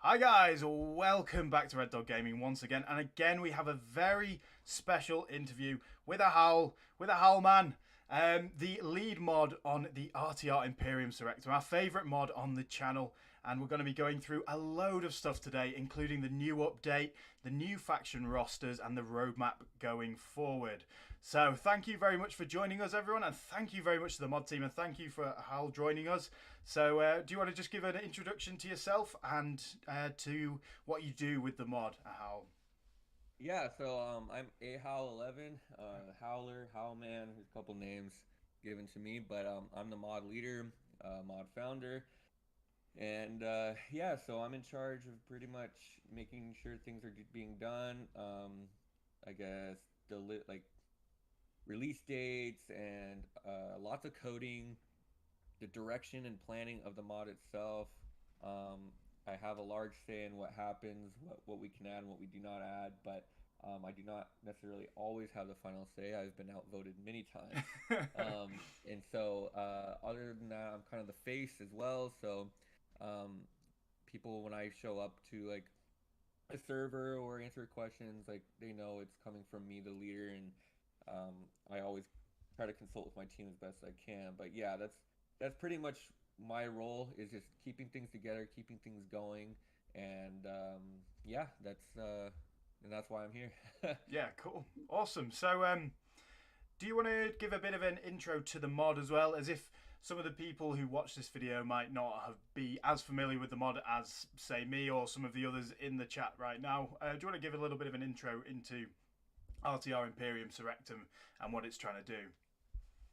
Hi guys, welcome back to Red Dog Gaming once again, and again we have a very special interview with Ahowl, man, the lead mod on the RTR Imperium Surrectum, our favourite mod on the channel, and we're going to be going through a load of stuff today, including the new update, the new faction rosters, and the roadmap going forward. So thank you very much for joining us, everyone, and thank you very much to the mod team, and thank you for Ahowl joining us. So do you want to just give an introduction to yourself and to what you do with the mod, Ahowl? I'm Ahowl11, Howler, Howlman, there's a couple names given to me, but I'm the mod leader, mod founder, and so I'm in charge of pretty much making sure things are being done. I guess like release dates and lots of coding, the direction and planning of the mod itself. Um, I have a large say in what happens, what we can add and what we do not add, but I do not necessarily always have the final say. I've been outvoted many times. Other than that, I'm kind of the face as well. So um, people, when I show up to like a server or answer questions, like they know it's coming from me, the leader, and um, I always try to consult with my team as best I can. But yeah, that's pretty much my role is just keeping things together, keeping things going, and that's why I'm here. Yeah, cool, awesome. So do you want to give a bit of an intro to the mod as well, as if some of the people who watch this video might not have be as familiar with the mod as, say, me or some of the others in the chat right now? Do you want to give a little bit of an intro into RTR Imperium Surrectum and what it's trying to do?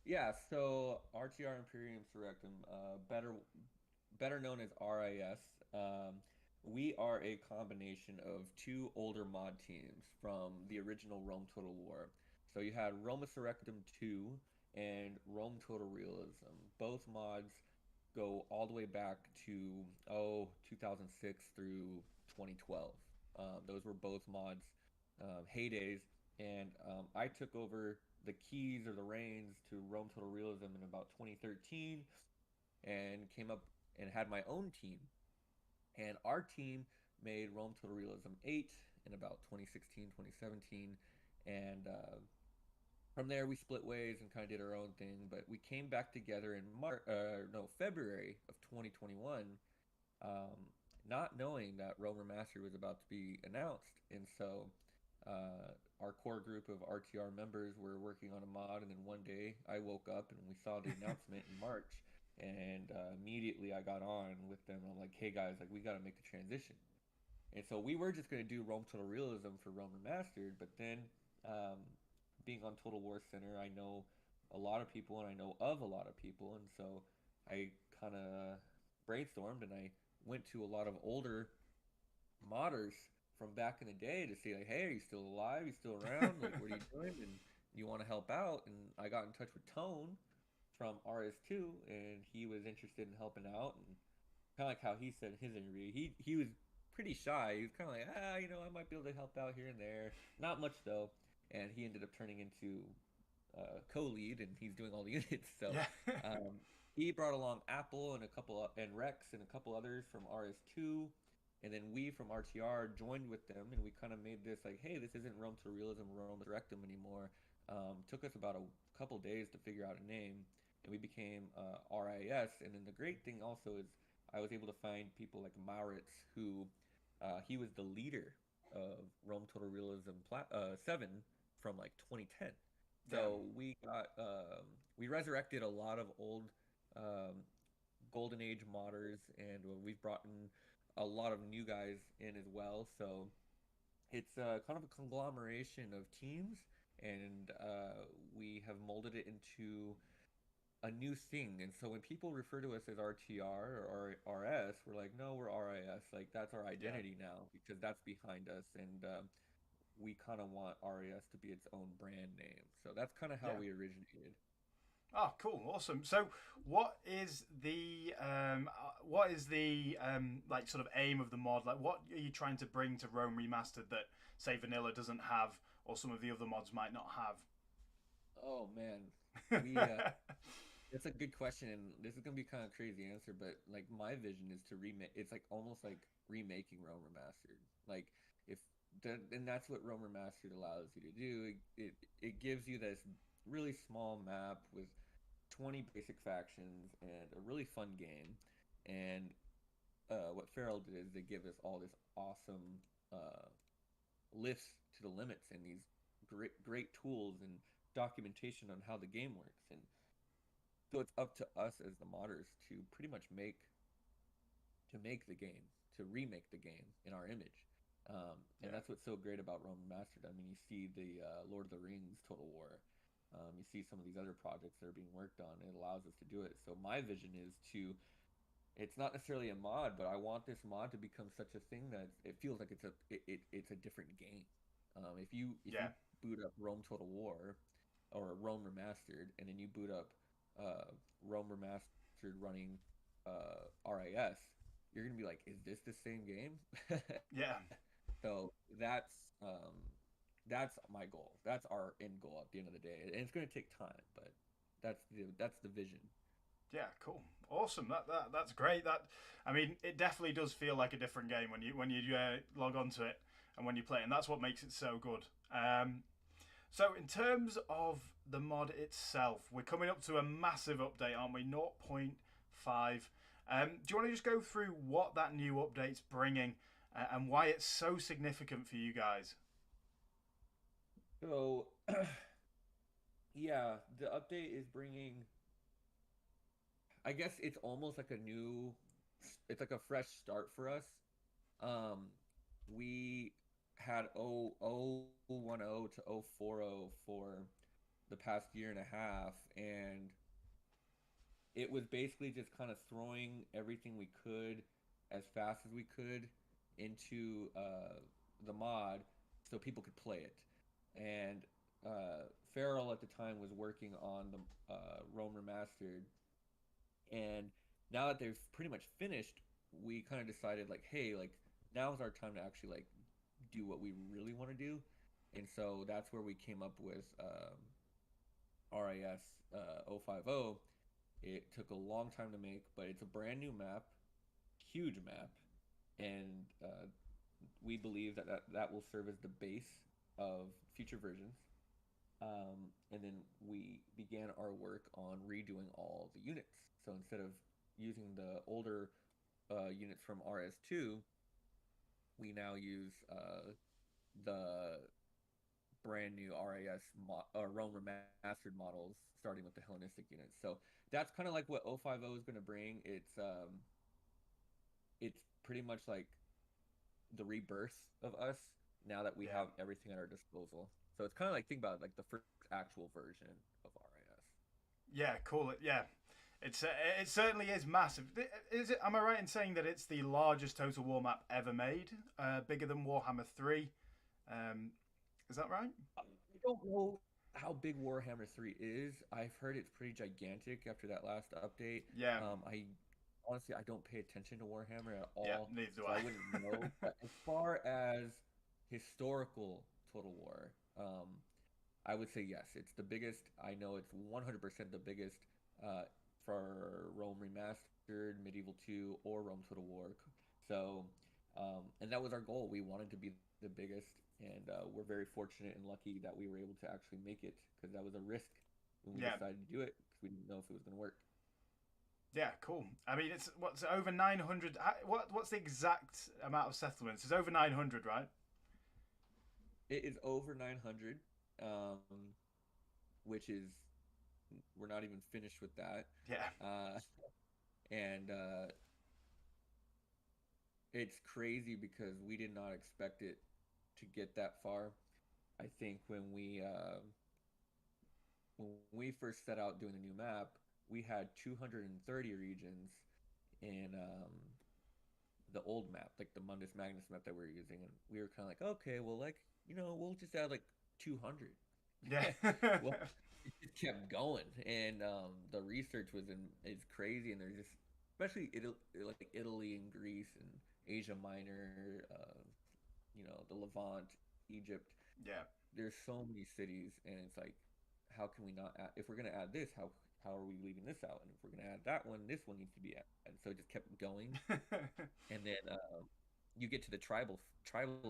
Yeah, so RTR Imperium Surrectum, better known as RIS. We are a combination of two older mod teams from the original Rome Total War. So you had Roma Surrectum 2 and Rome Total Realism. Both mods go all the way back to 2006 through 2012. Those were both mods heydays, and I took over the keys or the reins to Rome Total Realism in about 2013 and came up and had my own team. And our team made Rome Total Realism 8 in about 2016, 2017. And from there, we split ways and kind of did our own thing. But we came back together in February of 2021, um, not knowing that Rome Remastered was about to be announced. And so our core group of RTR members were working on a mod, and then one day I woke up and we saw the announcement in March, and immediately I got on with them. I'm like, hey guys, like we got to make the transition. And so we were just going to do Rome Total Realism for Rome Remastered, but then um, being on Total War Center, I know a lot of people and I know of a lot of people, and so I kind of brainstormed and I went to a lot of older modders from back in the day to see like, hey, are you still alive? Are you still around? Like, what are you doing? And you want to help out? And I got in touch with Tone from RS2, and he was interested in helping out. And kind of like how he said in his interview, he was pretty shy. He was kind of like, I might be able to help out here and there. Not much though. And he ended up turning into co-lead, and he's doing all the units. So Yeah. um, he brought along Apple and and Rex and a couple others from RS2, and then we from RTR joined with them, and we kind of made this like, hey, this isn't Rome to Realism, Rome to Rectum anymore. Took us about a couple days to figure out a name, and we became RIS. And then the great thing also is I was able to find people like Maurits, who he was the leader of Rome Total Realism 7 from like 2010. Yeah. So we resurrected a lot of old um, Golden Age modders, and we've brought in a lot of new guys in as well. So it's kind of a conglomeration of teams, and we have molded it into a new thing. And so when people refer to us as RTR or RS, we're like, no, we're RIS. Like that's our Yeah. identity now because that's behind us, and we kind of want RIS to be its own brand name. So that's kind of how Yeah. we originated. Oh, cool, awesome. So, what is the like sort of aim of the mod? Like, what are you trying to bring to Rome Remastered that say Vanilla doesn't have, or some of the other mods might not Oh man, we have? It's a good question, and this is gonna be kind of crazy answer, but like my vision is to remake. It's like almost like remaking Rome Remastered. Like if and that's what Rome Remastered allows you to do. It gives you this really small map with 20 basic factions and a really fun game. And what Feral did is they give us all this awesome uh, lifts to the limits and these great tools and documentation on how the game works. And so it's up to us as the modders to pretty much make the game, to remake the game in our image. And Yeah, that's what's so great about Rome Remastered. I mean, you see the Lord of the Rings Total War. You see some of these other projects that are being worked on. It allows us to do it. So my vision is to. It's not necessarily a mod, but I want this mod to become such a thing that it feels like it's a different game. If you yeah, boot up Rome Total War or Rome Remastered, and then you boot up uh, Rome Remastered running RIS, you're gonna be like, is this the same game? yeah. So that's my goal. That's our end goal at the end of the day, and it's gonna take time, but that's the vision. Yeah, cool, awesome. That's great. That I mean, it definitely does feel like a different game when you log onto it and when you play, and that's what makes it so good. So in terms of the mod itself, we're coming up to a massive update, aren't we? 0.5. Do you want to just go through what that new update's bringing and why it's so significant for you guys? So yeah, the update is bringing. I guess it's almost like a new. It's like a fresh start for us. We had 0010 to 040 for the past year and a half, and it was basically just kind of throwing everything we could as fast as we could into the mod so people could play it. And Farrell at the time was working on the Rome Remastered, and now that they've pretty much finished, we kind of decided like, hey, like now's our time to actually like do what we really want to do, and so that's where we came up with RIS 050. It took a long time to make, but it's a brand new map, huge map, and we believe that will serve as the base of future versions. And then we began our work on redoing all the units. So instead of using the older units from RS2, we now use the brand new Rome Remastered models, starting with the Hellenistic units. So that's kind of like what 050 is going to bring. It's pretty much like the rebirth of us now that we Yeah, have everything at our disposal. So it's kind of like think about it, like the first actual version of RIS. yeah, cool. Yeah, it's it certainly is massive. Is it? Am I right in saying that it's the largest total war map ever made? Bigger than Warhammer 3. Um, is that right? I don't know how big Warhammer 3 is. I've heard it's pretty gigantic after that last update. Yeah, I honestly I don't pay attention to Warhammer at yeah. all, Neither do so I. I wouldn't know. But as far as historical Total War, I would say yes. It's the biggest. I know it's 100% the biggest for Rome Remastered, Medieval 2, or Rome Total War. So, and that was our goal. We wanted to be the biggest, and we're very fortunate and lucky that we were able to actually make it because that was a risk when we Yeah, decided to do it because we didn't know if it was going to work. yeah, cool. I mean, it's what's it, over 900. What's the exact amount of settlements? It's over 900, right? It is over 900, which is we're not even finished with that. Yeah, Uh, and it's crazy because we did not expect it to get that far. I think when we first set out doing the new map, we had 230 regions in the old map, like the Mundus Magnus map that we were using, and we were kind of like, okay, well, like we'll just add like 200. yeah, Well, it just kept going, and the research is crazy, and there's just especially like Italy and Greece and Asia Minor, the Levant, Egypt. yeah, There's so many cities, and it's like, how can we not add? If we're gonna add this, how how are we leaving this out? And if we're gonna add that one, this one needs to be added. And so it just kept going. And then you get to the tribal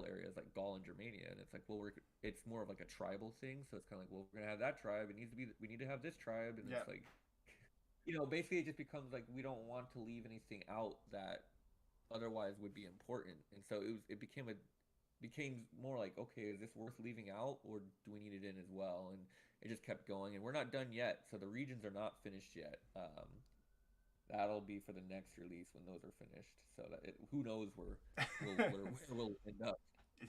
areas like Gaul and Germania, and it's like, well, it's more of like a tribal thing. So it's kind of like, well, we're gonna have that tribe. It needs to be, we need to have this tribe, and it's like, basically it just becomes like we don't want to leave anything out that otherwise would be important. And so it became more like, okay, is this worth leaving out, or do we need it in as well? And it just kept going, and we're not done yet. So the regions are not finished yet. That'll be for the next release when those are finished. So who knows where we'll end up.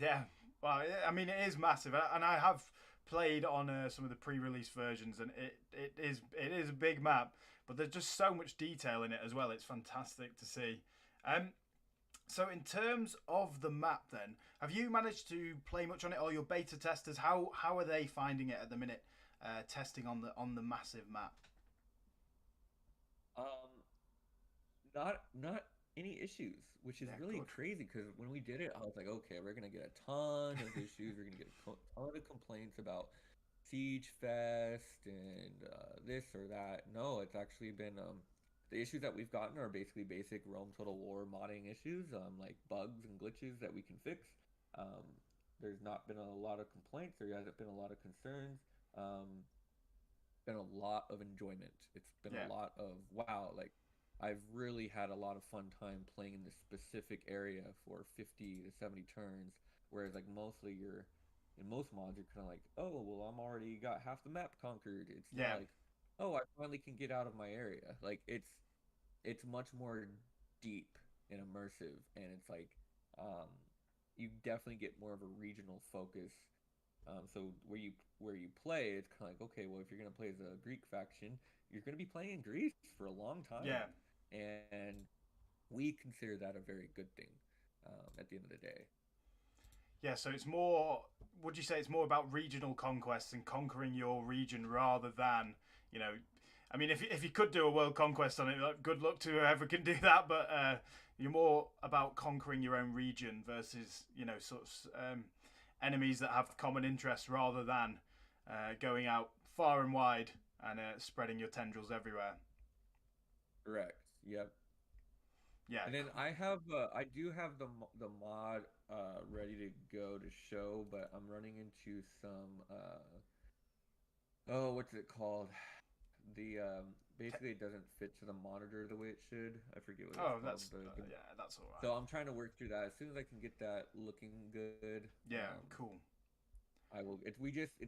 Yeah, well, I mean, it is massive, and I have played on some of the pre-release versions, and it is a big map, but there's just so much detail in it as well. It's fantastic to see. So in terms of the map, then, have you managed to play much on it, or your beta testers? How are they finding it at the minute, testing on the massive map? Not any issues, which is really crazy, because when we did it, I was like, okay, we're gonna get a ton of issues. We're gonna get a ton of complaints about Siege Fest and this or that. No, it's actually been the issues that we've gotten are basically basic Rome Total War modding issues, like bugs and glitches that we can fix. There's not been a lot of complaints. There hasn't been a lot of concerns. Been a lot of enjoyment. It's been a lot of wow, like I've really had a lot of fun time playing in this specific area for 50 to 70 turns, whereas like mostly in most mods you're kind of like, oh well, I'm already got half the map conquered. It's not like, oh, I finally can get out of my area. Like it's much more deep and immersive, and it's like you definitely get more of a regional focus. So where you play, it's kind of like, okay, well, if you're gonna play as a Greek faction, you're gonna be playing in Greece for a long time. Yeah. And we consider that a very good thing at the end of the day. Yeah, so it's more, would you say it's more about regional conquests and conquering your region rather than, I mean, if you could do a world conquest on it, good luck to whoever can do that, but you're more about conquering your own region versus, sort of enemies that have common interests rather than going out far and wide and spreading your tendrils everywhere. Correct. Yep. Yeah. And then I do have the mod ready to go to show, but I'm running into some what's it called? The basically it doesn't fit to the monitor the way it should. I forget what it's called. That's that's all right. So I'm trying to work through that. As soon as I can get that looking good. Yeah, cool. I will. It's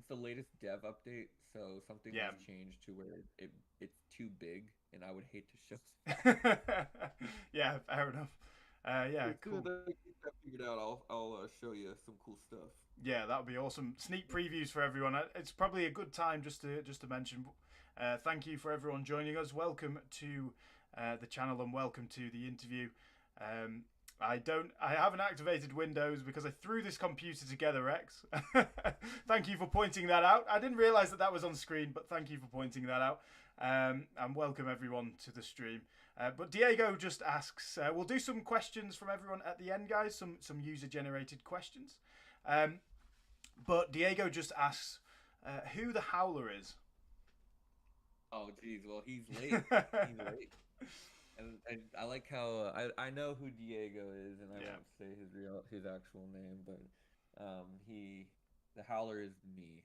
the latest dev update, so something has changed to where it's too big, and I would hate to show. Yeah, fair enough. Yeah, cool. As soon as I get that figured out, I'll show you some cool stuff. Yeah, that would be awesome. Sneak previews for everyone. It's probably a good time just to mention. Thank you for everyone joining us. Welcome to the channel and welcome to the interview. I haven't activated Windows because I threw this computer together, Rex. Thank you for pointing that out. I didn't realize that was on screen, but thank you for pointing that out. And welcome everyone to the stream. But Diego just asks, we'll do some questions from everyone at the end, guys, some user-generated questions. But Diego just asks who the Howler is. Oh, geez. Well, he's late. He's late. And I like how I know who Diego is, and I won't say his actual name, but the Howler is me.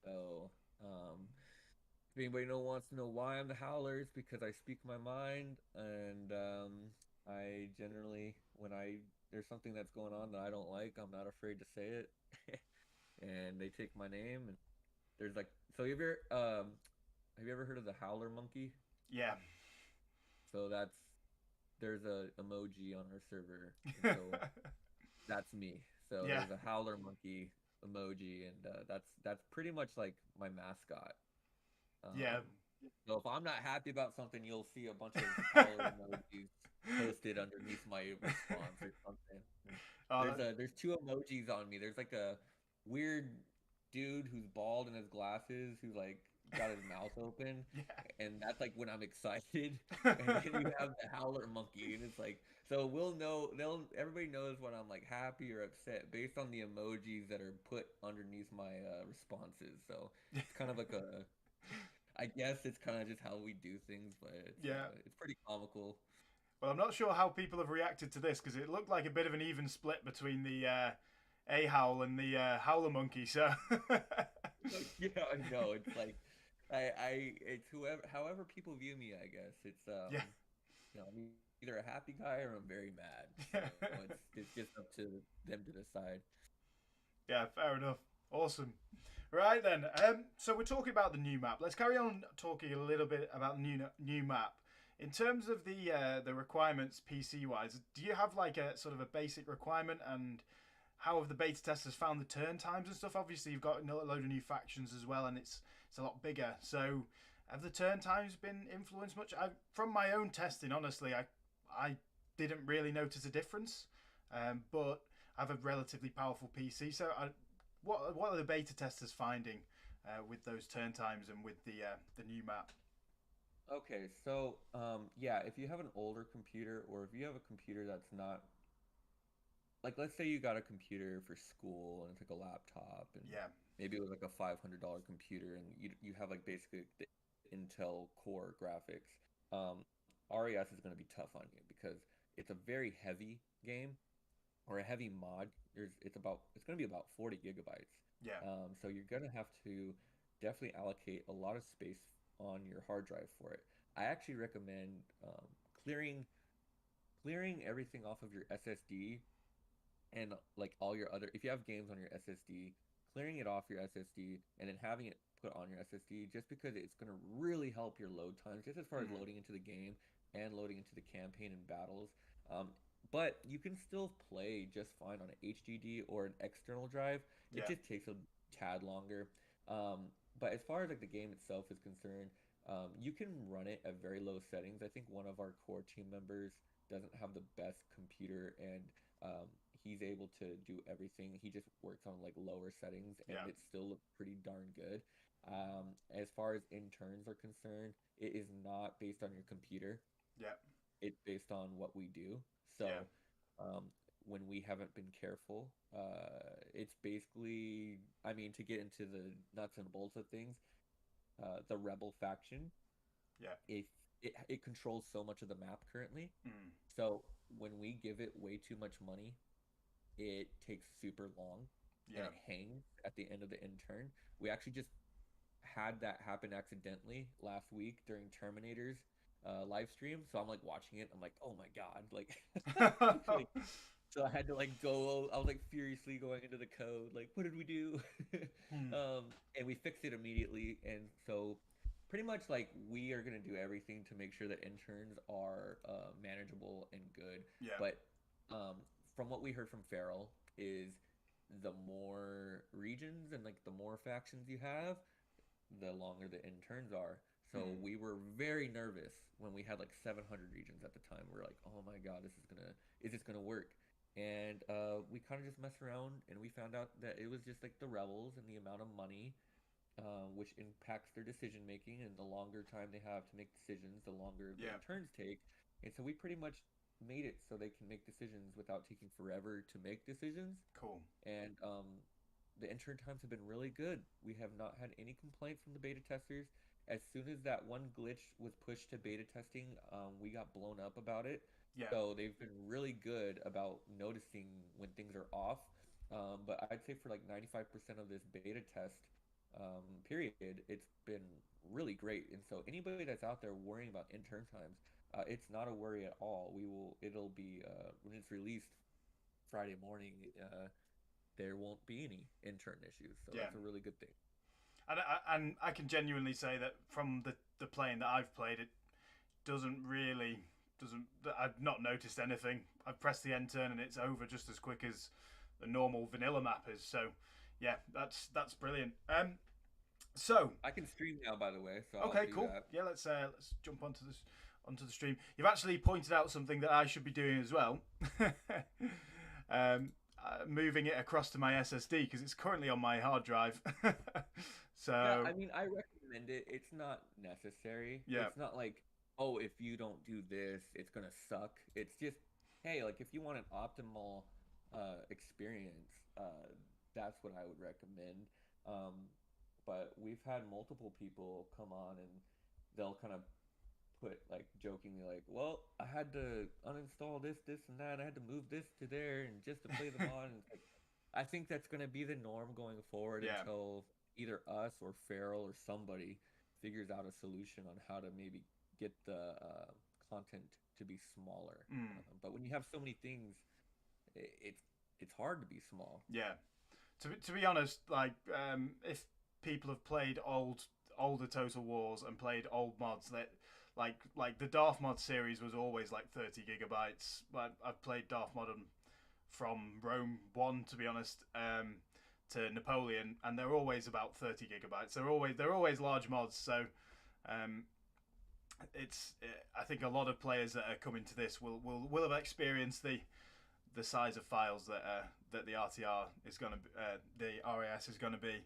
So if anybody wants to know why I'm the Howler, it's because I speak my mind, and I generally, when there's something that's going on that I don't like, I'm not afraid to say it, and they take my name. And there's like, so have you ever heard of the Howler monkey? Yeah. So there's a emoji on our server, and so that's me. So there's a Howler monkey emoji, and that's pretty much like my mascot. So if I'm not happy about something, you'll see a bunch of Howler emojis posted underneath my response or something. There's two emojis on me. There's like a weird dude who's bald and has glasses who's like got his mouth open, and that's like when I'm excited. And then you have the Howler monkey, and it's like, so everybody knows when I'm like happy or upset based on the emojis that are put underneath my responses. So it's kind of like I guess it's kind of just how we do things, but Yeah. it's pretty comical. Well, I'm not sure how people have reacted to this because it looked like a bit of an even split between the Ahowl and the Howler monkey. So Yeah, I know. It's like it's whoever, however people view me. I guess it's yeah, I'm either a happy guy or I'm very mad. So it's just up to them to decide. yeah, fair enough. Awesome. Right then. So we're talking about the new map. Let's carry on talking a little bit about the new map. In terms of the requirements PC wise, do you have like a sort of a basic requirement, and how have the beta testers found the turn times and stuff? Obviously, you've got a load of new factions as well, and it's a lot bigger. So, have the turn times been influenced much? From my own testing, honestly, I didn't really notice a difference, but I have a relatively powerful PC. So, what are the beta testers finding with those turn times and with the new map? Okay, so yeah, if you have an older computer or if you have a computer that's not like, let's say you got a computer for school and it's like a laptop and Yeah, maybe it was like a $500 computer and you have like basically the Intel Core graphics, um, RES is going to be tough on you because it's a very heavy game or a heavy mod. It's going to be about 40 gigabytes. yeah, So you're going to have to definitely allocate a lot of space on your hard drive for it. I actually recommend clearing everything off of your SSD and like all your other, if you have games on your SSD, clearing it off your SSD and then having it put on your SSD just because it's going to really help your load times just as far as mm, loading into the game and loading into the campaign and battles. um, but you can still play just fine on an HDD or an external drive. It yeah, just takes a tad longer. But as far as like the game itself is concerned, you can run it at very low settings. I think one of our core team members doesn't have the best computer, and um, he's able to do everything. He just works on like lower settings, and yeah, it still looks pretty darn good. As far as interns are concerned, it is not based on your computer. yeah, It's based on what we do. yeah, So, um, when we haven't been careful, it's basically, I mean, to get into the nuts and bolts of things, the rebel faction, yeah, if it controls so much of the map currently. mm, So when we give it way too much money, it takes super long and yeah. it hangs at the end of the intern. We actually just had that happen accidentally last week during Terminator's live stream. So I'm like watching it. I'm like, oh my God. Like, like, so I had to like go, I was like furiously going into the code. Like, what did we do? Hmm. And we fixed it immediately. And so pretty much like we are going to do everything to make sure that interns are manageable and good. Yeah, But um, from what we heard from Farrell is the more regions and like the more factions you have, the longer the interns are. So hmm. we were very nervous when we had like 700 regions at the time. We're like, oh my God, is this gonna work? And we kind of just messed around and we found out that it was just like the rebels and the amount of money, which impacts their decision making. And the longer time they have to make decisions, the longer the Yeah, interns take. And so we pretty much made it so they can make decisions without taking forever to make decisions. cool. And the intern times have been really good. We have not had any complaints from the beta testers. As soon as that one glitch was pushed to beta testing, we got blown up about it. Yeah, So they've been really good about noticing when things are off. But I'd say for like 95% of this beta test period, it's been really great. And so anybody that's out there worrying about intern times, it's not a worry at all. It'll be when it's released Friday morning. There won't be any intern issues. So yeah. that's a really good thing. And I can genuinely say that from the playing that I've played, it doesn't. I've not noticed anything. I've pressed the end turn and it's over just as quick as the normal vanilla map is. So, yeah, that's brilliant. So I can stream now, by the way, so I'll okay, do cool. that. Yeah, let's jump onto the stream. You've actually pointed out something that I should be doing as well. Moving it across to my SSD because it's currently on my hard drive. Yeah, So I mean, I recommend it. It's not necessary. yeah, It's not like, oh, if you don't do this, it's gonna suck. It's just, hey, like if you want an optimal experience, that's what I would recommend. Um, but we've had multiple people come on and they'll kind of put like jokingly like, well, I had to uninstall this, and that. I had to move this to there and just to play the mod. And it's like, I think that's going to be the norm going forward Yeah. until either us or Feral or somebody figures out a solution on how to maybe get the content to be smaller. But when you have so many things, it's hard to be small. Yeah. To be honest, like if people have played older Total Wars and played old mods, that like the Darth mod series was always like 30 gigabytes. But I've played Darth mod from Rome 1, to be honest, to Napoleon, and they're always about 30 gigabytes. They're always large mods. So I think a lot of players that are coming to this will have experienced the size of files that the RTR is going to the RIS is going to be.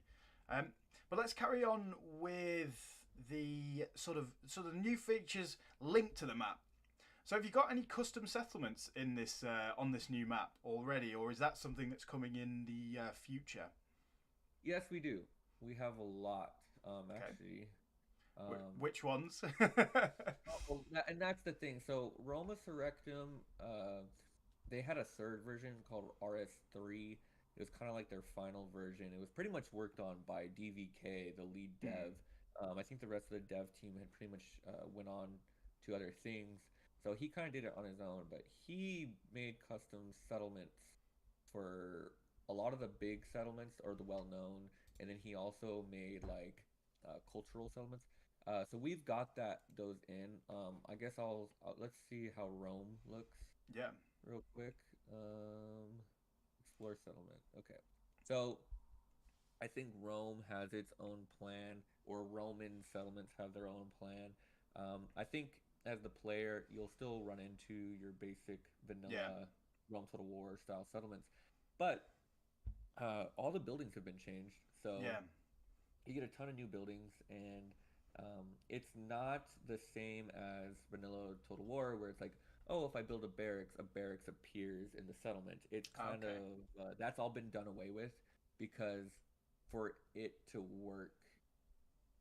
But let's carry on with the sort of new features linked to the map. So have you got any custom settlements in this on this new map already, or is that something that's coming in the future? Yes, we do. We have a lot, actually. Which ones? And that's the thing. So Roma Surrectum, they had a third version called RS3. It was kind of like their final version. It was pretty much worked on by DVK, the lead dev. I think the rest of the dev team had pretty much went on to other things. So he kind of did it on his own, but he made custom settlements for a lot of the big settlements or the well-known, and then he also made like cultural settlements. So we've got those in. I guess let's see how Rome looks. Yeah. Real quick. Explore settlement. Okay. So I think Rome has its own plan, or Roman settlements have their own plan. I think as the player, you'll still run into your basic vanilla Rome Total War style settlements, but all the buildings have been changed. So you get a ton of new buildings, and it's not the same as vanilla Total War, where it's like, oh, if I build a barracks appears in the settlement. It's kind of that's all been done away with, because for it to work,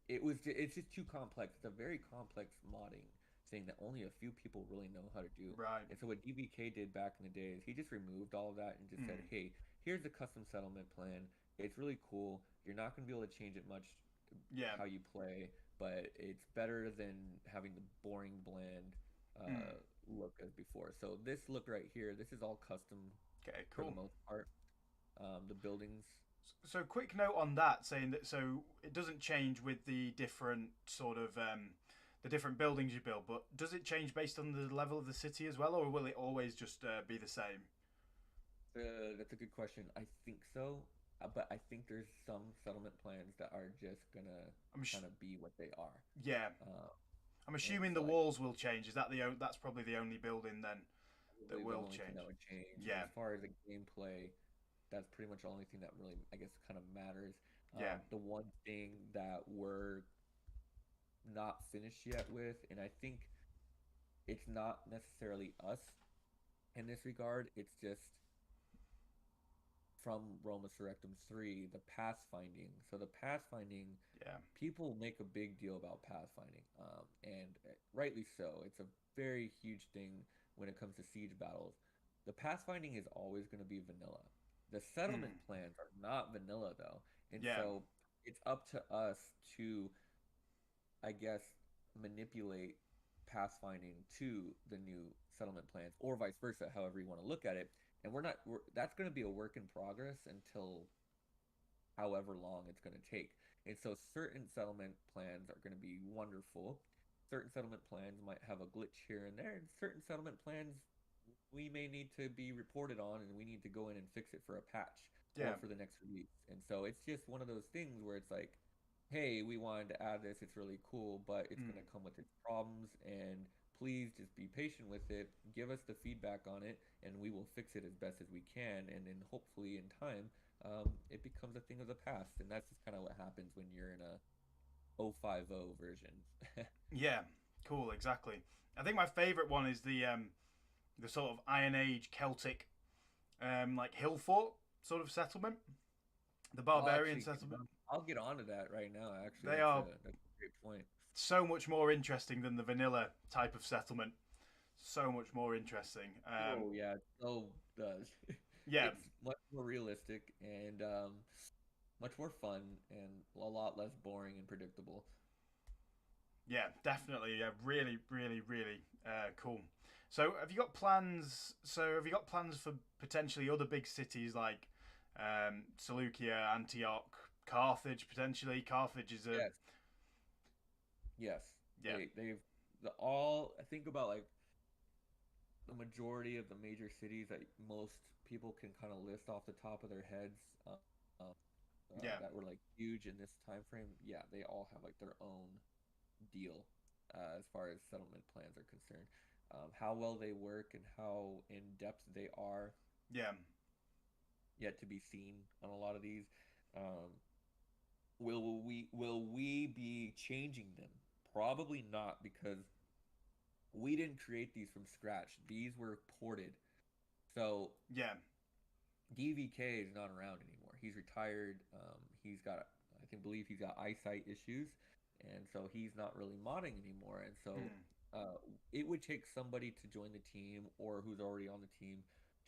it's just too complex. It's a very complex modding thing that only a few people really know how to do. Right. And so what DVK did back in the days, he just removed all of that and just said, hey, here's the custom settlement plan. It's really cool. You're not going to be able to change it much how you play, but it's better than having the boring, bland look as before. So this look right here, this is all custom for the most part. The buildings. So quick note on that, saying that so it doesn't change with the different sort of the different buildings you build, but does it change based on the level of the city as well, or will it always just be the same? That's a good question. I think so, but I think there's some settlement plans that are just gonna kind of be what they are. Yeah. I'm assuming the walls will change. Is that that's probably the only building then that will change? That would change. Yeah. As far as the gameplay, that's pretty much the only thing that really, I guess, kind of matters. The one thing that we're not finished yet with, and I think it's not necessarily us in this regard, it's just from Roma Surrectum 3, the pathfinding. So the pathfinding, people make a big deal about pathfinding, and rightly so. It's a very huge thing when it comes to siege battles. The pathfinding is always going to be vanilla. The settlement plans are not vanilla, though. And so it's up to us to, I guess, manipulate pathfinding to the new settlement plans, or vice versa, however you want to look at it. And that's going to be a work in progress until however long it's going to take. And so certain settlement plans are going to be wonderful. Certain settlement plans might have a glitch here and there, and certain settlement plans we may need to be reported on, and we need to go in and fix it for a patch or for the next release. And so it's just one of those things where it's like, hey, we wanted to add this, it's really cool, but it's going to come with its problems, and please just be patient with it, give us the feedback on it, and we will fix it as best as we can, and then hopefully in time it becomes a thing of the past. And that's just kind of what happens when you're in a 050 version. Yeah, cool, exactly. I think my favorite one is the sort of Iron Age Celtic like hill fort sort of settlement. The I'll barbarian actually settlement. I'll get onto that right now. Actually, They are that's a great point. so much more interesting than the vanilla type of settlement. So much more interesting. Oh yeah, it so does. Yeah, It's much more realistic and much more fun and a lot less boring and predictable. yeah, definitely. Yeah, really, really, really cool. So, have you got plans? So, have you got plans for potentially other big cities like Seleucia, Antioch, Carthage? Potentially, Carthage is a Yes, yes. yeah, They've the all I think about like the majority of the major cities that most people can kind of list off the top of their heads uh, yeah, that were like huge in this time frame. Yeah, they all have like their own deal as far as settlement plans are concerned. How well they work and how in depth they are yeah, yet to be seen on a lot of these. Um, will we be changing them? Probably not because we didn't create these from scratch. These were ported. So yeah, DVK is not around anymore. He's retired. He's got, I can believe he's got eyesight issues, and so he's not really modding anymore. And so mm, it would take somebody to join the team or who's already on the team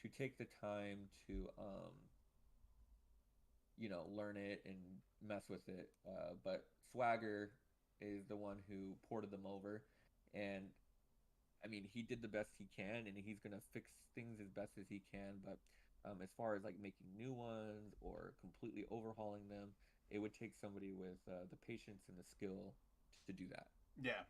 to take the time to, learn it and mess with it. But Swagger is the one who ported them over, and I mean, he did the best he can, and he's gonna fix things as best as he can. But as far as like making new ones or completely overhauling them, it would take somebody with the patience and the skill to do that. yeah.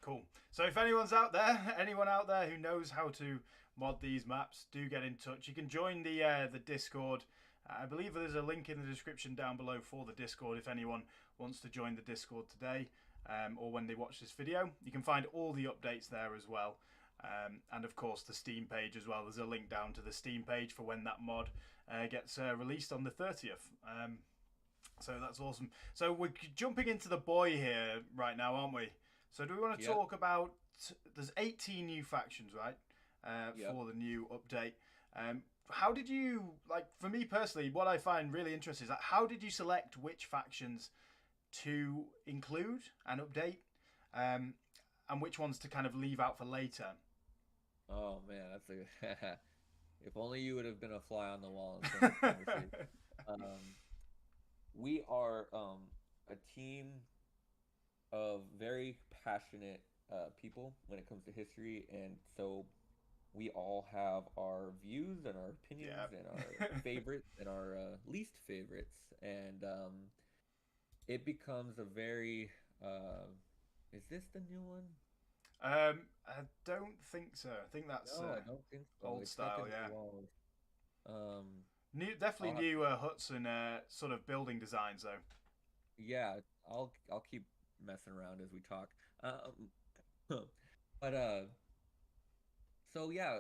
Cool. So if anyone's out there, anyone out there who knows how to mod these maps, do get in touch. You can join the Discord. I believe there's a link in the description down below for the Discord if anyone wants to join the Discord today or when they watch this video. You can find all the updates there as well. And of course the Steam page as well. There's a link down to the Steam page for when that mod gets released on the 30th. So that's awesome. So we're jumping into the boy here right now, aren't we? So do we want to Yep. talk about? There's 18 new factions, right? Yep. For the new update. How did you like? For me personally, what I find really interesting is that how did you select which factions to include and update, um, and which ones to kind of leave out for later? Oh man, that's a. If only you would have been a fly on the wall in some of the conversation. Um, we are a team of very passionate people when it comes to history, and so we all have our views and our opinions and our yeah. favorites and our least favorites, and it becomes a very. Is this the new one? I don't think so. I think that's No, I don't think so. old It's like style. in the Yeah. walls. Um, New, definitely I'll have new huts and sort of building designs though. yeah, I'll keep messing around as we talk. But so yeah,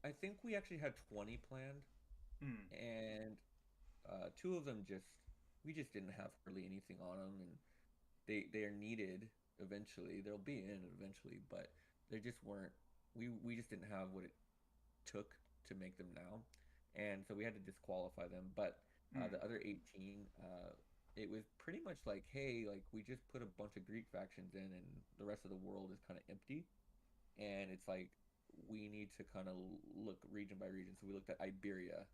I think we actually had 20 planned, Hmm. and two of them we just didn't have hardly anything on them, and they are needed eventually. They'll be in eventually, but they just weren't. We just didn't have what it took to make them now, and so we had to disqualify them. But Hmm. the other 18, it was pretty much like, hey, like we just put a bunch of Greek factions in, and the rest of the world is kind of empty, and it's like we need to kind of look region by region. So we looked at Iberia,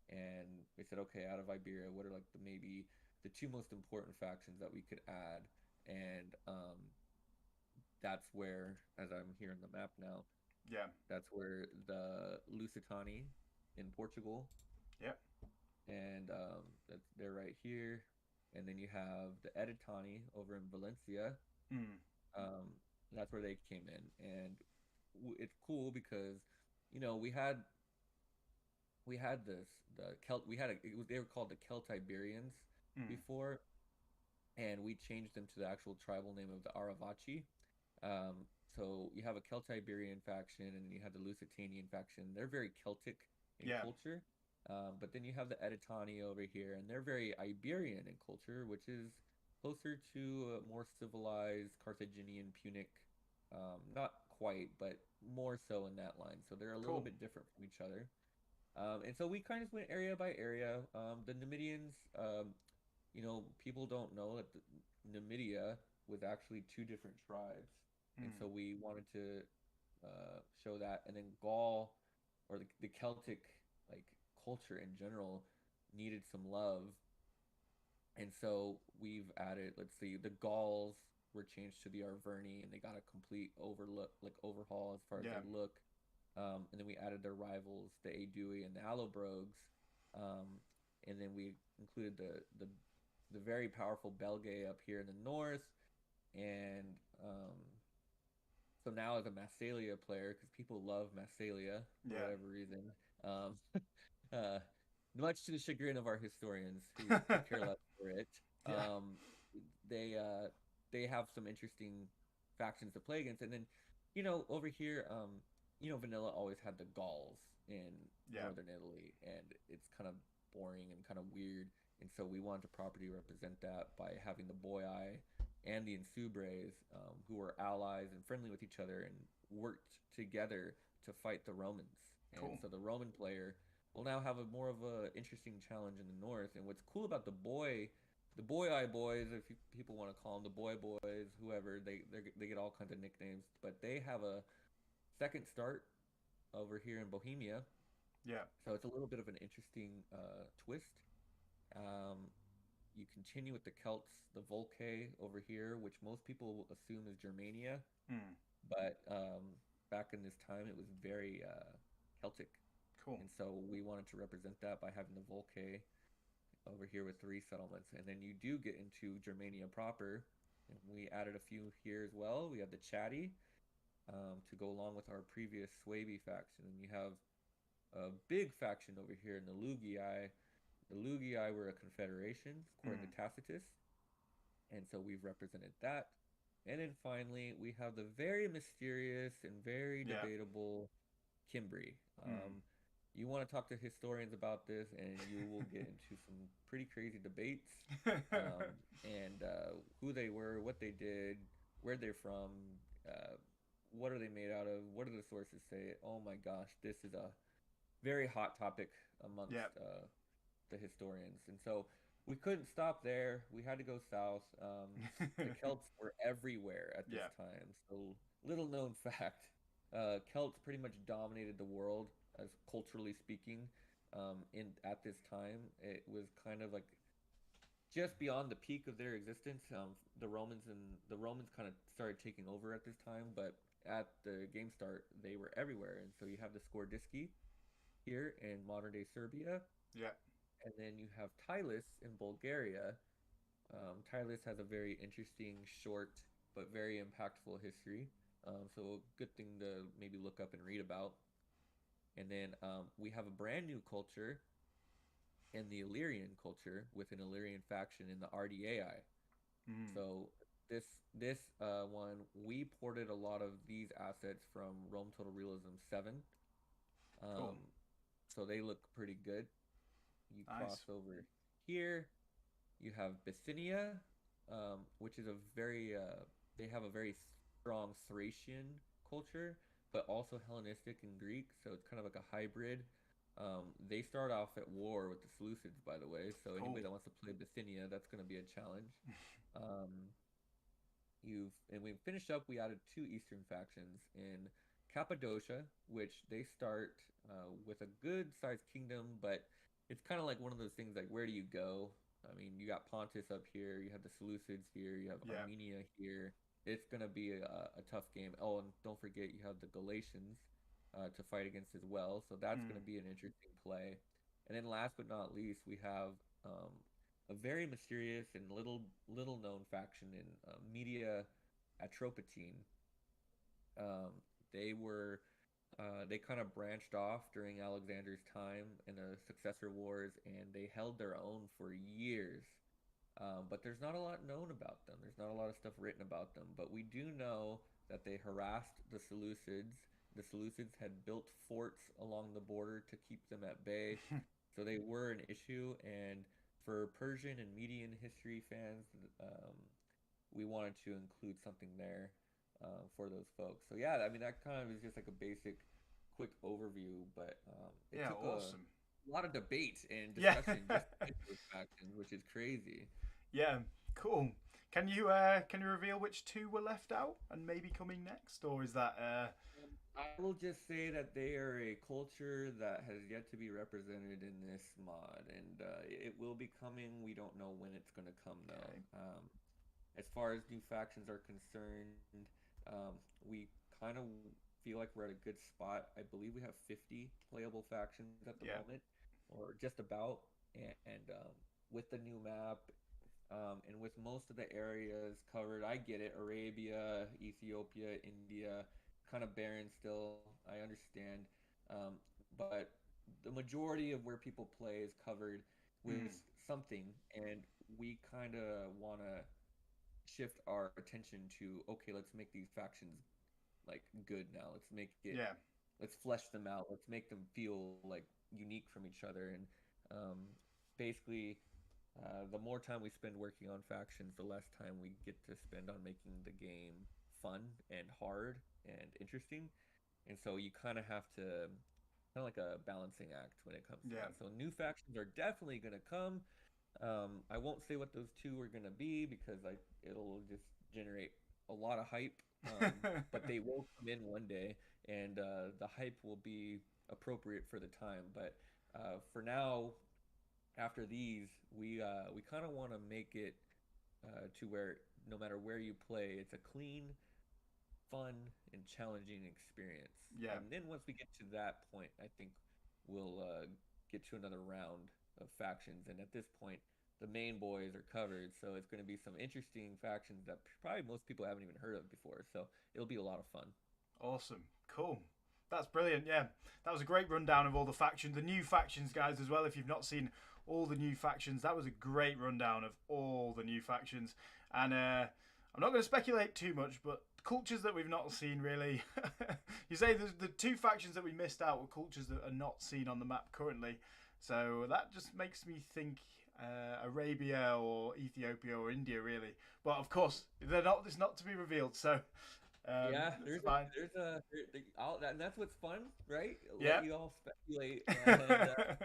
and we said, okay, out of Iberia, what are like maybe the two most important factions that we could add, and that's where, as I'm here in the map now, Yeah. that's where the Lusitani in Portugal, Yep. and they're right here, and then you have the Editani over in Valencia. Hmm. Um, that's where they came in, and it's cool because we had this the Celt we had a, it was they were called the Celtiberians Hmm. before, and we changed them to the actual tribal name of the Aravaci. Um, so you have a Celtiberian faction, and then you have the Lusitanian faction. They're very Celtic in Yeah. culture, but then you have the Editani over here, and they're very Iberian in culture, which is closer to a more civilized Carthaginian Punic. Not quite, but more so in that line. So they're a little Cool. bit different from each other. And so we kind of went area by area. The Numidians, people don't know that Numidia was actually two different tribes, and Mm. so we wanted to show that. And then Gaul, or the Celtic like culture in general, needed some love, and so we've added. Let's see, the Gauls were changed to the Arverni, and they got a complete overhaul as far as Yeah. their look. And then we added their rivals, the Aedui and the Allobrogues. Um, and then we included the very powerful Belgae up here in the north. And so now as a Massalia player, because people love Massalia for Yeah. whatever reason, um, uh, much to the chagrin of our historians who care less for it, Yeah. um, they uh, they have some interesting factions to play against. And then, over here, Vanilla always had the Gauls in Yeah. northern Italy, and it's kind of boring and kind of weird. And so we wanted to properly represent that by having the Boii and the Insubres, who were allies and friendly with each other and worked together to fight the Romans. And Cool. so the Roman player will now have a more of a interesting challenge in the north. And what's cool about the Boii boys, if people want to call them the Boy Boys, whoever, they get all kinds of nicknames, but they have a second start over here in Bohemia. Yeah. So it's a little bit of an interesting twist. Um, you continue with the Celts, the Volcae over here, which most people assume is Germania, Mm. but back in this time it was very Celtic, Cool. and so we wanted to represent that by having the Volcae over here with three settlements, and then you do get into Germania proper, and we added a few here as well. We have the Chatty to go along with our previous Swaby faction, and you have a big faction over here in the Lugii. The Lugii were a confederation, according Mm. to Tacitus, and so we've represented that. And then finally, we have the very mysterious and very Yeah. debatable Cimbri. Mm. You want to talk to historians about this, and you will get into some pretty crazy debates, and who they were, what they did, where they're from, uh, what are they made out of, what do the sources say. Oh my gosh, this is a very hot topic amongst Yeah. the historians. And so we couldn't stop there. We had to go south. The Celts were everywhere at this Yeah. time. So little known fact, Celts pretty much dominated the world as culturally speaking. In at this time, it was kind of like just beyond the peak of their existence. The Romans kind of started taking over at this time, but at the game start, they were everywhere. And so you have the Skordiski here in modern day Serbia, Yeah. and then you have Tylis in Bulgaria. Tylis has a very interesting, short, but very impactful history. So good thing to maybe look up and read about. And then we have a brand new culture in the Illyrian culture with an Illyrian faction in the RDAI. Mm. So this one we ported a lot of these assets from Rome Total Realism 7. Cool. Um, so they look pretty good. You cross Nice. over here, you have Bithynia, which is a very they have a very strong Thracian culture, but also Hellenistic and Greek, so it's kind of like a hybrid. They start off at war with the Seleucids, by the way, so Cool. anybody that wants to play Bithynia, that's going to be a challenge. Um, we finished up. We added two eastern factions in Cappadocia, which they start with a good sized kingdom, but it's kind of like one of those things like where do you go? I mean, you got Pontus up here, you have the Seleucids here, you have Yeah. Armenia here. It's gonna be a tough game. Oh, and don't forget you have the Galatians to fight against as well, so that's Mm. gonna be an interesting play. And then last but not least, we have um, a very mysterious and little known faction in Media Atropatene. Um, they were they kind of branched off during Alexander's time in the Successor Wars, and they held their own for years. But there's not a lot known about them. There's not a lot of stuff written about them. But we do know that they harassed the Seleucids. The Seleucids had built forts along the border to keep them at bay. So they were an issue. And for Persian and Median history fans, we wanted to include something there for those folks. So yeah, I mean that kind of is just like a basic quick overview, but it Yeah, took awesome. a lot of debate and Yeah. discussion just to get those factions, which is crazy. Yeah, cool. Can you reveal which two were left out and maybe coming next, or is that I will just say that they are a culture that has yet to be represented in this mod, and it will be coming. We don't know when it's going to come though. okay? As far as new factions are concerned, we kind of feel like we're at a good spot. I believe we have 50 playable factions at the Yeah, moment, or just about. And with the new map, and with most of the areas covered, I get it. Arabia, Ethiopia, India, kind of barren still. I understand, um, but the majority of where people play is covered with mm, something, and we kind of want to shift our attention to, okay, let's make these factions like good now. Let's make it, yeah, let's flesh them out. Let's make them feel like unique from each other. And um, basically, the more time we spend working on factions, the less time we get to spend on making the game fun and hard and interesting. And so you kind of have to, kind of like a balancing act when it comes to yeah. that. So new factions are definitely going to come. I won't say what those two are going to be because it'll just generate a lot of hype. But they will come in one day, and the hype will be appropriate for the time. But for now, after these, we kind of want to make it to where no matter where you play, it's a clean, fun, and challenging experience. Yeah, And then once we get to that point, I think we'll get to another round of factions. And at this point, the main boys are covered, so it's going to be some interesting factions that probably most people haven't even heard of before. So it'll be a lot of fun. awesome, cool. That's brilliant. Yeah, that was a great rundown of all the factions, the new factions, guys, as well. If you've not seen all the new factions, that was a great rundown of all the new factions. And I'm not going to speculate too much, but cultures that we've not seen really. You say the two factions that we missed out were cultures that are not seen on the map currently. So that just makes me think Arabia or Ethiopia or India, really. But of course, they're not. It's not to be revealed. So Yeah, that's fine. and that's what's fun, right? Yeah. Let you all speculate, and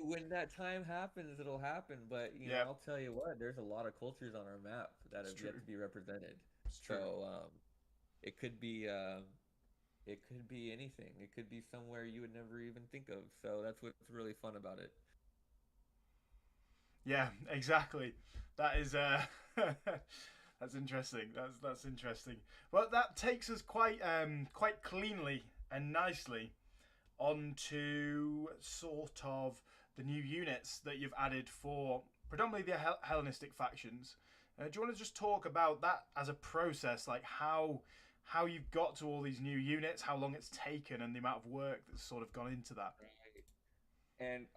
when that time happens, it'll happen. But Yeah. I'll tell you what, there's a lot of cultures on our map that It's have yet true. to be represented. It's true. So it could be anything. It could be somewhere you would never even think of. So that's what's really fun about it. Yeah. Exactly. That is. That's interesting. That's interesting. Well, that takes us quite cleanly and nicely onto sort of the new units that you've added for predominantly the Hellenistic factions. Do you want to just talk about that as a process, like how you've got to all these new units, how long it's taken, and the amount of work that's sort of gone into that? Right. And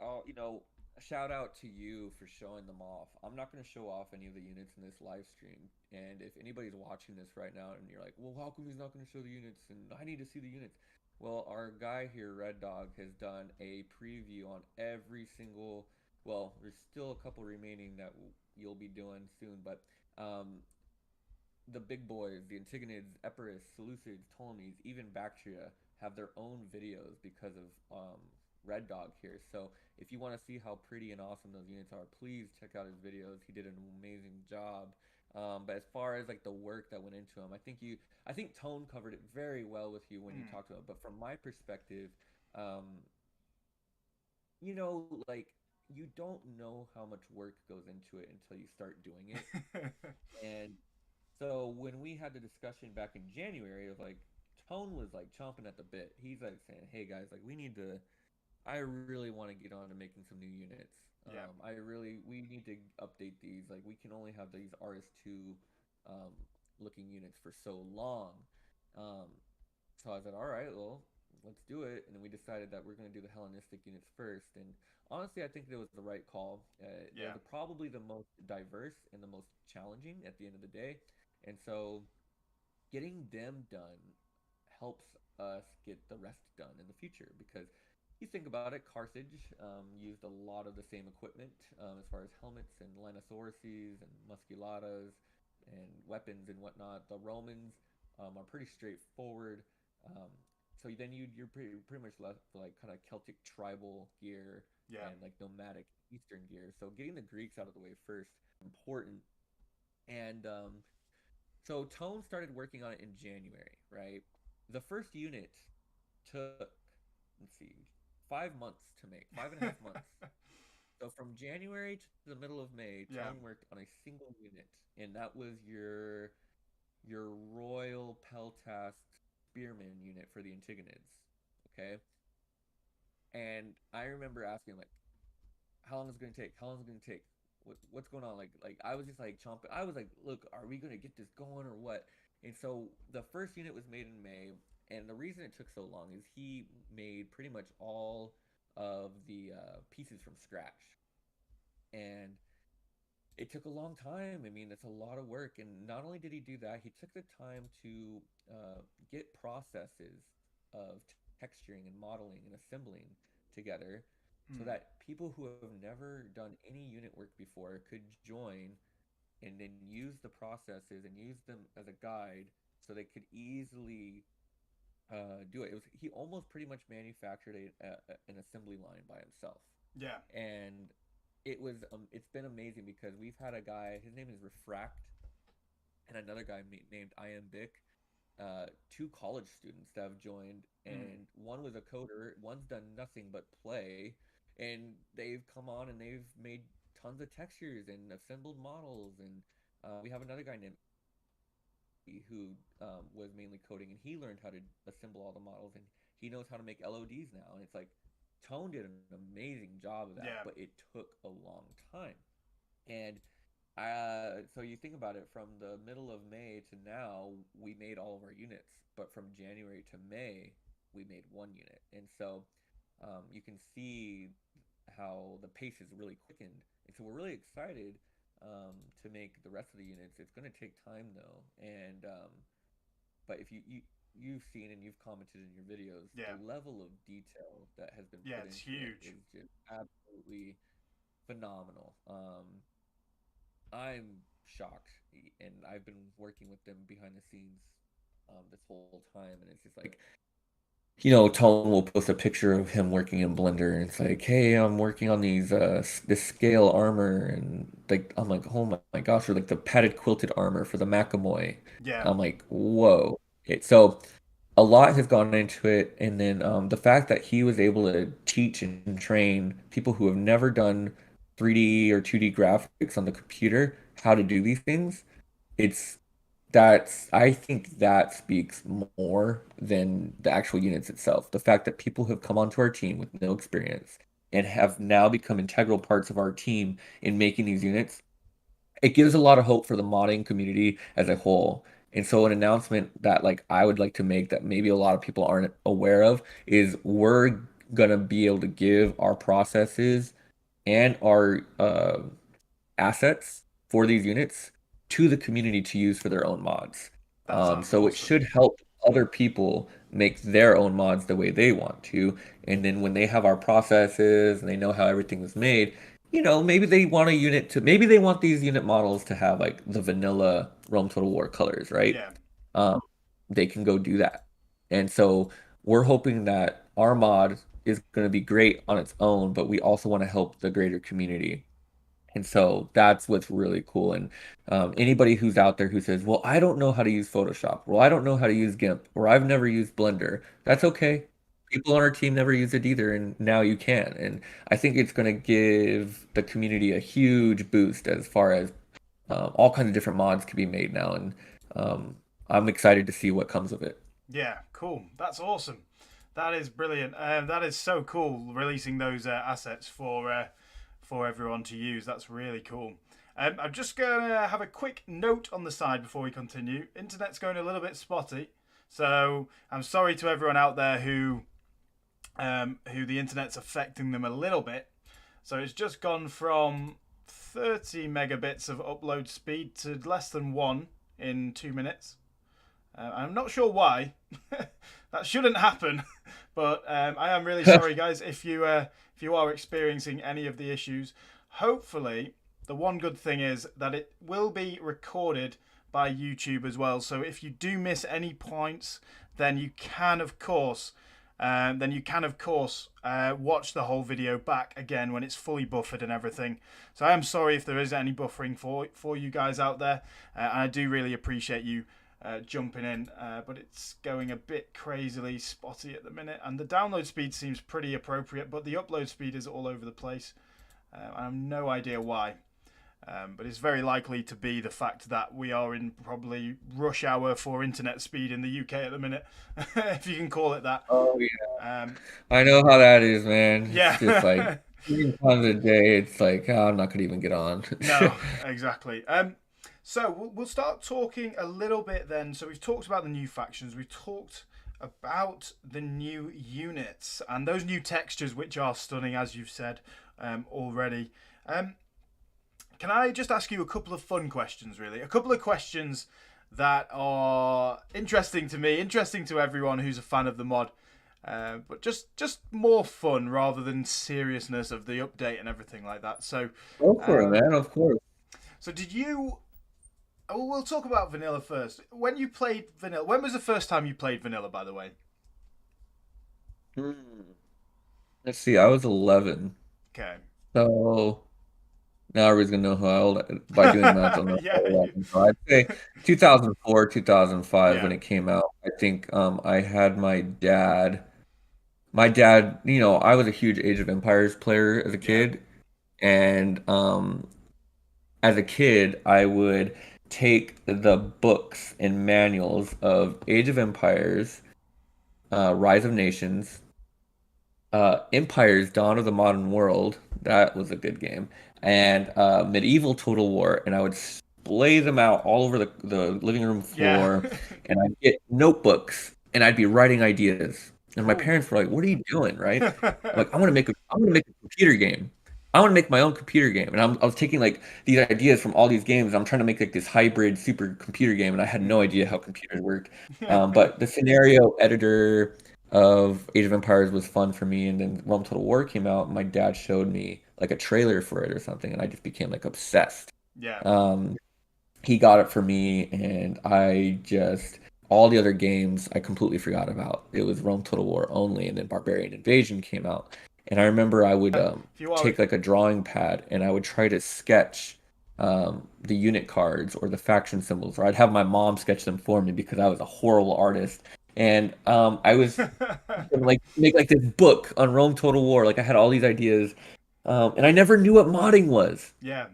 shout out to you for showing them off. I'm not going to show off any of the units in this live stream. And if anybody's watching this right now and you're like, well, how come he's not going to show the units? And I need to see the units. Well, our guy here, Red Dog, has done a preview on every single. Well, there's still a couple remaining that you'll be doing soon, but the big boys, the Antigonids, Epeiros, Seleucids, Ptolemies, even Baktria have their own videos because of Red Dog here. So if you want to see how pretty and awesome those units are, please check out his videos. He did an amazing job. But as far as like the work that went into them, I think Tone covered it very well with you when you Mm. talked about it. But from my perspective, um, like you don't know how much work goes into it until you start doing it. And so when we had the discussion back in January of like Tone was like chomping at the bit. He's like saying, "Hey guys, like I really want to get on to making some new units. Yeah. We need to update these. Like we can only have these RS2 um, looking units for so long." Um, so I said, "All right, well, let's do it." And then we decided that we're going to do the Hellenistic units first. And honestly, I think it was the right call. They're Yeah. probably the most diverse and the most challenging at the end of the day. And so getting them done helps us get the rest done in the future because you think about it, Carthage used a lot of the same equipment as far as helmets and Lanosaurices and Musculatas and weapons and whatnot. The Romans are pretty straightforward. Um, so then you're pretty much left with like kind of Celtic tribal gear Yeah. and like nomadic Eastern gear. So getting the Greeks out of the way first, important. And so Tone started working on it in January, right? The first unit took, let's see, 5 months to make, 5.5 months. So from January to the middle of May, Yeah. Tone worked on a single unit, and that was your Royal Peltask Spearman unit for the Antigonids. Okay, and I remember asking like, how long is it gonna take? How long is it gonna take? What's going on? Like I was just like chomping. I was like, look, are we gonna get this going or what? And so the first unit was made in May, and the reason it took so long is he made pretty much all of the pieces from scratch, and it took a long time. I mean, it's a lot of work. And not only did he do that, he took the time to get processes of texturing and modeling and assembling together so Hmm. that people who have never done any unit work before could join and then use the processes and use them as a guide so they could easily do it. He almost pretty much manufactured an assembly line by himself, Yeah. and it's been amazing because we've had a guy, his name is Refract, and another guy named Iambic, two college students that have joined, Hmm. and one was a coder, one's done nothing but play, and they've come on and they've made tons of textures and assembled models, and we have another guy named who was mainly coding, and he learned how to assemble all the models, and he knows how to make LODs now. And it's like Tone did an amazing job of that, Yeah. but it took a long time. And so you think about it, from the middle of May to now, we made all of our units, but from January to May, we made one unit. And so you can see how the pace has really quickened. And so we're really excited to make the rest of the units. It's going to take time though, and but if you've seen and you've commented in your videos, Yeah. the level of detail that has been Yeah. put It's into it huge. is just absolutely phenomenal. I'm shocked, and I've been working with them behind the scenes this whole time, and it's just like, Tone will post a picture of him working in Blender, and it's like, hey, I'm working on this scale armor, and like I'm like, oh my gosh, or like the padded quilted armor for the Macamoy. Yeah. I'm like, whoa. So a lot has gone into it, and then the fact that he was able to teach and train people who have never done 3D or 2D graphics on the computer how to do these things, it's I think that speaks more than the actual units itself. The fact that people have come onto our team with no experience and have now become integral parts of our team in making these units, it gives a lot of hope for the modding community as a whole. And so an announcement that like I would like to make that maybe a lot of people aren't aware of is we're gonna be able to give our processes and our assets for these units to the community to use for their own mods. That sounds So it awesome. should help other people make their own mods the way they want to. And then when they have our processes and they know how everything was made, maybe they want a unit maybe they want these unit models to have like the vanilla Rome Total War colors, right? Yeah. Um, they can go do that. And so we're hoping that our mod is going to be great on its own, but we also want to help the greater community. And so that's what's really cool. And anybody who's out there who says, well, I don't know how to use Photoshop, well, I don't know how to use GIMP, or I've never used Blender, that's Yeah. okay. People on our team never used it either, and now you can. And I think it's going to give the community a huge boost as far as all kinds of different mods can be made now. And um, I'm excited to see what comes of it. Yeah. Cool. That's awesome. That is brilliant. That is so cool. Releasing those assets for everyone to use. That's really cool. I'm just gonna have a quick note on the side before we continue. Internet's going a little bit spotty, so I'm sorry to everyone out there who the internet's affecting them a little bit. So it's just gone from 30 megabits of upload speed to less than one in 2 minutes. I'm not sure why. That shouldn't happen, but I am really sorry, guys, if you are experiencing any of the issues. Hopefully, the one good thing is that it will be recorded by YouTube as well. So if you do miss any points, then you can of course watch the whole video back again when it's fully buffered and everything. So I am sorry if there is any buffering for you guys out there, and I do really appreciate you jumping in, but it's going a bit crazily spotty at the minute, and the download speed seems pretty appropriate, but the upload speed is all over the place. I have no idea why. But it's very likely to be the fact that we are in probably rush hour for internet speed in the UK at the minute, if you can call it that. Oh yeah. I know how that is, man. Yeah. It's just like 3 times a day. It's like, oh, I'm not gonna even get on. No, exactly. So we'll start talking a little bit then. So we've talked about the new factions. We've talked about the new units and those new textures, which are stunning, as you've said already. Can I just ask you a couple of fun questions, really? A couple of questions that are interesting to me, interesting to everyone who's a fan of the mod, but just more fun rather than seriousness of the update and everything like that. So, Go for it, man. Of course. So did you... We'll talk about vanilla first. When you played vanilla, when was the first time you played vanilla, by the way? Let's see. I was 11. Okay. So now everybody's gonna know how old by doing math. I'll know Yeah, how old I am. So I'd say 2004, 2005 Yeah. when it came out. I think I had my dad. My dad, I was a huge Age of Empires player as a Yeah. kid, and as a kid, I would take the books and manuals of Age of Empires, Rise of Nations, Empires: Dawn of the Modern World. That was a good game. And Medieval Total War, and I would splay them out all over the living room Yeah. floor, and I'd get notebooks, and I'd be writing ideas. And my Cool. parents were like, "What are you doing?" Right? Like, I'm gonna make a computer game. I want to make my own computer game, and I was taking like these ideas from all these games. I'm trying to make like this hybrid super computer game, and I had no idea how computers work. But the scenario editor of Age of Empires was fun for me, and then Rome Total War came out, and my dad showed me like a trailer for it or something, and I just became like obsessed. Yeah. He got it for me, and I just all the other games I completely forgot about. It was Rome Total War only, and then Barbarian Invasion came out. And I remember I would take like a drawing pad and I would try to sketch the unit cards or the faction symbols, or I'd have my mom sketch them for me because I was a horrible artist. And I was gonna, like make like this book on Rome Total War. Like I had all these ideas, and I never knew what modding was. Yeah.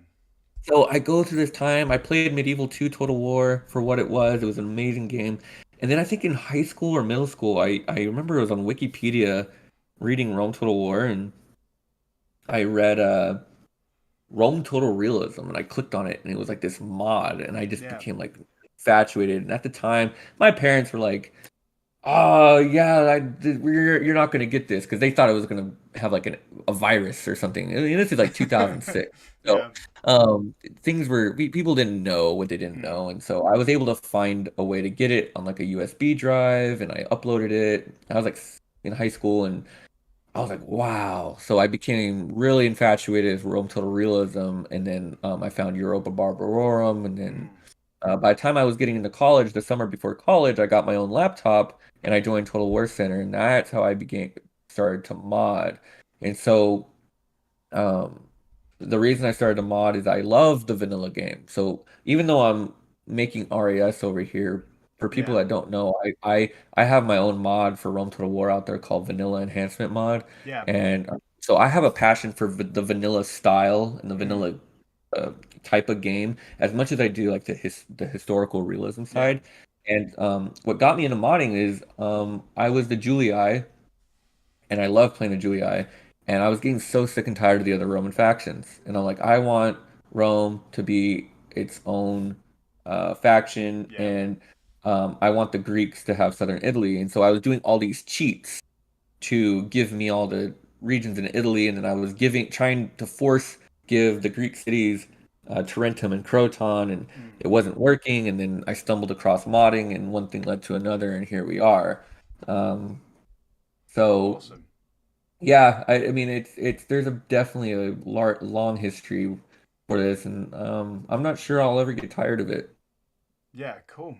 So I go through this time. I played Medieval 2 Total War for what it was. It was an amazing game. And then I think in high school or middle school, I remember it was on Wikipedia reading Rome Total War, and I read Rome Total Realism, and I clicked on it, and it was like this mod, and I just became like infatuated. And at the time, my parents were like, "Oh yeah, you're not gonna get this," because they thought it was gonna have like a virus or something. I mean, this is like 2006, so things were people didn't know what they didn't know, and so I was able to find a way to get it on like a USB drive, and I uploaded it. I was like in high school, and I was like, wow. So I became really infatuated with Rome Total Realism, and then I found Europa Barbarorum, and then by the time I was getting into college, the summer before college, I got my own laptop, and I joined Total War Center, and that's how I started to mod. And so the reason I started to mod is I love the vanilla game. So even though I'm making RIS over here, for people that don't know, I have my own mod for Rome Total War out there called Vanilla Enhancement Mod. Yeah. And so I have a passion for the vanilla style and the vanilla type of game as much as I do like the historical realism side. And what got me into modding is I was the Julii, and I love playing the Julii, and I was getting so sick and tired of the other Roman factions, and I'm like, I want Rome to be its own faction, and I want the Greeks to have southern Italy, and so I was doing all these cheats to give me all the regions in Italy, and then I was trying to give the Greek cities Tarentum and Croton, and it wasn't working, and then I stumbled across modding, and one thing led to another, and here we are. So awesome. yeah, I mean there's definitely a long history for this, and I'm not sure I'll ever get tired of it. Yeah, cool.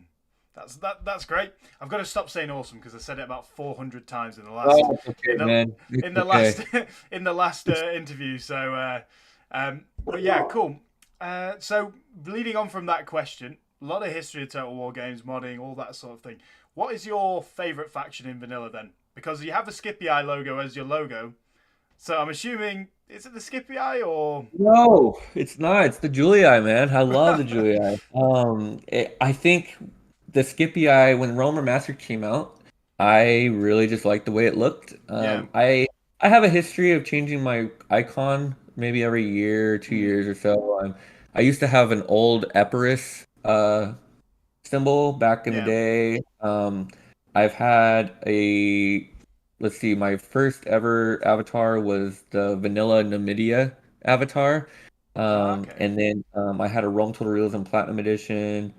That's great. I've got to stop saying awesome because I said it about 400 times in the last Oh, it's okay, in the man. It's in the okay. last in the last interview. So, but yeah, cool. So leading on from that question, a lot of history of Total War games, modding, all that sort of thing. What is your favorite faction in vanilla then? Because you have the Skippy Eye logo as your logo, so I'm assuming is it the Skippy Eye or No, it's not. It's the Julii, man. I love the Julii. I think the Skippy Eye when Roma Master came out, I really just liked the way it looked. yeah, I have a history of changing my icon maybe every year, two mm, years or so. I used to have an old Epeiros symbol back in the yeah, day. I've had a, let's see, my first ever avatar was the vanilla Numidia avatar. okay, And then I had a Rome Total Realism Platinum Edition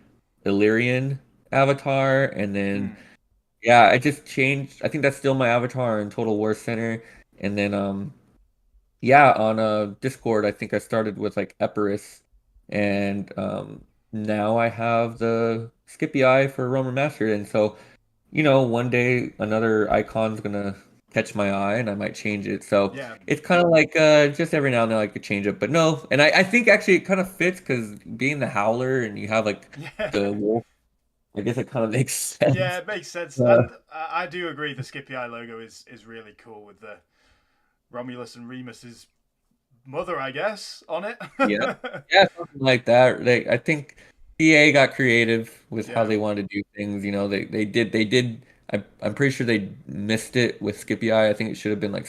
Illyrian avatar. And then, mm, yeah, I just changed. I think that's still my avatar in Total War Center. And then, yeah, on Discord, I think I started with like Epirus, and now I have the Skippy Eye for Roman Master, and so one day another icon's gonna catch my eye, and I might change it. So yeah, it's kind of like just every now and then I could change it, but no, and I think actually it kind of fits because being the Howler and you have like yeah. the wolf, I guess it kind of makes Yeah, sense. it makes sense, Uh, and I do agree. The Skippy Eye logo is really cool with the Romulus and Remus's mother, I guess, on it. Yeah, yeah, something like that. I think EA got creative with how Yeah, they wanted to do things. They did. I'm pretty sure they missed it with Skippy Eye. I think it should have been like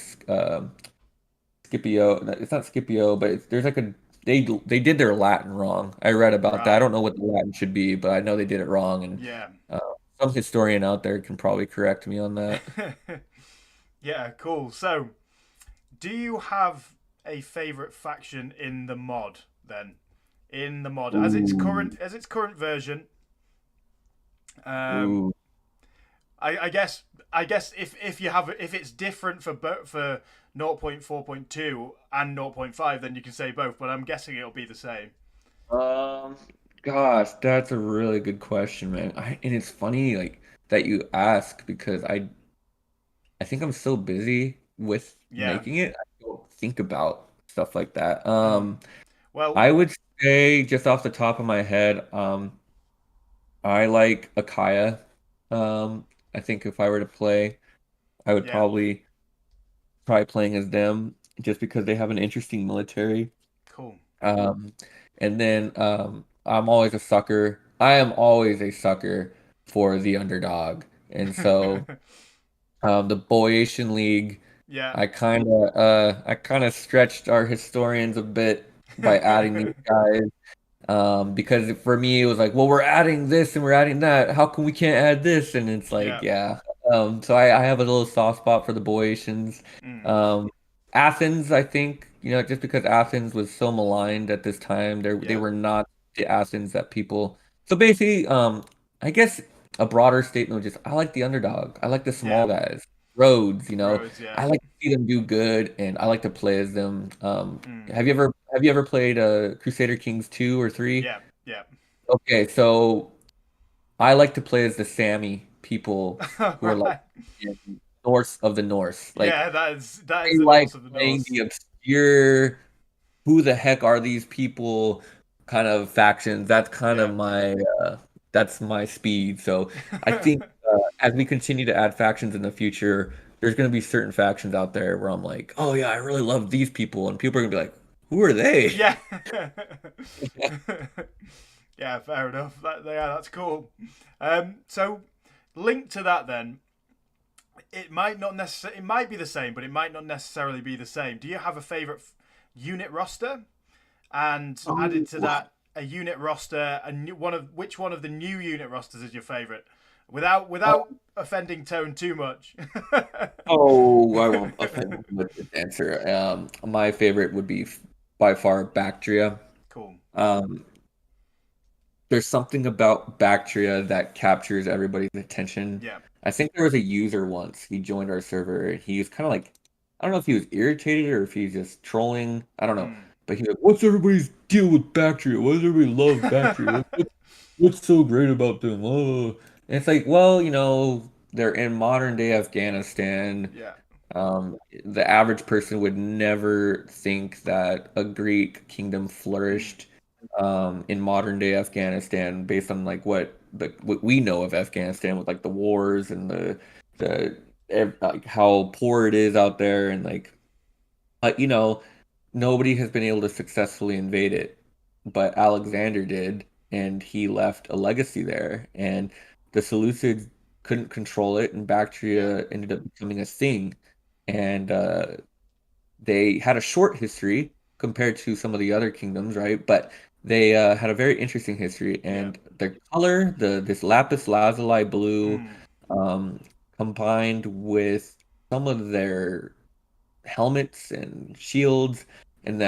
Scipio. No, it's not Scipio, but there's like a they did their Latin wrong. I read about that. I right. don't know what the Latin should be, but I know they did it wrong, and Yeah. uh, some historian out there can probably correct me on that. Yeah, cool. So, do you have a favorite faction in the mod then? In the mod Ooh, as its current version, um, ooh. I guess if you have if it's different for 0.4.2 and 0.5, then you can say both. But I'm guessing it'll be the same. Um, Gosh, that's a really good question, man. And it's funny like that you ask because I think I'm so busy with Yeah. making it, I don't think about stuff like that. Mm. Well, I would say just off the top of my head, I like Akaya. Um, I think if I were to play, I would yeah. probably try playing as them just because they have an interesting military. Cool. Um, and then I'm always a sucker. I am always a sucker for the underdog. And so the Boiotian League, Yeah. I kind of stretched our historians a bit by adding these guys. Because for me it was like, well, we're adding this and we're adding that. How come we can't add this? And it's like, Yeah. yeah. So I have a little soft spot for the Boiotians. Mm. Um, Athens, I think, just because Athens was so maligned at this time, they Yeah. were not the Athens that people. So basically, I guess a broader statement was just, I like the underdog. I like the Yeah. small guys. Rhodes, Rhodes. Yeah. I like to see them do good, and I like to play as them. Mm. Have you ever played Crusader Kings 2 or 3? Yeah. Yeah. Okay, so I like to play as the Sami people who are like Right. in Norse of the North. Like Yeah. That is I the like Norse of the playing Norse. the obscure who the heck are these people kind of factions. Yeah. That's my speed. So I think as we continue to add factions in the future, there's going to be certain factions out there where I'm like, oh yeah, I really love these people, and people are going to be like, who are they? Yeah. Yeah. Fair enough. Yeah. That's cool. So linked to that then. It might not necessarily. It might be the same, but it might not necessarily be the same. Do you have a favorite unit roster? And added to that, a unit roster, which one of the new unit rosters is your favorite? Without offending Tone too much. Oh, I won't offend you with this answer. My favorite would be by far Baktria. Cool. Um, there's something about Baktria that captures everybody's attention. Yeah. I think there was a user once. He joined our server and he was kind of like, I don't know if he was irritated or if he's just trolling. I don't know. Mm. But he's like, "What's everybody's deal with Baktria? Why does everybody love Baktria? What's so great about them?" Oh. And it's like, well, they're in modern day Afghanistan. Yeah. The average person would never think that a Greek kingdom Mm. flourished in modern day Afghanistan based on like what we know of Afghanistan with like the wars and like how poor it is out there and like you know, nobody has been able to successfully invade it, but Alexander did, and he left a legacy there. And the Seleucids couldn't control it, and Yeah. Bactria ended up becoming a thing. And they had a short history compared to some of the other kingdoms, right? But they had a very interesting history, Yeah. and the color, this lapis lazuli blue, Mm. um, combined with some of their helmets and shields and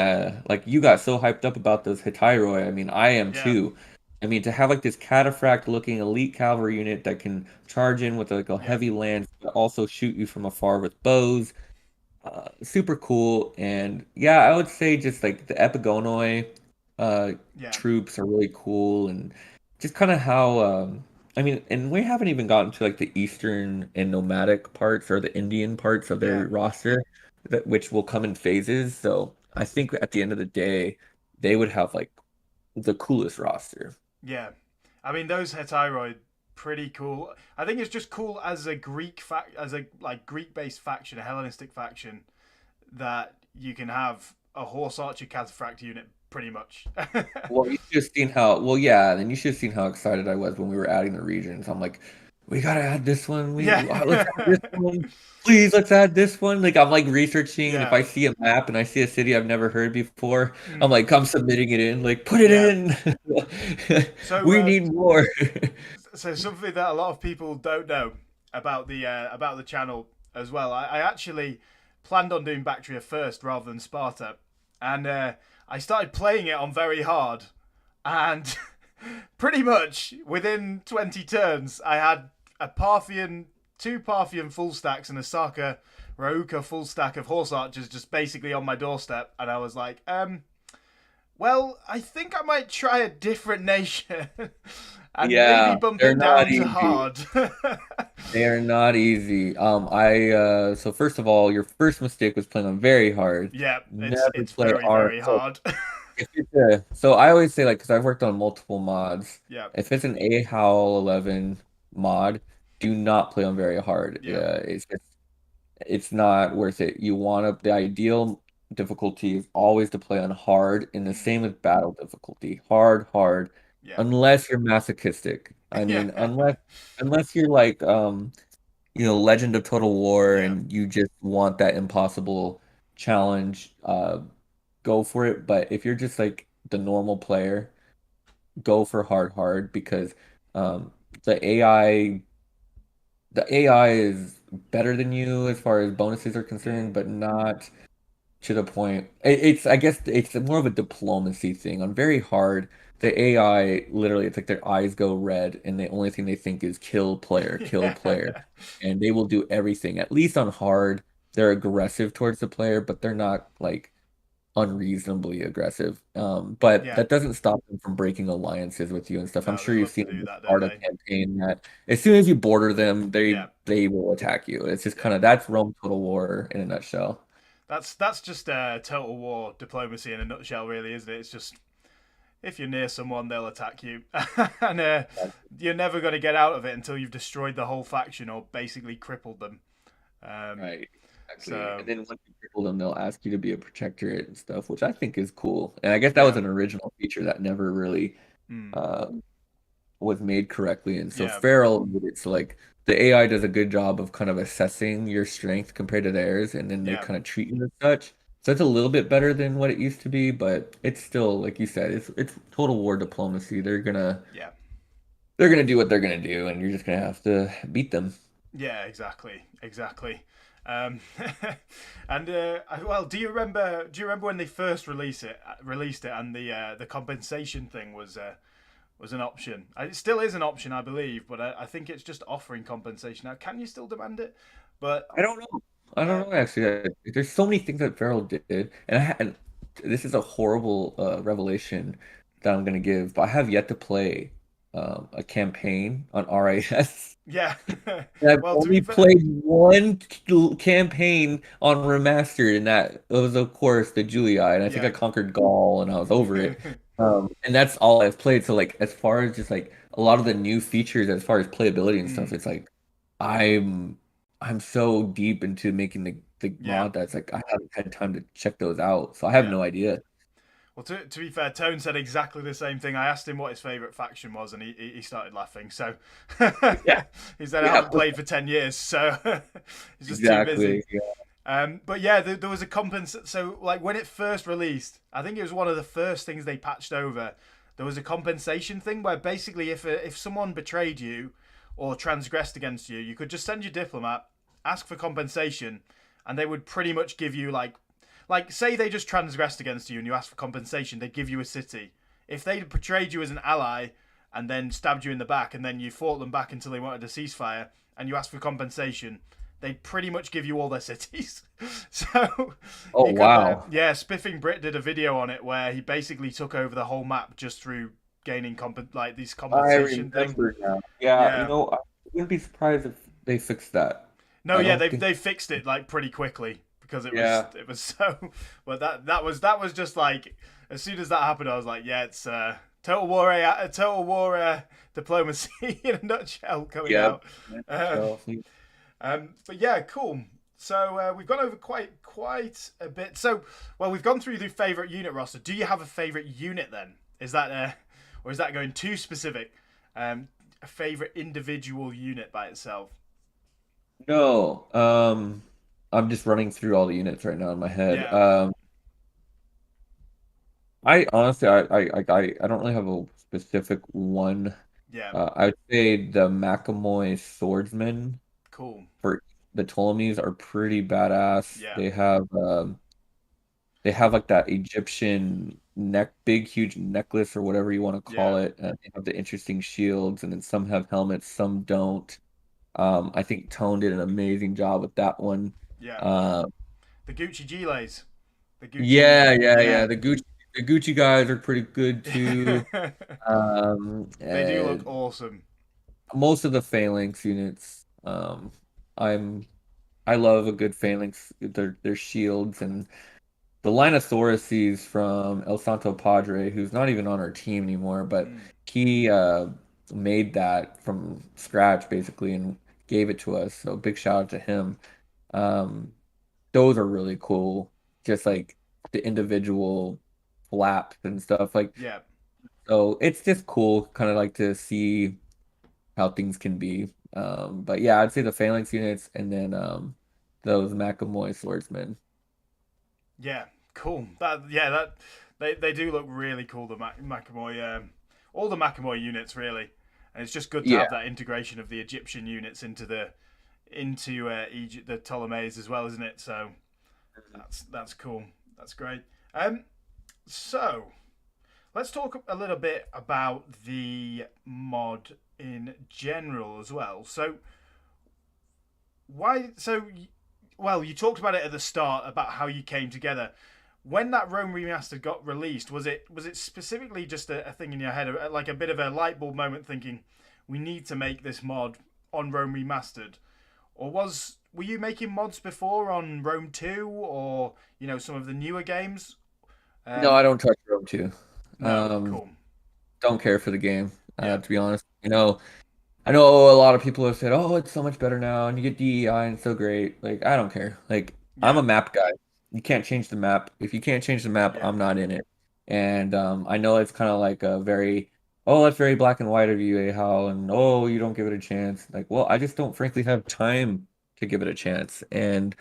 like you got so hyped up about those Hetairoi. I mean, I am Yeah. too. I mean, to have like this cataphract looking elite cavalry unit that can charge in with like a Yeah. heavy lance but also shoot you from afar with bows, super cool. And yeah, I would say just like the Epigonoi uh, Yeah. troops are really cool, and just kind of how I mean, and we haven't even gotten to like the Eastern and nomadic parts or the Indian parts of Yeah. their roster, which will come in phases. So I think at the end of the day, they would have like the coolest roster. Yeah. I mean, those Hetairoi pretty cool. I think it's just cool as a as a like Greek-based faction, a Hellenistic faction that you can have a horse archer cataphract unit pretty much. Well, you should have seen how, well, yeah, then you should have seen how excited I was when we were adding the regions. I'm like, we gotta add this one. Yeah. Let's add this one. Please, let's add this one. Like, I'm like researching, and if Yeah. I see a map and I see a city I've never heard before, I'm Mm. like, I'm submitting it in. Like, put it Yeah. in. So We need more. so something that a lot of people don't know about the channel as well. I actually planned on doing Baktria first rather than Sparta, and I started playing it on very hard, and pretty much within 20 turns, I had a Parthian, two Parthian full stacks, and a Saka Rauka full stack of horse archers just basically on my doorstep, and I was like, well, I think I might try a different nation and maybe Yeah, bump they're it not down to easy. hard. They are not easy. So first of all, your first mistake was playing on very hard. Yeah, Never it's play very hard. very So hard. so I always say like because I've worked on multiple mods. Yeah, If it's an Ahowl 11 mod, do not play on very hard. yeah, It's not worth it. The ideal difficulty is always to play on hard, and the mm, same with battle difficulty. Hard, hard, yeah, unless you're masochistic. I yeah, mean, unless you're like Legend of Total War yeah, and you just want that impossible challenge, go for it. But if you're just like the normal player, go for hard, hard because um, the AI the AI is better than you as far as bonuses are mm, concerned, but not to the point. It's I guess it's more of a diplomacy thing. On very hard, the AI literally it's like their eyes go red and the only thing they think is kill yeah, player, and they will do everything. At least on hard, they're aggressive towards the player, but they're not like unreasonably aggressive. But yeah. that doesn't stop them from breaking alliances with you and stuff. I'm No, they sure you've love to seen in do the that, don't Sparta they? campaign that as soon as you border them, Yeah, they will attack you. It's just yeah. kind of that's Rome Total War in a nutshell. That's just total war diplomacy in a nutshell, really, isn't it? It's just if you're near someone, they'll attack you, and you're never going to get out of it until you've destroyed the whole faction or basically crippled them. Um, Right. Exactly. so And then once you cripple them, they'll ask you to be a protectorate and stuff, which I think is cool. And I guess that yeah, was an original feature that never really mm, uh, was made correctly. And so yeah, Feral made it so like the AI does a good job of kind of assessing your strength compared to theirs, and then they yeah, kind of treat you as such. So it's a little bit better than what it used to be, but it's still, like you said, it's total war diplomacy. yeah. They're gonna do what they're gonna do, and you're just gonna have to beat them. Yeah, exactly, exactly. Um, and well, Do you remember when they first released it, and the compensation thing was an option? It still is an option, I believe, but I think it's just offering compensation now. Can you still demand it? But I don't know. I uh, don't know actually. There's so many things that Feral did, and this is a horrible revelation that I'm gonna give, but I have yet to play a campaign on RIS. Yeah. And I've Well, to be only fair, played one campaign on Remastered, and that was, of course, the Julia. And I think yeah. I conquered Gaul, and I was over it. And that's all I've played. So, like, as far as just like a lot of the new features, as far as playability and stuff, Mm, it's like I'm I'm so deep into making the yeah. mod that's like I haven't had time to check those out. So I have Yeah. no idea. Well, to be fair, Tone said exactly the same thing. I asked him what his favourite faction was, and he started laughing. So Yeah, he said, I yeah, haven't played for 10 years, so he's just too busy. exactly. Yeah. But yeah, there was a So, like, when it first released, I think it was one of the first things they patched over. There was a compensation thing where basically, if someone betrayed you or transgressed against you, you could just send your diplomat, ask for compensation, and they would pretty much give you like say they just transgressed against you and you asked for compensation, they'd give you a city. If they'd portrayed you as an ally and then stabbed you in the back and then you fought them back until they wanted a ceasefire and you asked for compensation, they'd pretty much give you all their cities. So Oh you could, wow. yeah, Spiffing Brit did a video on it where he basically took over the whole map just through gaining like these I compensation thing. remember now. Yeah, Yeah. I wouldn't be surprised if they fixed that. No, I yeah, don't they think. they fixed it like pretty quickly because Yeah, it was so. But that was just like as soon as that happened, I was like, yeah, it's total war diplomacy in a nutshell coming yeah. out. Um, but yeah, cool. So we've gone over quite a bit. So well, we've gone through the favorite unit roster. Do you have a favorite unit then? Is that or is that going too specific? A favorite individual unit by itself? No, I'm just running through all the units right now in my head. Yeah, I honestly, I don't really have a specific one. yeah, I would say the Macamoy swordsmen cool. for the Ptolemies are pretty badass. Yeah, They have like that Egyptian big, huge necklace or whatever you want to call yeah, it. And they have the interesting shields, and then some have helmets, some don't. I think Tone did an amazing job with that one. yeah. Uh, The Gucci Gilets. The Gucci, yeah, yeah, yeah. yeah. The Gucci guys are pretty good too. They do look And awesome. most of the phalanx units, I'm I love a good phalanx. Their shields and the Linothoraces from El Santo Padre, who's not even on our team anymore, but Mm, he made that from scratch basically and gave it to us. So big shout out to him. Um, those are really cool. Just like the individual flaps and stuff. Like yeah, so it's just cool kind of like to see how things can be. But yeah, I'd say the phalanx units and then those Macamoy swordsmen. yeah. Cool. That they do look really cool. The Macamoy, all the Macamoy units really, and it's just good to Yeah. have that integration of the Egyptian units into Egypt, the Ptolemies as well, isn't it? So that's cool. That's great. So let's talk a little bit about the mod in general as well. So why? Well, you talked about it at the start about how you came together. When that Rome remastered got released, was it specifically just a thing in your head, like a bit of a light bulb moment, thinking we need to make this mod on Rome remastered, or were you making mods before on Rome 2 or some of the newer games? No, I Um, don't touch Rome 2. no, Um, cool. don't care for the game, Yeah, to be honest. I know a lot of people have said, "Oh, it's so much better now, and you get DEI, and it's so great." Like, I don't care. Like, I'm yeah, a map guy. You can't change the map. If you can't change the map, yeah, I'm not in it. And I know it's kind of like a very, oh, that's very black and white of you, Ahowl, and oh, you don't give it a chance. Like, well, I just don't frankly have time to give it a chance. And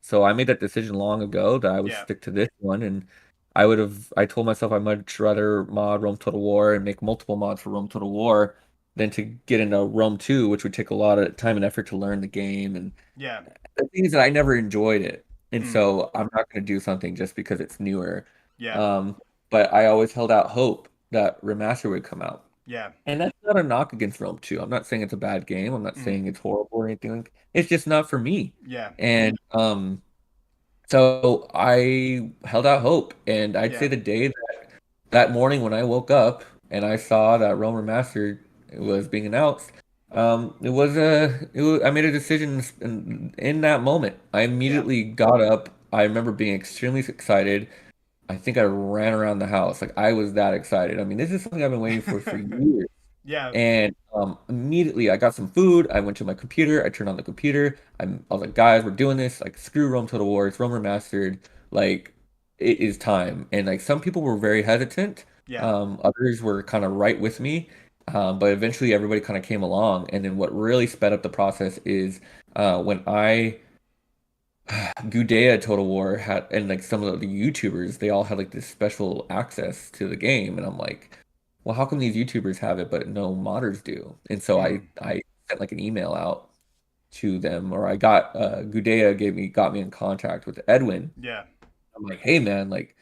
so I made that decision long ago that I would yeah, stick to this one, and I told myself I'd much rather mod Rome Total War and make multiple mods for Rome Total War than to get into Rome 2, which would take a lot of time and effort to learn the game. And yeah, the thing is that I never enjoyed it. And mm, so I'm not going to do something just because it's newer. yeah, Um, but I always held out hope that Remaster would come out. yeah, And that's not a knock against Rome 2. I'm not saying it's a bad game. I'm not mm, saying it's horrible or anything like it's just not for me. yeah, And so I held out hope. And I'd yeah, say the day that morning when I woke up and I saw that Rome Remastered was being announced, I made a decision in that moment. I Yeah. immediately got up. I remember being extremely excited. I think I ran around the house. Like I was that excited. I mean, this is something I've been waiting for years. Yeah. And immediately I got some food. I went to my computer. I turned on the computer. I was like, guys, we're doing this. Like, screw Rome Total War. It's Rome Remastered. Like, it is time. And like, some people were very hesitant. Yeah. Others were kind of right with me. But eventually, everybody kind of came along. And then what really sped up the process is when I Gudea Total War had, and like some of the YouTubers, they all had like this special access to the game, and I'm like, well, how come these YouTubers have it but no modders do? And so I Mm. I sent like an email out to them, or I got Gudea got me in contact with Edwin. Yeah. I'm like, hey man, like,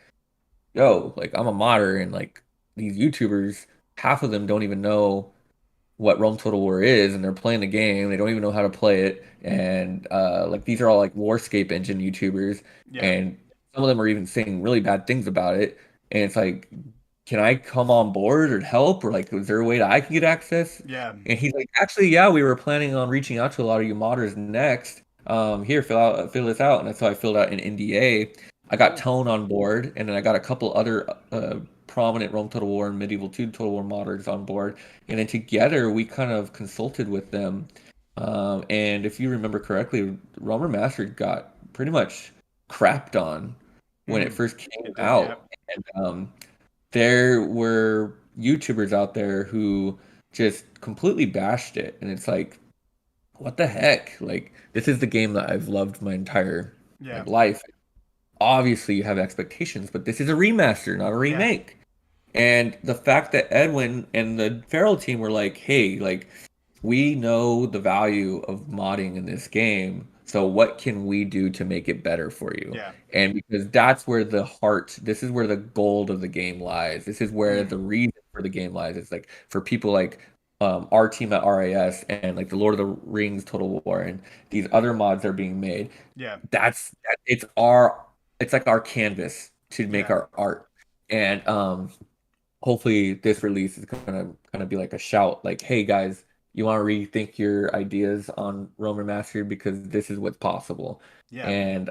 yo, like I'm a modder, and like these YouTubers, half of them don't even know what Rome Total War is, and they're playing the game. They don't even know how to play it, and like these are all like Warscape engine YouTubers, Yeah. and some of them are even saying really bad things about it. And it's like, can I come on board or help, or like, is there a way that I can get access? Yeah. And he's like, actually, yeah, we were planning on reaching out to a lot of you modders next. Here, fill this out, and so I filled out an NDA. I got Cool. Tone on board, and then I got a couple other prominent Rome Total War and Medieval 2 Total War modders on board, and then together we kind of consulted with them. And if you remember correctly, Rome Remastered got pretty much crapped on when it Mm. first came It did. Yeah. out. And there were YouTubers out there who just completely bashed it. And it's like, what the heck? Like, this is the game that I've loved my entire Yeah. like life. Obviously, you have expectations, but this is a remaster, not a Yeah. remake. And the fact that Edwin and the Feral team were like, hey, like, we know the value of modding in this game. So what can we do to make it better for you? Yeah. And because that's where the heart, this is where the gold of the game lies. This is where Mm. the reason for the game lies. It's like for people like our team at RIS and like the Lord of the Rings Total War and these other mods that are being made. Yeah. It's like our canvas to make Yeah. our art. And hopefully this release is gonna kind of be like a shout, like, hey guys, you want to rethink your ideas on Rome Remastered because this is what's possible. Yeah. And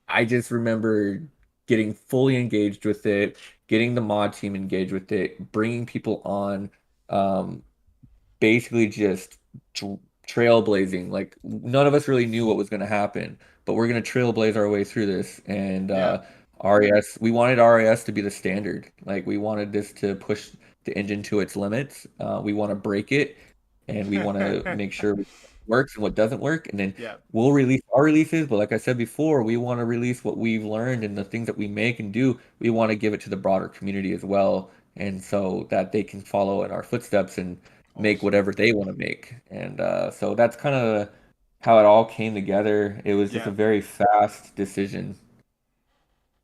I just remember getting fully engaged with it, getting the mod team engaged with it, bringing people on, um, basically just trailblazing. Like none of us really knew what was going to happen, but we're going to trailblaze our way through this. And Yeah. RES, we wanted RES to be the standard. Like we wanted this to push the engine to its limits. We want to break it, and we want to make sure what works and what doesn't work. And then Yeah. we'll release our releases. But like I said before, we want to release what we've learned and the things that we make and do. We want to give it to the broader community as well, and so that they can follow in our footsteps and make Awesome. whatever they want to make. And so that's kind of how it all came together. It was just Yeah. a very fast decision.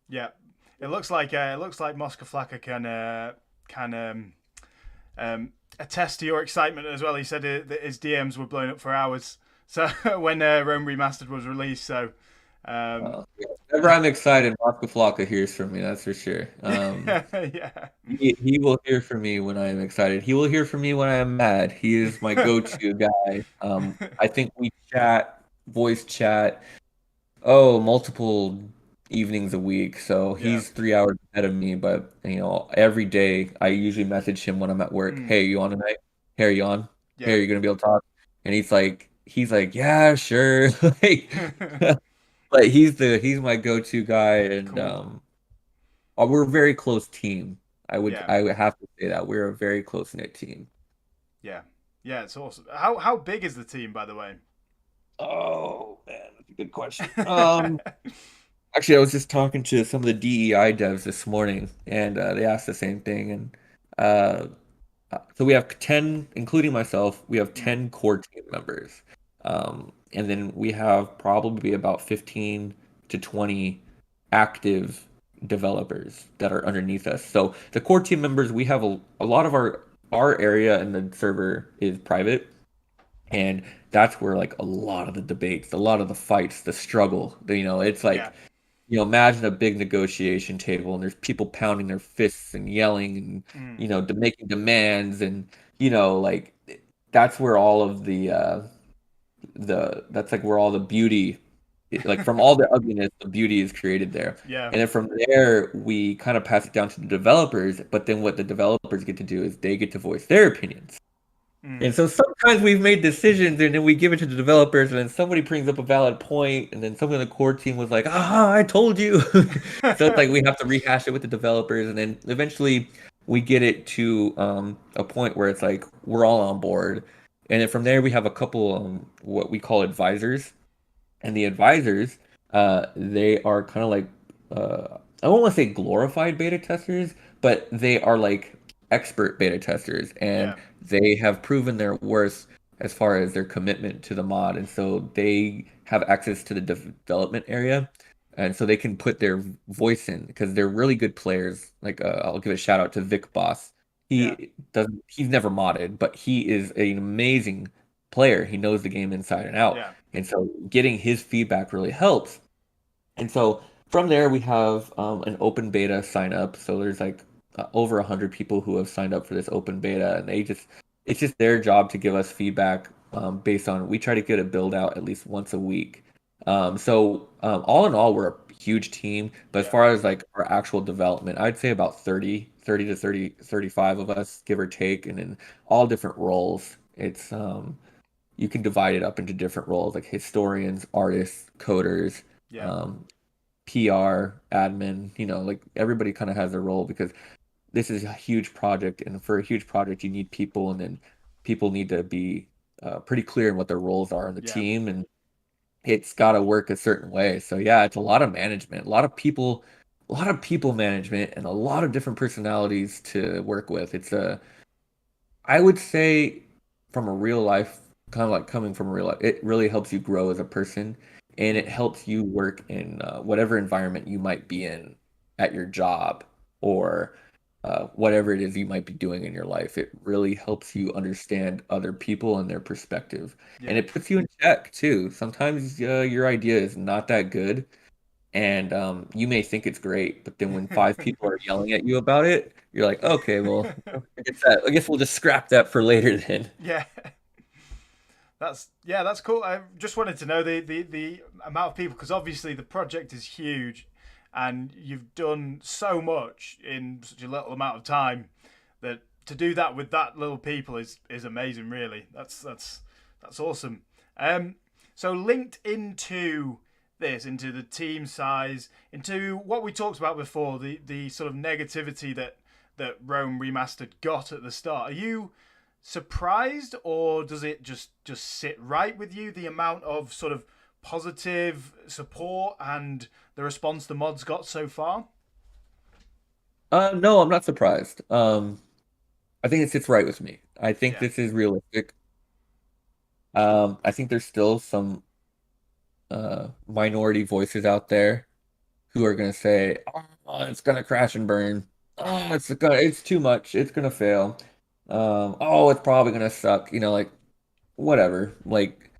Yeah. It looks like Mosca Flacca can attest to your excitement as well. He said that his DMs were blown up for hours. So when Rome Remastered was released, so um, Whenever I'm excited, Mosca Flocka hears from me. That's for sure. yeah, He will hear from me when I am excited. He will hear from me when I am mad. He is my go-to guy. I think we chat, voice chat, multiple evenings a week. So yeah, he's 3 hours ahead of me. But every day I usually message him when I'm at work. mm, Hey, you on tonight? Hey, are you on? Hey, yeah, are you gonna be able to talk? And he's like, yeah, sure. Like, but he's my go-to guy, and cool, we're a very close team. yeah, I would have to say that we're a very close knit team. yeah, yeah. It's awesome. How big is the team, by the way? Oh man, that's a good question. Actually, I was just talking to some of the DEI devs this morning, and they asked the same thing. And uh, so we have 10, including myself. We have Mm, 10 core team members, and then we have probably about 15 to 20 active developers that are underneath us. So the core team members, we have a lot of our area in the server is private, and that's where like a lot of the debates, a lot of the fights, the struggle, it's yeah, like imagine a big negotiation table and there's people pounding their fists and yelling and Mm. making demands, and like that's where all of the that's like where all the beauty, like from all the ugliness, the beauty is created there. Yeah. And then from there, we kind of pass it down to the developers. But then what the developers get to do is they get to voice their opinions. Mm. And so sometimes we've made decisions and then we give it to the developers, and then somebody brings up a valid point, and then someone on the core team was like, "Ah, I told you." So it's like we have to rehash it with the developers, and then eventually we get it to a point where it's like we're all on board. And then from there, we have a couple what we call advisors, and the advisors, they are kind of like, I don't want to say glorified beta testers, but they are like expert beta testers, and Yeah. they have proven their worth as far as their commitment to the mod, and so they have access to the development area, and so they can put their voice in because they're really good players. Like, I'll give a shout out to Vic Boss. Yeah. He's never modded, but he is an amazing player. He knows the game inside and out, Yeah. and so getting his feedback really helps. And so from there, we have an open beta sign up. So there's like over 100 people who have signed up for this open beta, and it's just their job to give us feedback based on, we try to get a build out at least once a week. All in all, we're a huge team. But as Yeah. far as like our actual development, I'd say about 30 to 35 of us, give or take, and in all different roles. It's you can divide it up into different roles like historians, artists, coders, Yeah. um, PR, admin. Like everybody kind of has their role because this is a huge project, and for a huge project, you need people, and then people need to be pretty clear in what their roles are in the Yeah. team, and it's got to work a certain way. So yeah, it's a lot of management, a lot of people management, and a lot of different personalities to work with. I would say, from a real life, kind of like coming from real life, it really helps you grow as a person, and it Mm. helps you work in whatever environment you might be in at your job, or whatever it is you might be doing in your life. It really helps you understand other people and their perspective, and Yeah. it puts you in check too. Sometimes your idea is not that good, and you may think it's great, but then when five people are yelling at you about it, you're like, okay, well, I guess we'll just scrap that for later then. Yeah. That's cool. I just wanted to know the amount of people, because obviously the project is huge, and you've done so much in such a little amount of time, that to do that with that little people is amazing. Really, that's awesome. Um, so linked into this, into the team size, into what we talked about before, the sort of negativity that Rome Remastered got at the start. Are you surprised, or does it just sit right with you, the amount of sort of positive support and the response the mods got so far? No, I'm not surprised. I think it sits right with me. I think Yeah. this is realistic. I think there's still some minority voices out there who are gonna say, "Oh, it's gonna crash and burn. Oh, it's too much. It's gonna fail. Oh, it's probably gonna suck." Like whatever. Like,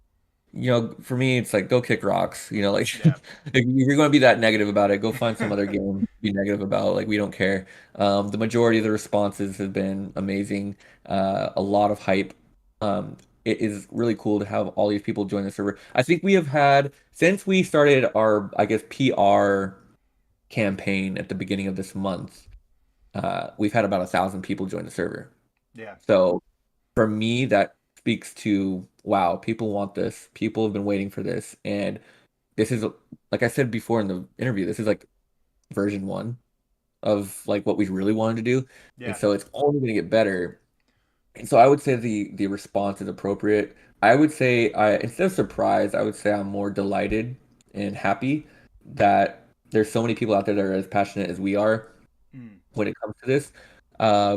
for me, it's like go kick rocks. Like Yeah. if you're going to be that negative about it, go find some other game to be negative about. Like we don't care. The majority of the responses have been amazing. A lot of hype. It is really cool to have all these people join the server. I think we have had, since we started our, I guess, PR campaign at the beginning of this month, we've had about 1,000 people join the server. Yeah. So for me, that speaks to, wow, people want this. People have been waiting for this. And this is, like I said before in the interview, this is like version one of like what we really wanted to do. And Yeah. so it's only going to get better. And so I would say the response is appropriate. I would say, instead of surprised, I would say I'm more delighted and happy that there's so many people out there that are as passionate as we are Mm. when it comes to this,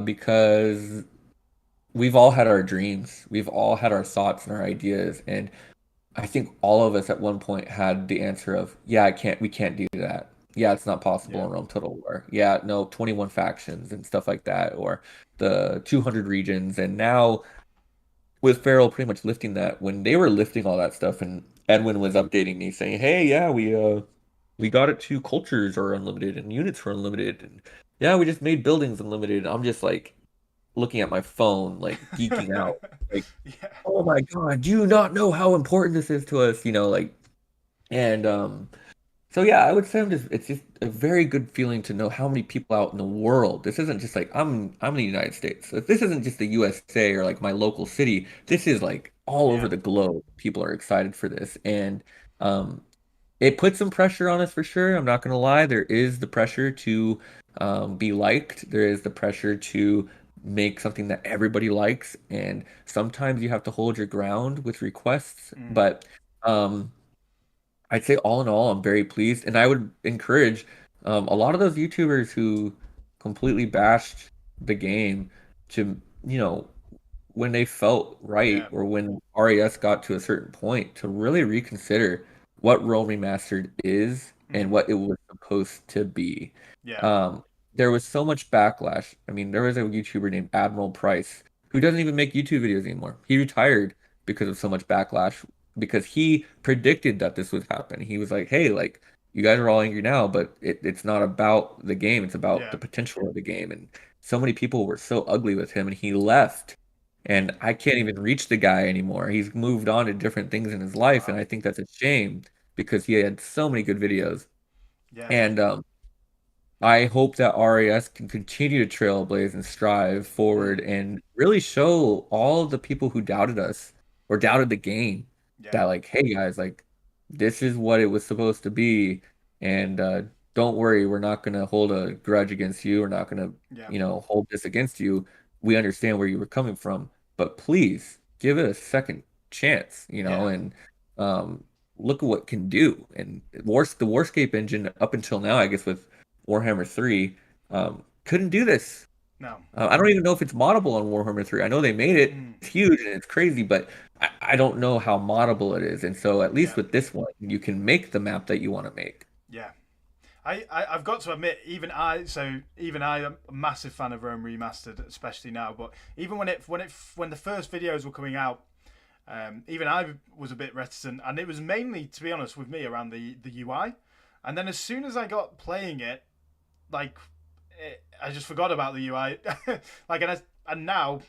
because we've all had our dreams, we've all had our thoughts and our ideas, and I think all of us at one point had the answer of, yeah, we can't do that. Yeah, it's not possible Yeah. in Rome Total War. Yeah, no, 21 factions and stuff like that, or the 200 regions. And now with Farrell pretty much lifting that, when they were lifting all that stuff, and Edwin was updating me saying, "Hey, yeah, we got it to cultures are unlimited and units were unlimited, and yeah, we just made buildings unlimited. I'm just like looking at my phone, like geeking out, like, Yeah. oh my God, do you not know how important this is to us? Like, and so yeah, I would say it's just a very good feeling to know how many people out in the world. This isn't just like I'm in the United States. So this isn't just the USA or like my local city. This is like all Yeah. over the globe. People are excited for this, and um, it puts some pressure on us for sure. I'm not gonna lie. There is the pressure to be liked. There is the pressure to make something that everybody likes, and sometimes you have to hold your ground with requests. Mm. But um, I'd say all in all, I'm very pleased, and I would encourage a lot of those YouTubers who completely bashed the game to, you know, when they felt right Yeah. or when RAS got to a certain point to really reconsider what Rome Remastered is and Mm. what it was supposed to be. Yeah. Um, there was so much backlash. I mean, there was a YouTuber named Admiral Price who doesn't even make YouTube videos anymore. He retired because of so much backlash because he predicted that this would happen. He was like, "Hey, like you guys are all angry now, but it's not about the game. It's about Yeah. the potential of the game." And so many people were so ugly with him, and he left and I can't even reach the guy anymore. He's moved on to different things in his life, and Wow. I think that's a shame because he had so many good videos. Yeah. And I hope that RAS can continue to trailblaze and strive forward Mm. and really show all of the people who doubted us or doubted the game Yeah. that, like, hey guys, like, this is what it was supposed to be. And don't worry, we're not going to hold a grudge against you. We're not going to, Yeah. hold this against you. We understand where you were coming from, but please give it a second chance, Yeah. and um, look at what it can do. And the Warscape engine up until now, I guess, with Warhammer 3 couldn't do this. No. I don't even know if it's moddable on Warhammer 3. I know they made it. Mm. It's huge and it's crazy, but I don't know how moddable it is. And so at Yeah. least with this one, you can make the map that you want to make. Yeah. I've got to admit, even I am a massive fan of Rome Remastered, especially now. But even when the first videos were coming out, even I was a bit reticent, and it was mainly, to be honest, with me around the UI. And then as soon as I got playing it, like I just forgot about the UI. Like and now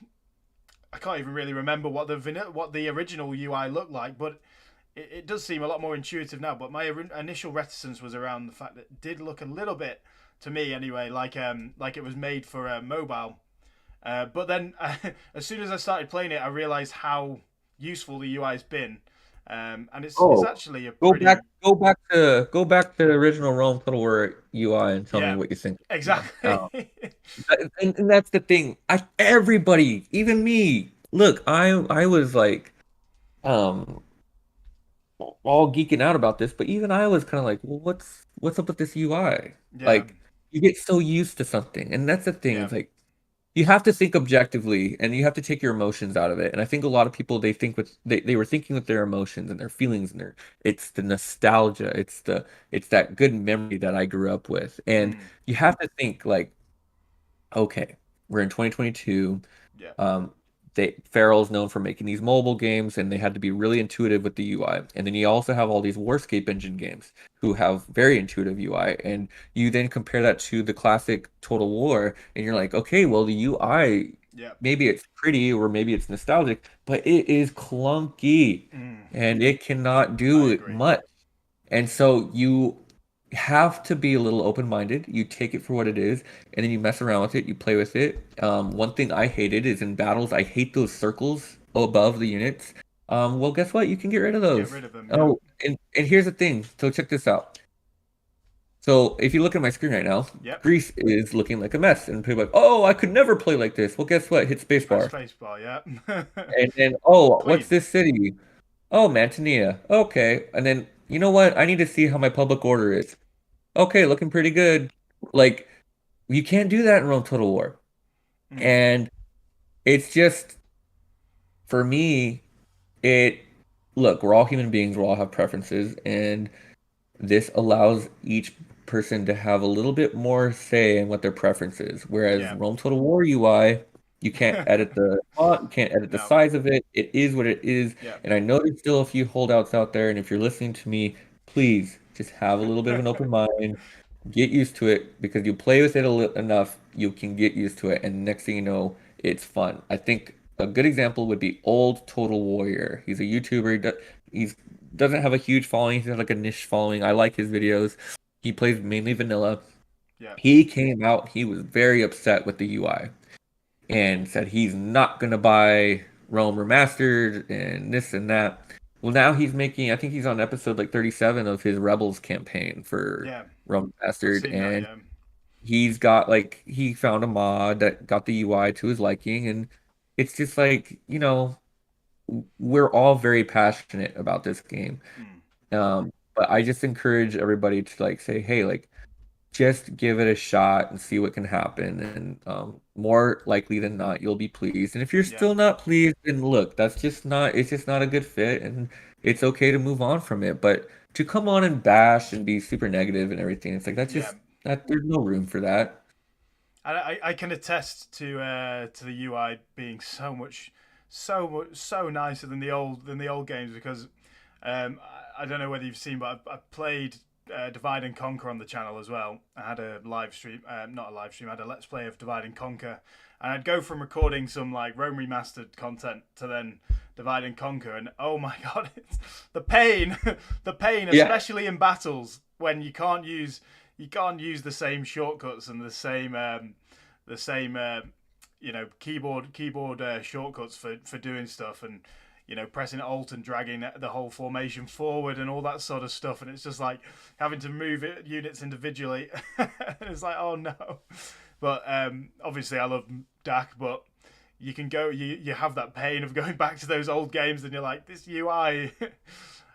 I can't even really remember what the original UI looked like, but it does seem a lot more intuitive now. But my initial reticence was around the fact that it did look a little bit, to me anyway, like it was made for mobile. But then as soon as I started playing it, I realized how useful the UI's been, and it's Oh, actually a pretty go back to the original Rome Total War UI and tell me yeah, what you think. exactly. And that's the thing. Everybody, even me. Look, I was like, um, all geeking out about this, but even I was kind of like, well, what's up with this UI? Yeah, Like, you get so used to something, and that's the thing. yeah, It's like you have to think objectively, and you have to take your emotions out of it. And I think a lot of people they were thinking with their emotions and their feelings and their it's the nostalgia, it's that good memory that I grew up with, and mm, you have to think like, okay, we're in 2022. yeah, Um, Farrell's known for making these mobile games, and they had to be really intuitive with the UI. And then you also have all these Warscape engine games who have very intuitive UI, and you then compare that to the classic Total War, and you're like, okay, well the UI yeah, maybe it's pretty or maybe it's nostalgic, but it is clunky, mm, and it cannot I do it agree. much. And so you have to be a little open-minded. You take it for what it is, and then you mess around with it. You play with it. One thing I hated is in battles, I hate those circles above the units. Well, guess what? You can get rid of Get those. rid of them. Yeah, Oh, and here's the thing. So check this out. So if you look at my screen right now, yep. Greece is looking like a mess, and people are like, oh, I could never play like this. Well, guess what? Hit Press spacebar, spacebar. Yeah. and then oh, what's Clean. this city? Oh, Mantinea. Okay, and then you know what? I need to see how my public order is. Okay, looking pretty good. Like, you can't do that in Rome Total War. Mm, And it's just, for me, it, look, we're all human beings, we all have preferences, and this allows each person to have a little bit more say in what their preference is. Whereas yeah. Rome Total War UI, you can't edit the font, you can't edit the No. size of it. It is what it is. Yeah. And I know there's still a few holdouts out there, and if you're listening to me, please Just have a little bit of an open mind. Get used to it because you play with it enough, you can get used to it, and next thing you know, it's fun. I think a good example would be Old Total Warrior. He's a YouTuber. He's doesn't have a huge following. He has like a niche following. I like his videos. He plays mainly vanilla. Yeah. He came out, he was very upset with the UI and said he's not gonna buy Rome Remastered and this and that. Well, now he's making, I think he's on episode like 37 of his Rebels campaign for Yeah. Rome I've Remastered, seen that. and Yeah. he's got like he found a mod that got the UI to his liking, and it's just like, we're all very passionate about this game. Mm. But I just encourage everybody to like say, hey, like just give it a shot and see what can happen, and more likely than not you'll be pleased, and if you're Yeah. still not pleased, then look, it's just not a good fit, and it's okay to move on from it. But to come on and bash and be super negative and everything, it's like that's Yeah. just that there's no room for that. I can attest to the UI being so nicer than the old games, because I don't know whether you've seen, but I played Divide and Conquer on the channel as well. I had a live stream, not a live stream, I had a let's play of Divide and Conquer, and I'd go from recording some like Rome remastered content to then Divide and Conquer, and oh my god, it's the pain, the pain, Yeah. especially in battles when you can't use the same shortcuts and the same keyboard shortcuts for doing stuff, and pressing Alt and dragging the whole formation forward and all that sort of stuff, and it's just like having to move units individually. It's like, oh no. But obviously I love DAC, but you have that pain of going back to those old games, and you're like, this UI,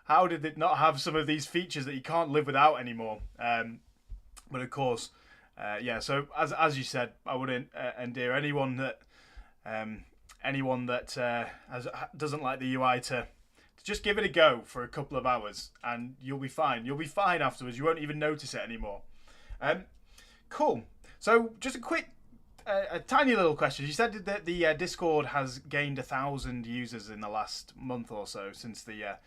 how did it not have some of these features that you can't live without anymore? But of course, yeah. So as you said, I would endear anyone that doesn't like the UI to just give it a go for a couple of hours, and you'll be fine. You'll be fine afterwards. You won't even notice it anymore. Cool. So just a tiny little question. You said that the Discord has gained 1,000 users in the last month or so since the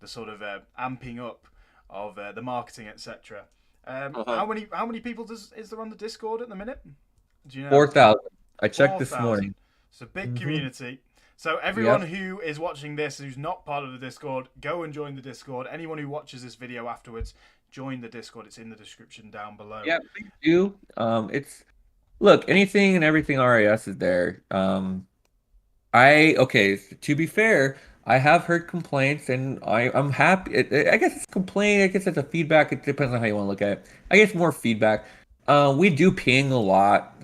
sort of amping up of the marketing, etc. How many people is there on the Discord at the minute? Do you know? 4,000. I checked this 4,000. morning. It's a big Mhm. community. So everyone who is watching this who's not part of the Discord, go and join the Discord. Anyone who watches this video afterwards, join the Discord. It's in the description down below. Yeah, please do. It's look, anything and everything RIS is there. Okay, to be fair, I have heard complaints, and I'm happy. I guess it's complaint. I guess it's a feedback. It depends on how you want to look at it. I guess more feedback. We do ping a lot.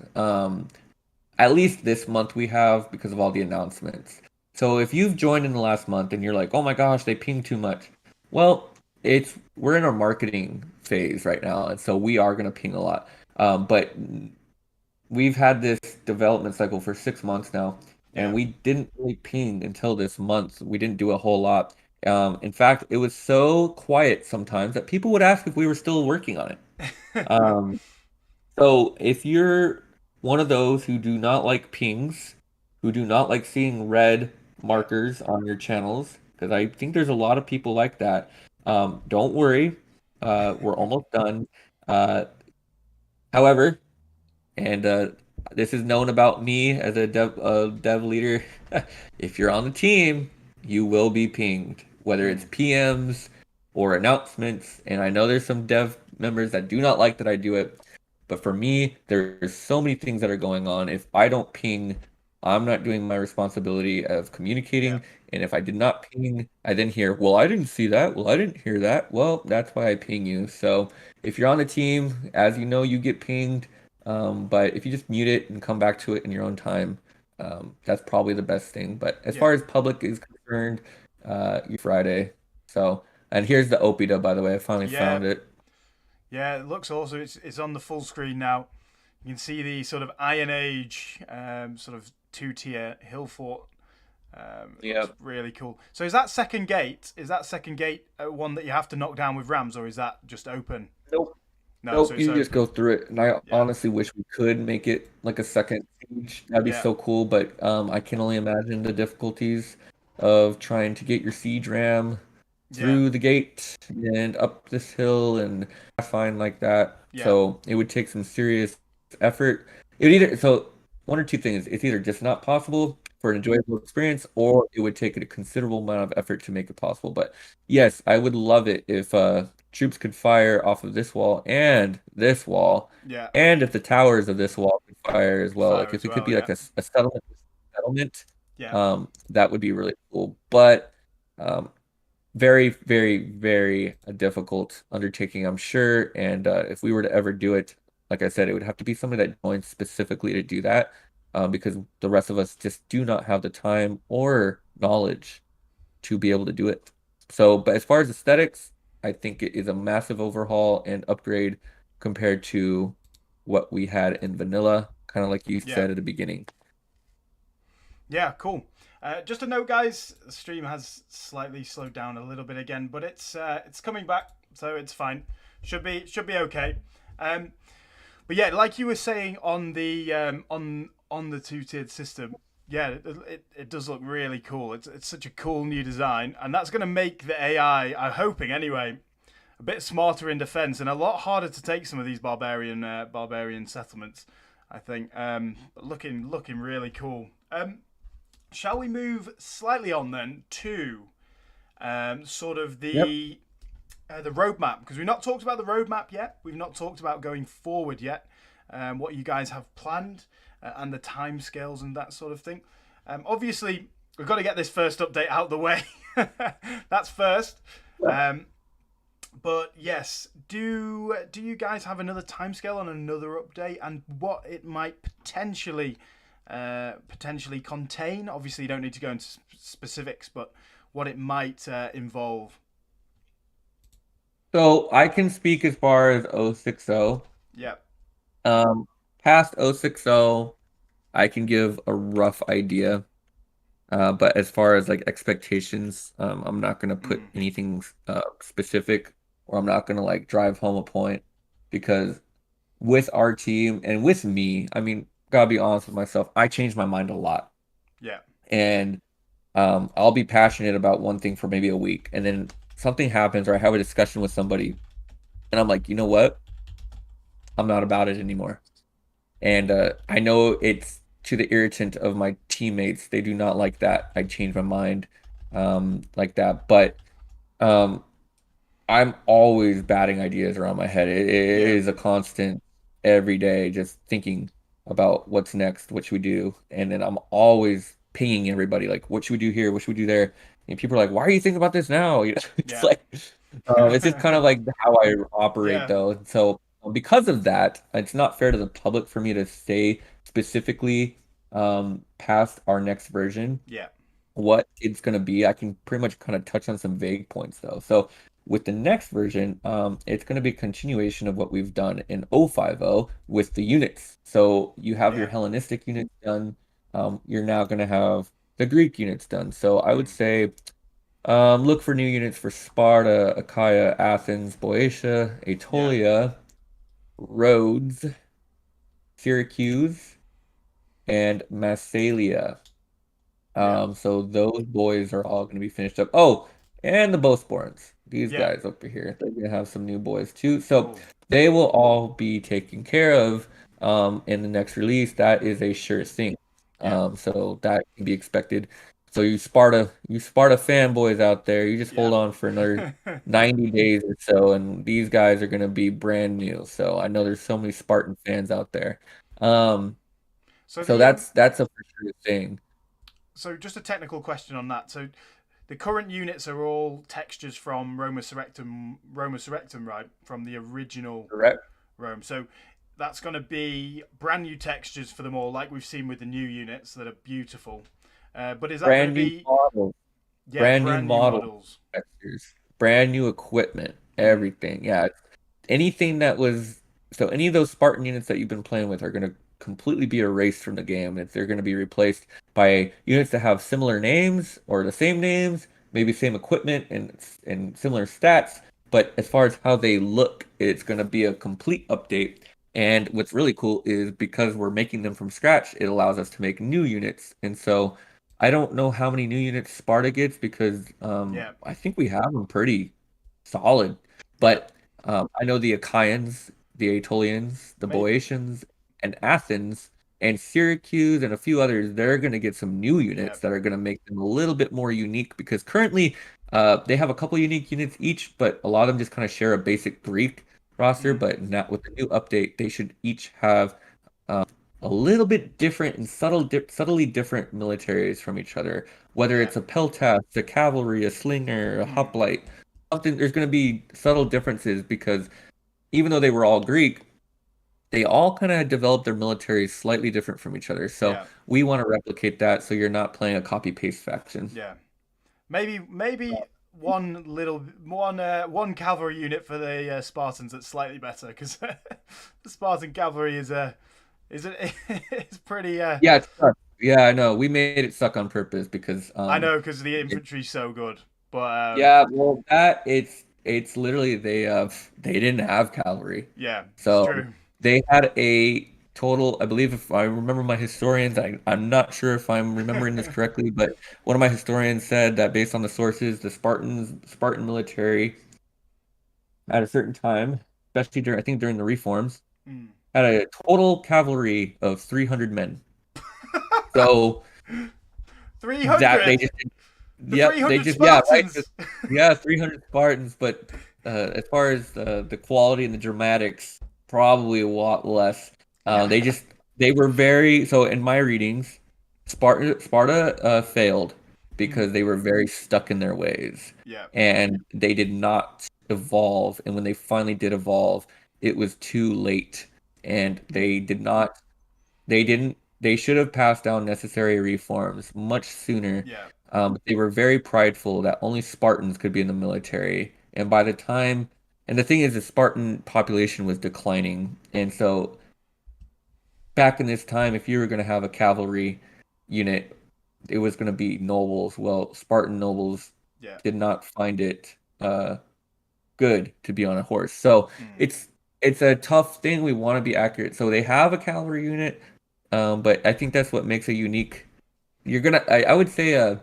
At least this month we have, because of all the announcements. So if you've joined in the last month and you're like, oh my gosh, they ping too much. Well, we're in our marketing phase right now, and so we are gonna ping a lot. But we've had this development cycle for 6 months now, and we didn't really ping until this month. We didn't do a whole lot. In fact, it was so quiet sometimes that people would ask if we were still working on it. So if you're one of those who do not like pings, who do not like seeing red markers on your channels, because I think there's a lot of people like that, don't worry. We're almost done. However, and this is known about me as a dev leader. If you're on the team, you will be pinged, whether it's PMs or announcements. And I know there's some dev members that do not like that I do it, but for me, there's so many things that are going on. If I don't ping, I'm not doing my responsibility of communicating. And if I did not ping, I then hear, well, I didn't see that. Well, I didn't hear that. Well, that's why I ping you. So if you're on the team, as you know, you get pinged. But if you just mute it and come back to it in your own time, that's probably the best thing. But as far as public is concerned, Friday. So, and here's the Oppida, by the way. I finally found it. Yeah, it looks awesome. It's on the full screen now. You can see the sort of Iron Age, sort of 2-tier hill fort. It's really cool. So is that second gate? Is that second gate one that you have to knock down with rams, or is that just open? Nope. No, Nope, so you just go through it. And I honestly wish we could make it like a second siege. That'd be so cool, but I can only imagine the difficulties of trying to get your siege ram Yeah. through the gate and up this hill and fine like that. Yeah. So it would take some serious effort. It would either so one or two things. It's either just not possible for an enjoyable experience, or it would take a considerable amount of effort to make it possible. But yes, I would love it if troops could fire off of this wall and this wall, Yeah. and if the towers of this wall could fire as well. Fire Like as if it could well. be Yeah. like a settlement, Yeah. that would be really cool. But um, very, very, very difficult undertaking, I'm sure. And if we were to ever do it, like I said, it would have to be somebody that joins specifically to do that, because the rest of us just do not have the time or knowledge to be able to do it. So, but as far as aesthetics, I think it is a massive overhaul and upgrade compared to what we had in vanilla, kind of like you Yeah. said at the beginning. Yeah, cool. Just a note, guys. The stream has slightly slowed down a little bit again, but it's coming back, so it's fine. Should be okay. Um, but yeah, like you were saying on the on the two-tiered system, yeah, it does look really cool. It's such a cool new design, and that's going to make the AI, I'm hoping anyway, a bit smarter in defense and a lot harder to take some of these barbarian settlements. I think looking really cool. Shall we move slightly on then to sort of Yep. the roadmap? Because we've not talked about the roadmap yet. We've not talked about going forward yet. What you guys have planned and the timescales and that sort of thing. Obviously, we've got to get this first update out the way. That's first. But yes, do you guys have another timescale on another update and what it might potentially contain? Obviously, you don't need to go into specifics, but what it might involve. So I can speak as far as 060. Yeah. Um, Past 060, I can give a rough idea. But as far as like expectations, I'm not gonna put Mm. anything specific, or I'm not gonna like drive home a point, because with our team and with me, I mean, gotta be honest with myself, I change my mind a lot. Yeah. And I'll be passionate about one thing for maybe a week, and then something happens, or I have a discussion with somebody, and I'm like, you know what? I'm not about it anymore. And I know it's to the irritant of my teammates. They do not like that. I change my mind like that. But um, I'm always batting ideas around my head. It Yeah. is a constant every day, just thinking about what's next, what should we do, and then I'm always pinging everybody like, what should we do here, what should we do there, and people are like, why are you thinking about this now? You know, it's Yeah. like it's just kind of like how I operate Yeah. though. So because of that, it's not fair to the public for me to say specifically past our next version Yeah. what it's going to be. I can pretty much kind of touch on some vague points though. So with the next version, it's going to be a continuation of what we've done in 050 with the units. So you have your Yeah. Hellenistic units done. You're now going to have the Greek units done. So I would Mm. say look for new units for Sparta, Achaia, Athens, Boeotia, Yeah. Aetolia, Rhodes, Syracuse, and Massalia. Yeah. So those boys are all going to be finished up. Oh, and the Bowsporns. These Yeah. guys over here. They're going to have some new boys too. So Cool. they will all be taken care of in the next release. That is a sure thing. Yeah. So that can be expected. So you Sparta fanboys out there, you just Yeah. hold on for another 90 days or so, and these guys are going to be brand new. So I know there's so many Spartan fans out there. Um, so so the that's a for sure thing. so just a technical question on that. So the current units are all textures from Roma Surrectum, right? From the original Correct. Rome. So that's going to be brand new textures for them all, like we've seen with the new units that are beautiful. But is that going to Brand new be, models, yeah, brand new brand new model models? textures, brand new equipment, Mm. everything. Yeah, anything that was so any of those Spartan units that you've been playing with are going to completely be erased from the game. They're going to be replaced by units that have similar names or the same names, maybe same equipment and similar stats. But as far as how they look, it's going to be a complete update. And what's really cool is because we're making them from scratch, it allows us to make new units. And so I don't know how many new units Sparta gets because Yeah, I think we have them pretty solid. yeah. But I know the Achaians, the Aetolians, the Maybe. Boiotians, and Athens, and Syracuse, and a few others, they're going to get some new Yeah. units that are going to make them a little bit more unique because currently they have a couple unique units each, but a lot of them just kind of share a basic Greek roster. Mm, But now with the new update, they should each have a little bit different and subtly different militaries from each other. Whether yeah. it's a peltast, a cavalry, a slinger, a Mm, hoplite, something there's going to be subtle differences because even though they were all Greek, they all kind of developed their militaries slightly different from each other. So yeah. we want to replicate that so you're not playing a copy paste faction. Yeah. Maybe one cavalry unit for the Spartans that's slightly better because the Spartan cavalry is a, it's pretty. Yeah, it sucks. Yeah, I know. We made it suck on purpose because I know because the it, infantry's so good, but yeah, well that it's literally they didn't have cavalry. yeah, it's So true. they had a total, I believe if I remember my historians, I'm not sure if I'm remembering this correctly, but one of my historians said that based on the sources, the Spartan military at a certain time, especially during I think during the reforms, Mm. had a total cavalry of 300 men. So that they 300, just the yep, they 300 just yeah, right. Spartans. Yeah, 300 Spartans, but as far as the quality and the dramatics, probably a lot less. Yeah, They just they were very so in my readings, Sparta failed mm. because they were very stuck in their ways, Yeah, and they did not evolve. And when they finally did evolve, it was too late, and they did not they didn't. They should have passed down necessary reforms much sooner. yeah, But they were very prideful that only Spartans could be in the military. And by the time, and the thing is, the Spartan population was declining. And so back in this time, if you were going to have a cavalry unit, it was going to be nobles. Well, Spartan nobles yeah. did not find it good to be on a horse. So Mm. it's a tough thing. We want to be accurate. So they have a cavalry unit, but I think that's what makes it unique. I would say,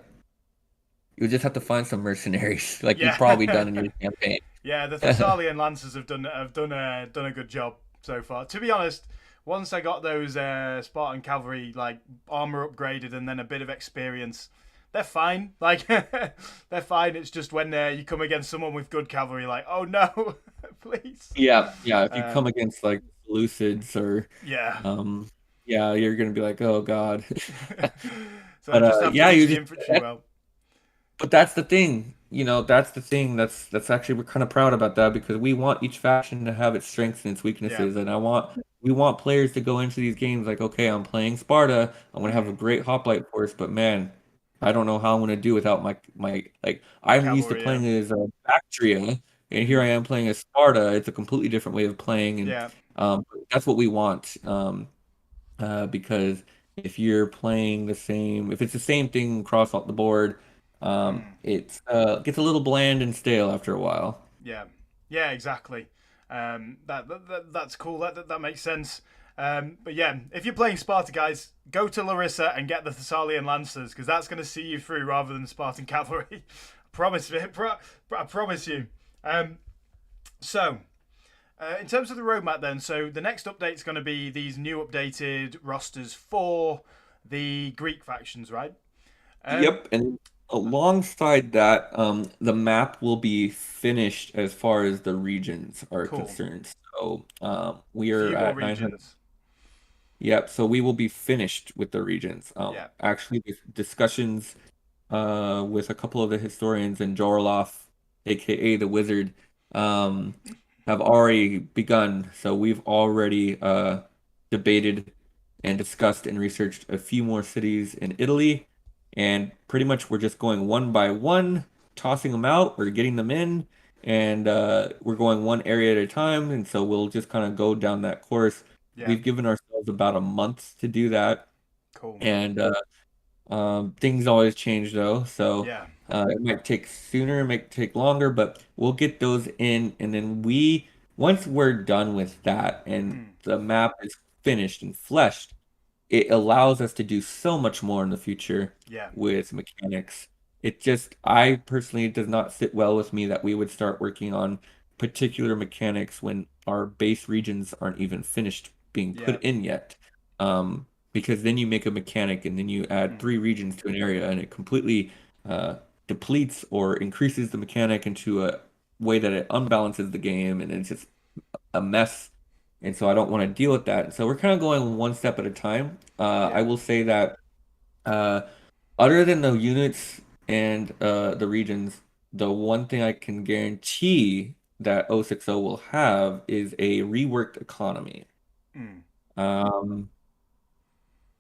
you just have to find some mercenaries, like you've Yeah, probably done in your campaign. yeah. The Thessalian Lancers have done a good job so far. To be honest, once I got those Spartan cavalry like armor upgraded and then a bit of experience, they're fine. Like they're fine. It's just when you come against someone with good cavalry, like oh no, please. Yeah, yeah. If you come Um, against like Lucids or, yeah. um, yeah, you're gonna be like, oh God. So I But just have to yeah, use you the just infantry well. but that's the thing, that's the thing. That's actually we're kind of proud about that because we want each faction to have its strengths and its Yeah. weaknesses, and we want players to go into these games like, okay, I'm playing Sparta, I'm gonna have a Mm. great hoplite force, but man, I don't know how I'm gonna do without my like I'm used to Cavalry. Yeah. playing as a Baktria, and here I Mm. am playing as Sparta. It's a completely different way of playing, and Yeah. that's what we want. Because if it's the same thing across all the board, Mm. it's gets a little bland and stale after a while. Yeah, yeah, exactly. That's cool. That makes sense. But yeah, if you're playing Sparta, guys, go to Larissa and get the Thessalian Lancers because that's going to see you through rather than Spartan cavalry. Promise me. I promise you. Um, so, in terms of the roadmap, then, so the next update is going to be these new updated rosters for the Greek factions, right? Um, Yep, and alongside that, the map will be finished as far as the regions are cool. concerned. So, we A are few more at 900. regions. Yep, so we will be finished with the regions. Yeah. Actually, with discussions with a couple of the historians and Jorloff, aka the Wizard, um, have already begun. So we've already debated and discussed and researched a few more cities in Italy, and pretty much we're just going one by one, tossing them out or getting them in, and we're going one area at a time. And so we'll just kind of go down that course. Yeah. We've given ourselves about a month to do that, Cool. and things always change though, so Yeah. it might take sooner, it might take longer, but we'll get those in, and then once we're done with that and Mm. the map is finished and fleshed, it allows us to do so much more in the future Yeah. with mechanics. It just, I personally, it does not sit well with me that we would start working on particular mechanics when our base regions aren't even finished being Yeah. put in yet. Because then you make a mechanic and then you add Mm. 3 regions to an area and it completely uh, depletes or increases the mechanic into a way that it unbalances the game and it's just a mess. And so I don't want to deal with that. So we're kind of going one step at a time. I Yeah. will say that uh, other than the units and the regions, the one thing I can guarantee that 060 will have is a reworked economy. Mm. Um,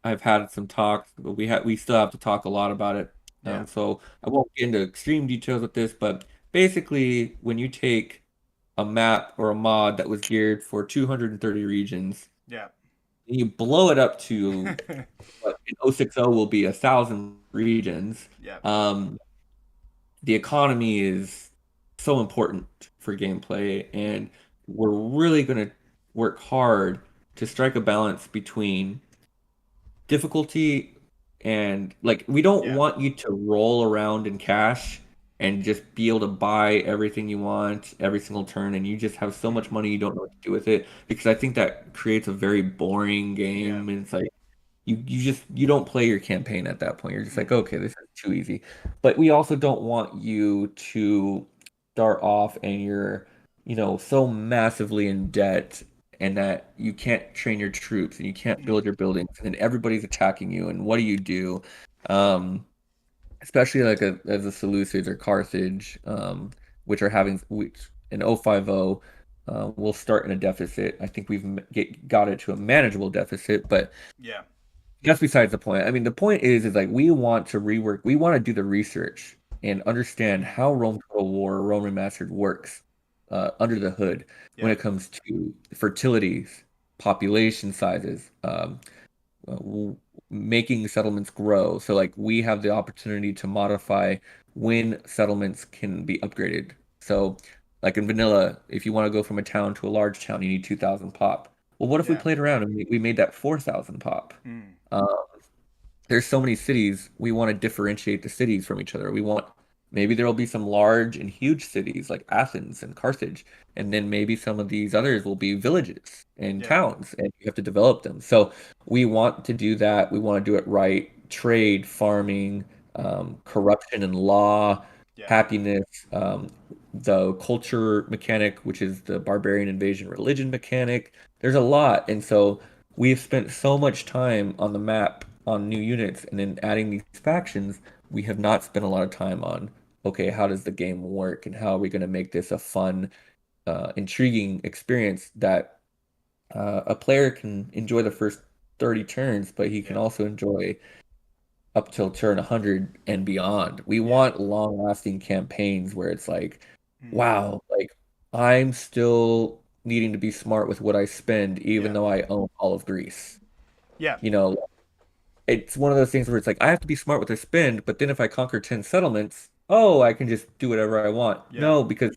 I've had some talks, but we still have to talk a lot about it. Yeah. So I won't get into extreme details with this, but basically, when you take a map or a mod that was geared for 230 regions, Yeah. and you blow it up to what in 060 will be 1,000 regions. Yeah. Um, the economy is so important for gameplay, Mm. and we're really going to work hard to strike a balance between difficulty and like we don't Yeah. want you to roll around in cash and just be able to buy everything you want every single turn and you just have so Mm. much money you don't know what to do with it because I think that creates a very boring Yeah. game and it's like you don't play your campaign at that point. You're just like, Mm. okay, this is too easy. But we also don't want you to start off and you're, so massively in debt and that you can't train your troops and you can't Mm. build your buildings and then everybody's attacking you and what do you do? Um, Especially like as a Seleucids or Carthage, which are which in 050 will start in a deficit. I think we've got it to a manageable deficit, but Yeah. that's besides the point. I mean, the point is like we want to rework, we want to do the research and understand Mm. how Rome Total War, Rome Remastered works under the hood when Yeah. it comes to fertilities, population sizes, w- making settlements grow. So like we have the opportunity to modify when settlements can be upgraded. So like in vanilla, if you want to go from a town to a large town, you need 2,000 pop. Well, what if we Yeah. played around and we made that 4,000 pop? Mm. Uh, there's so many cities. We want to differentiate the cities from each other. We want maybe there will be some large and huge cities like Athens and Carthage, and then maybe some of these others will be villages and Yeah. towns, and you have to develop them. So we want to do that. We want to do it right. Trade, farming, Mm. corruption and law, Yeah. happiness, the culture mechanic, which is the barbarian invasion religion mechanic. There's a lot, and so we've spent so much time on the map on new units and then adding these factions. We have not spent a lot of time on okay, how does the game work and how are we going to make this a fun, intriguing experience that a player can enjoy the first 30 turns, but he can Yeah. also enjoy up till turn 100 and beyond. We Yeah. want long-lasting campaigns where it's like, Mm. wow, like I'm still needing to be smart with what I spend, even Yeah. though I own all of Greece. Yeah. You know, it's one of those things where it's like I have to be smart with I spend, but then if I conquer 10 settlements, oh, I can just do whatever I want. Yeah. No, because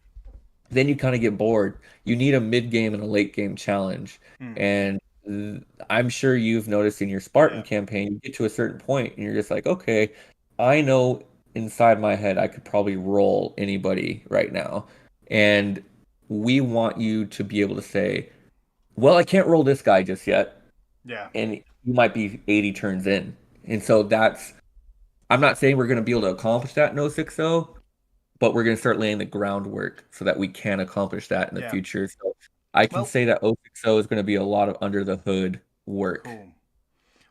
then you kind of get bored. You need a mid game and a late game challenge. Mm. And I'm sure you've noticed in your Spartan Yeah. campaign, you get to a certain point and you're just like, okay, I know inside my head I could probably roll anybody right now. And we want you to be able to say, well, I can't roll this guy just yet. Yeah. And you might be 80 turns in. And so I'm not saying we're going to be able to accomplish that in 060, but we're going to start laying the groundwork so that we can accomplish that in the Yeah. future. So I can Well, say that 060 is going to be a lot of under the hood work. cool.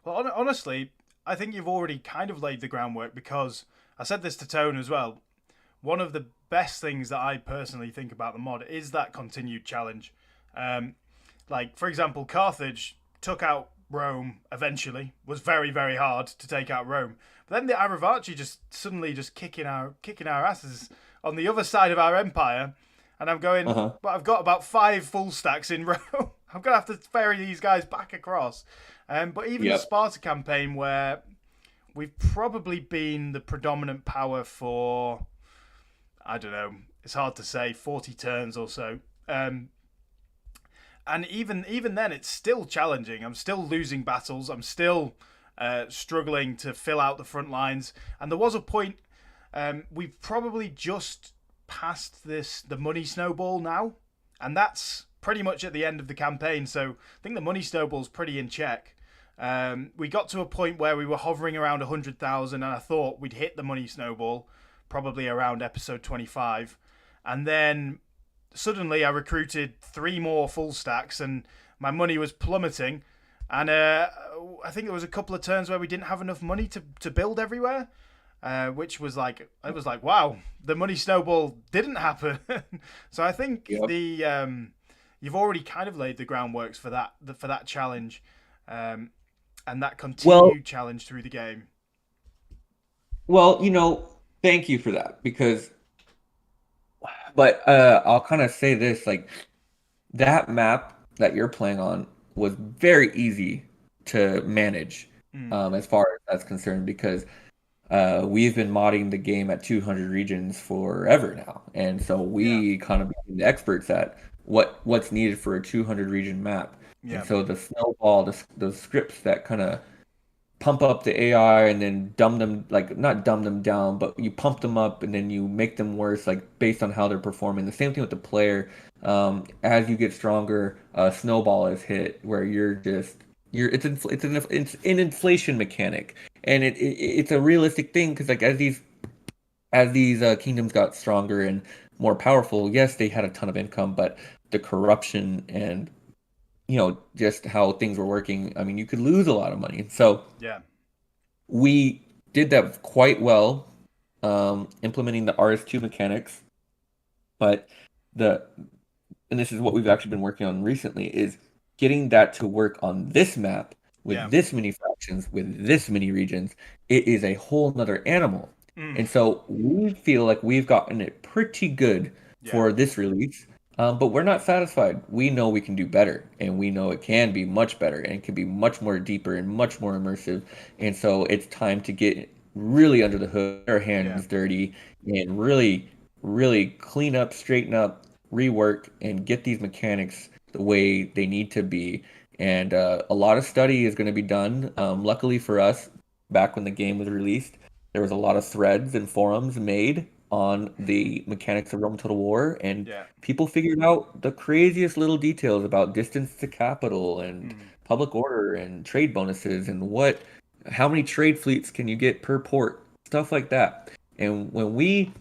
Well, honestly, I think you've already kind of laid the groundwork because I said this to Tone as well. One of the best things that I personally think about the mod is that continued challenge. Um, like, for example, Carthage took out Rome eventually, was very, very hard to take out Rome. But then the Aravaci just suddenly just kicking our asses on the other side of our empire. And I'm going, Uh-huh. but I've got about 5 full stacks in Rome. I'm going to have to ferry these guys back across. But even the Yep. Sparta campaign, where we've probably been the predominant power for, I don't know, it's hard to say, 40 turns or so. and even then, it's still challenging. I'm still losing battles. I'm still struggling to fill out the front lines. And there was a point. We've probably just passed the money snowball now, and that's pretty much at the end of the campaign. So I think the money snowball's pretty in check. We got to a point where we were hovering around 100,000, and I thought we'd hit the money snowball probably around episode 25, and then suddenly I recruited 3 more full stacks, and my money was plummeting. And I think there was a couple of turns where we didn't have enough money to build everywhere, which was like, it was like, wow, the money snowball didn't happen. So I think you've already kind of laid the groundworks for that challenge, and that continued challenge through the game. Well, thank you for that, but I'll kind of say this, like, that map that you're playing on was very easy to manage, as far as that's concerned, because we've been modding the game at 200 regions forever now, and so we kind of became the experts at what's needed for a 200 region map. And so the snowball, the scripts that kind of pump up the AI and then not dumb them down, but you pump them up and then you make them worse, like based on how they're performing. The same thing with the player. As you get stronger, snowball is hit where it's an inflation mechanic, and it's a realistic thing, because like as these kingdoms got stronger and more powerful, yes, they had a ton of income, but the corruption and just how things were working, I mean, you could lose a lot of money. So we did that quite well, implementing the RS2 mechanics. But and this is what we've actually been working on recently, is getting that to work on this map with this many factions, with this many regions. It is a whole nother animal. And so we feel like we've gotten it pretty good for this release. But we're not satisfied. We know we can do better, and we know it can be much better, and it can be much more deeper and much more immersive. And so it's time to get really under the hood, our hands dirty, and really, really clean up, straighten up, rework, and get these mechanics the way they need to be. And a lot of study is going to be done. Luckily for us, back when the game was released, there was a lot of threads and forums made on the mechanics of Rome Total War, and people figured out the craziest little details about distance to capital and public order and trade bonuses and how many trade fleets can you get per port, stuff like that. And when we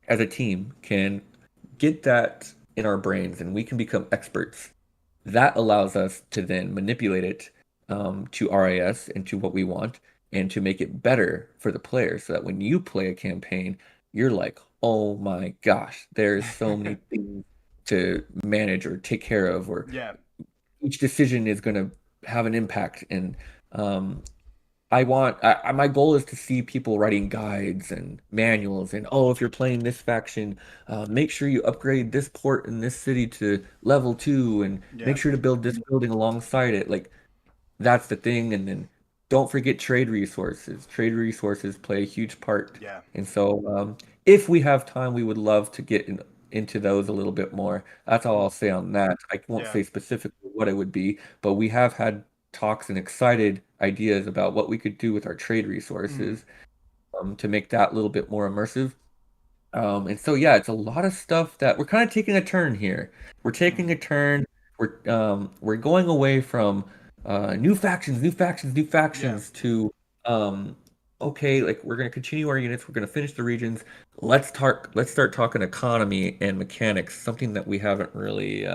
as a team can get that in our brains and we can become experts, that allows us to then manipulate it to RIS and to what we want, and to make it better for the players, so that when you play a campaign, you're like, oh my gosh, there's so many things to manage or take care of, or each decision is going to have an impact. And my goal is to see people writing guides and manuals, and if you're playing this faction, make sure you upgrade this port in this city to level 2, and make sure to build this building alongside it. Like, that's the thing. And then don't forget trade resources. Trade resources play a huge part. And so if we have time, we would love to get into those a little bit more. That's all I'll say on that. I won't say specifically what it would be, but we have had talks and excited ideas about what we could do with our trade resources to make that a little bit more immersive. And so, it's a lot of stuff that we're kind of taking a turn here. We're taking a turn. We're going away from new factions to okay, like, we're going to continue our units, we're going to finish the regions, let's start talking economy and mechanics, something that we haven't really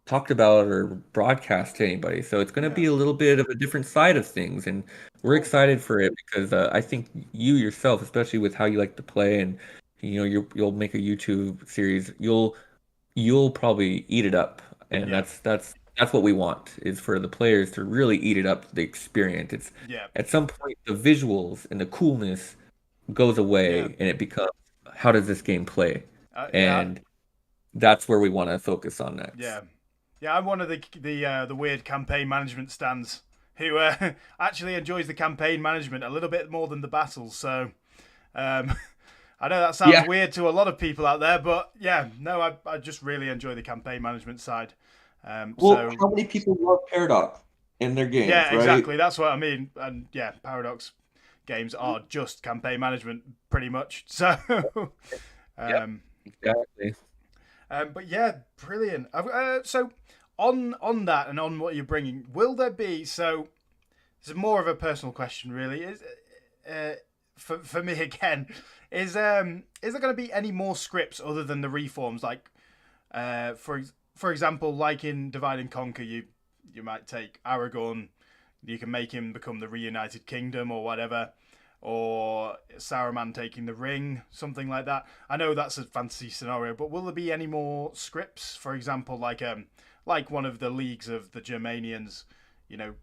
talked about or broadcast to anybody. So it's going to be a little bit of a different side of things, and we're excited for it, because I think you yourself, especially with how you like to play, and you'll make a YouTube series, you'll probably eat it up. And that's what we want, is for the players to really eat it up, the experience. It's at some point the visuals and the coolness goes away, and it becomes, how does this game play? And that's where we want to focus on next. I'm one of the weird campaign management stands who actually enjoys the campaign management a little bit more than the battles. So I know that sounds weird to a lot of people out there, but I just really enjoy the campaign management side. Well, So how many people love Paradox in their games, yeah, right? exactly. That's what I mean. And yeah, Paradox games are just campaign management pretty much. So, Yep, um, exactly. but yeah, brilliant. So on that and on what you're bringing, will there be? So it's more of a personal question, really. Is for me again, is there going to be any more scripts other than the reforms? Like for example, like in Divide and Conquer, you might take Aragorn, you can make him become the reunited kingdom or whatever, or Saruman taking the ring, something like that. I know that's a fantasy scenario, but will there be any more scripts? For example, like one of the leagues of the Germanians, you know,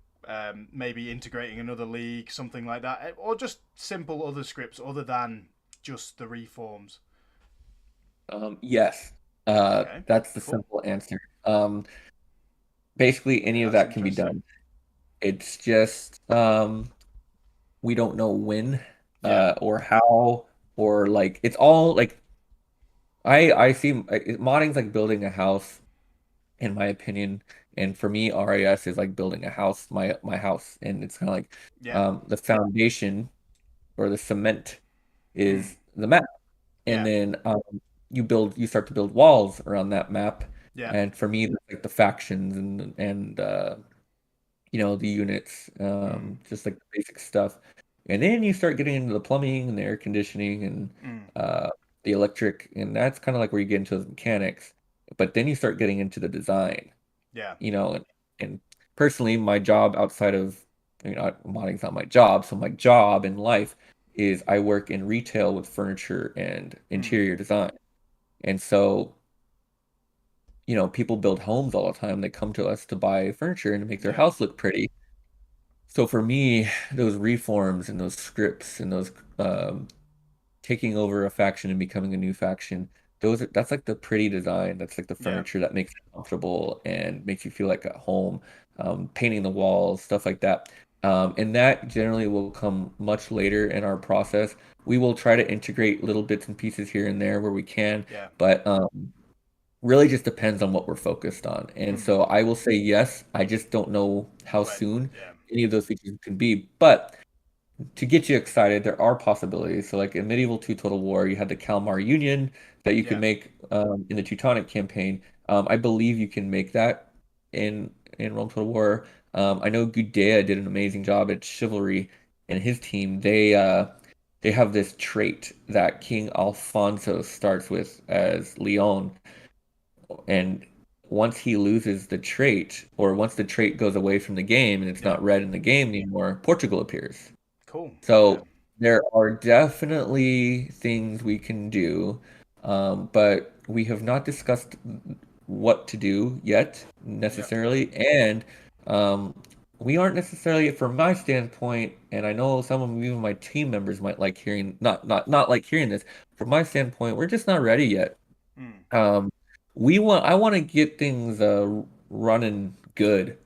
maybe integrating another league, something like that, or just simple other scripts other than just the reforms. Yes, Okay, that's the cool. simple answer. Basically, Okay, any of that's that can be interesting. done. It's just we don't know when, Yeah, or how, or like it's all like I see modding's like building a house, in my opinion. And for me, RIS is like building a house, my house, and it's kind of like yeah, the foundation or the cement mm, is the map, and yeah, then you start to build walls around that map. yeah, And for me, that's like the factions and the units, mm, just like the basic stuff. And then you start getting into the plumbing and the air conditioning and mm, uh, the electric, and that's kind of like where you get into the mechanics. But then you start getting into the design, yeah, and personally, my job outside of, modding's not my job. So my job in life is I work in retail with furniture and mm, interior design. And so, people build homes all the time. They come to us to buy furniture and to make their yeah, house look pretty. So for me, those reforms and those scripts and those um, taking over a faction and becoming a new faction, that's like the pretty design. That's like the yeah, furniture that makes it comfortable and makes you feel like at home. Painting the walls, stuff like that. And that generally will come much later in our process. We will try to integrate little bits and pieces here and there where we can, yeah, but really just depends on what we're focused on. And mm, so I will say yes. I just don't know how when, soon yeah, any of those features can be. But to get you excited, there are possibilities. So, like in Medieval 2 Total War, you had the Kalmar Union that you could yeah, make in the Teutonic campaign. I believe you can make that in Rome Total War. I know Gudea did an amazing job at Chivalry, and his team they have this trait that King Alfonso starts with as Leon, and once he loses the trait, or once the trait goes away from the game and it's yeah, not read in the game anymore, Portugal appears. cool, yeah, So there are definitely things we can do, but we have not discussed what to do yet yeah, necessarily, and um, we aren't necessarily, from my standpoint, and I know some of even my team members might like hearing, not like hearing this. From my standpoint, we're just not ready yet. mm, Um, I want to get things running good,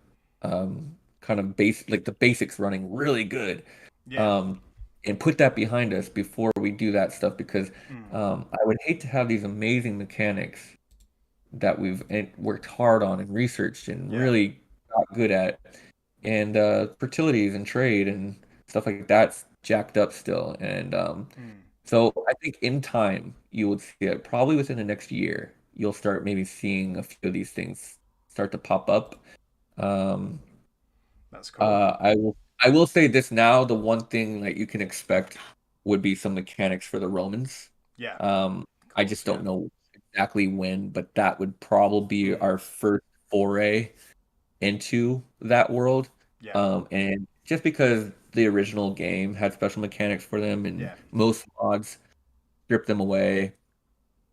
kind of like the basics running really good, yeah, um, and put that behind us before we do that stuff because mm, I would hate to have these amazing mechanics that we've worked hard on and researched and yeah, really got good at, and fertilities and trade and stuff like that's jacked up still, and mm, so I think in time you would see it probably within the next year. You'll start maybe seeing a few of these things start to pop up. Um, that's cool, I will say this now. The one thing that you can expect would be some mechanics for the Romans. yeah, of I course, just yeah, don't know exactly when, but that would probably be mm, our first foray into that world. yeah, And just because the original game had special mechanics for them, and yeah, most mods strip them away,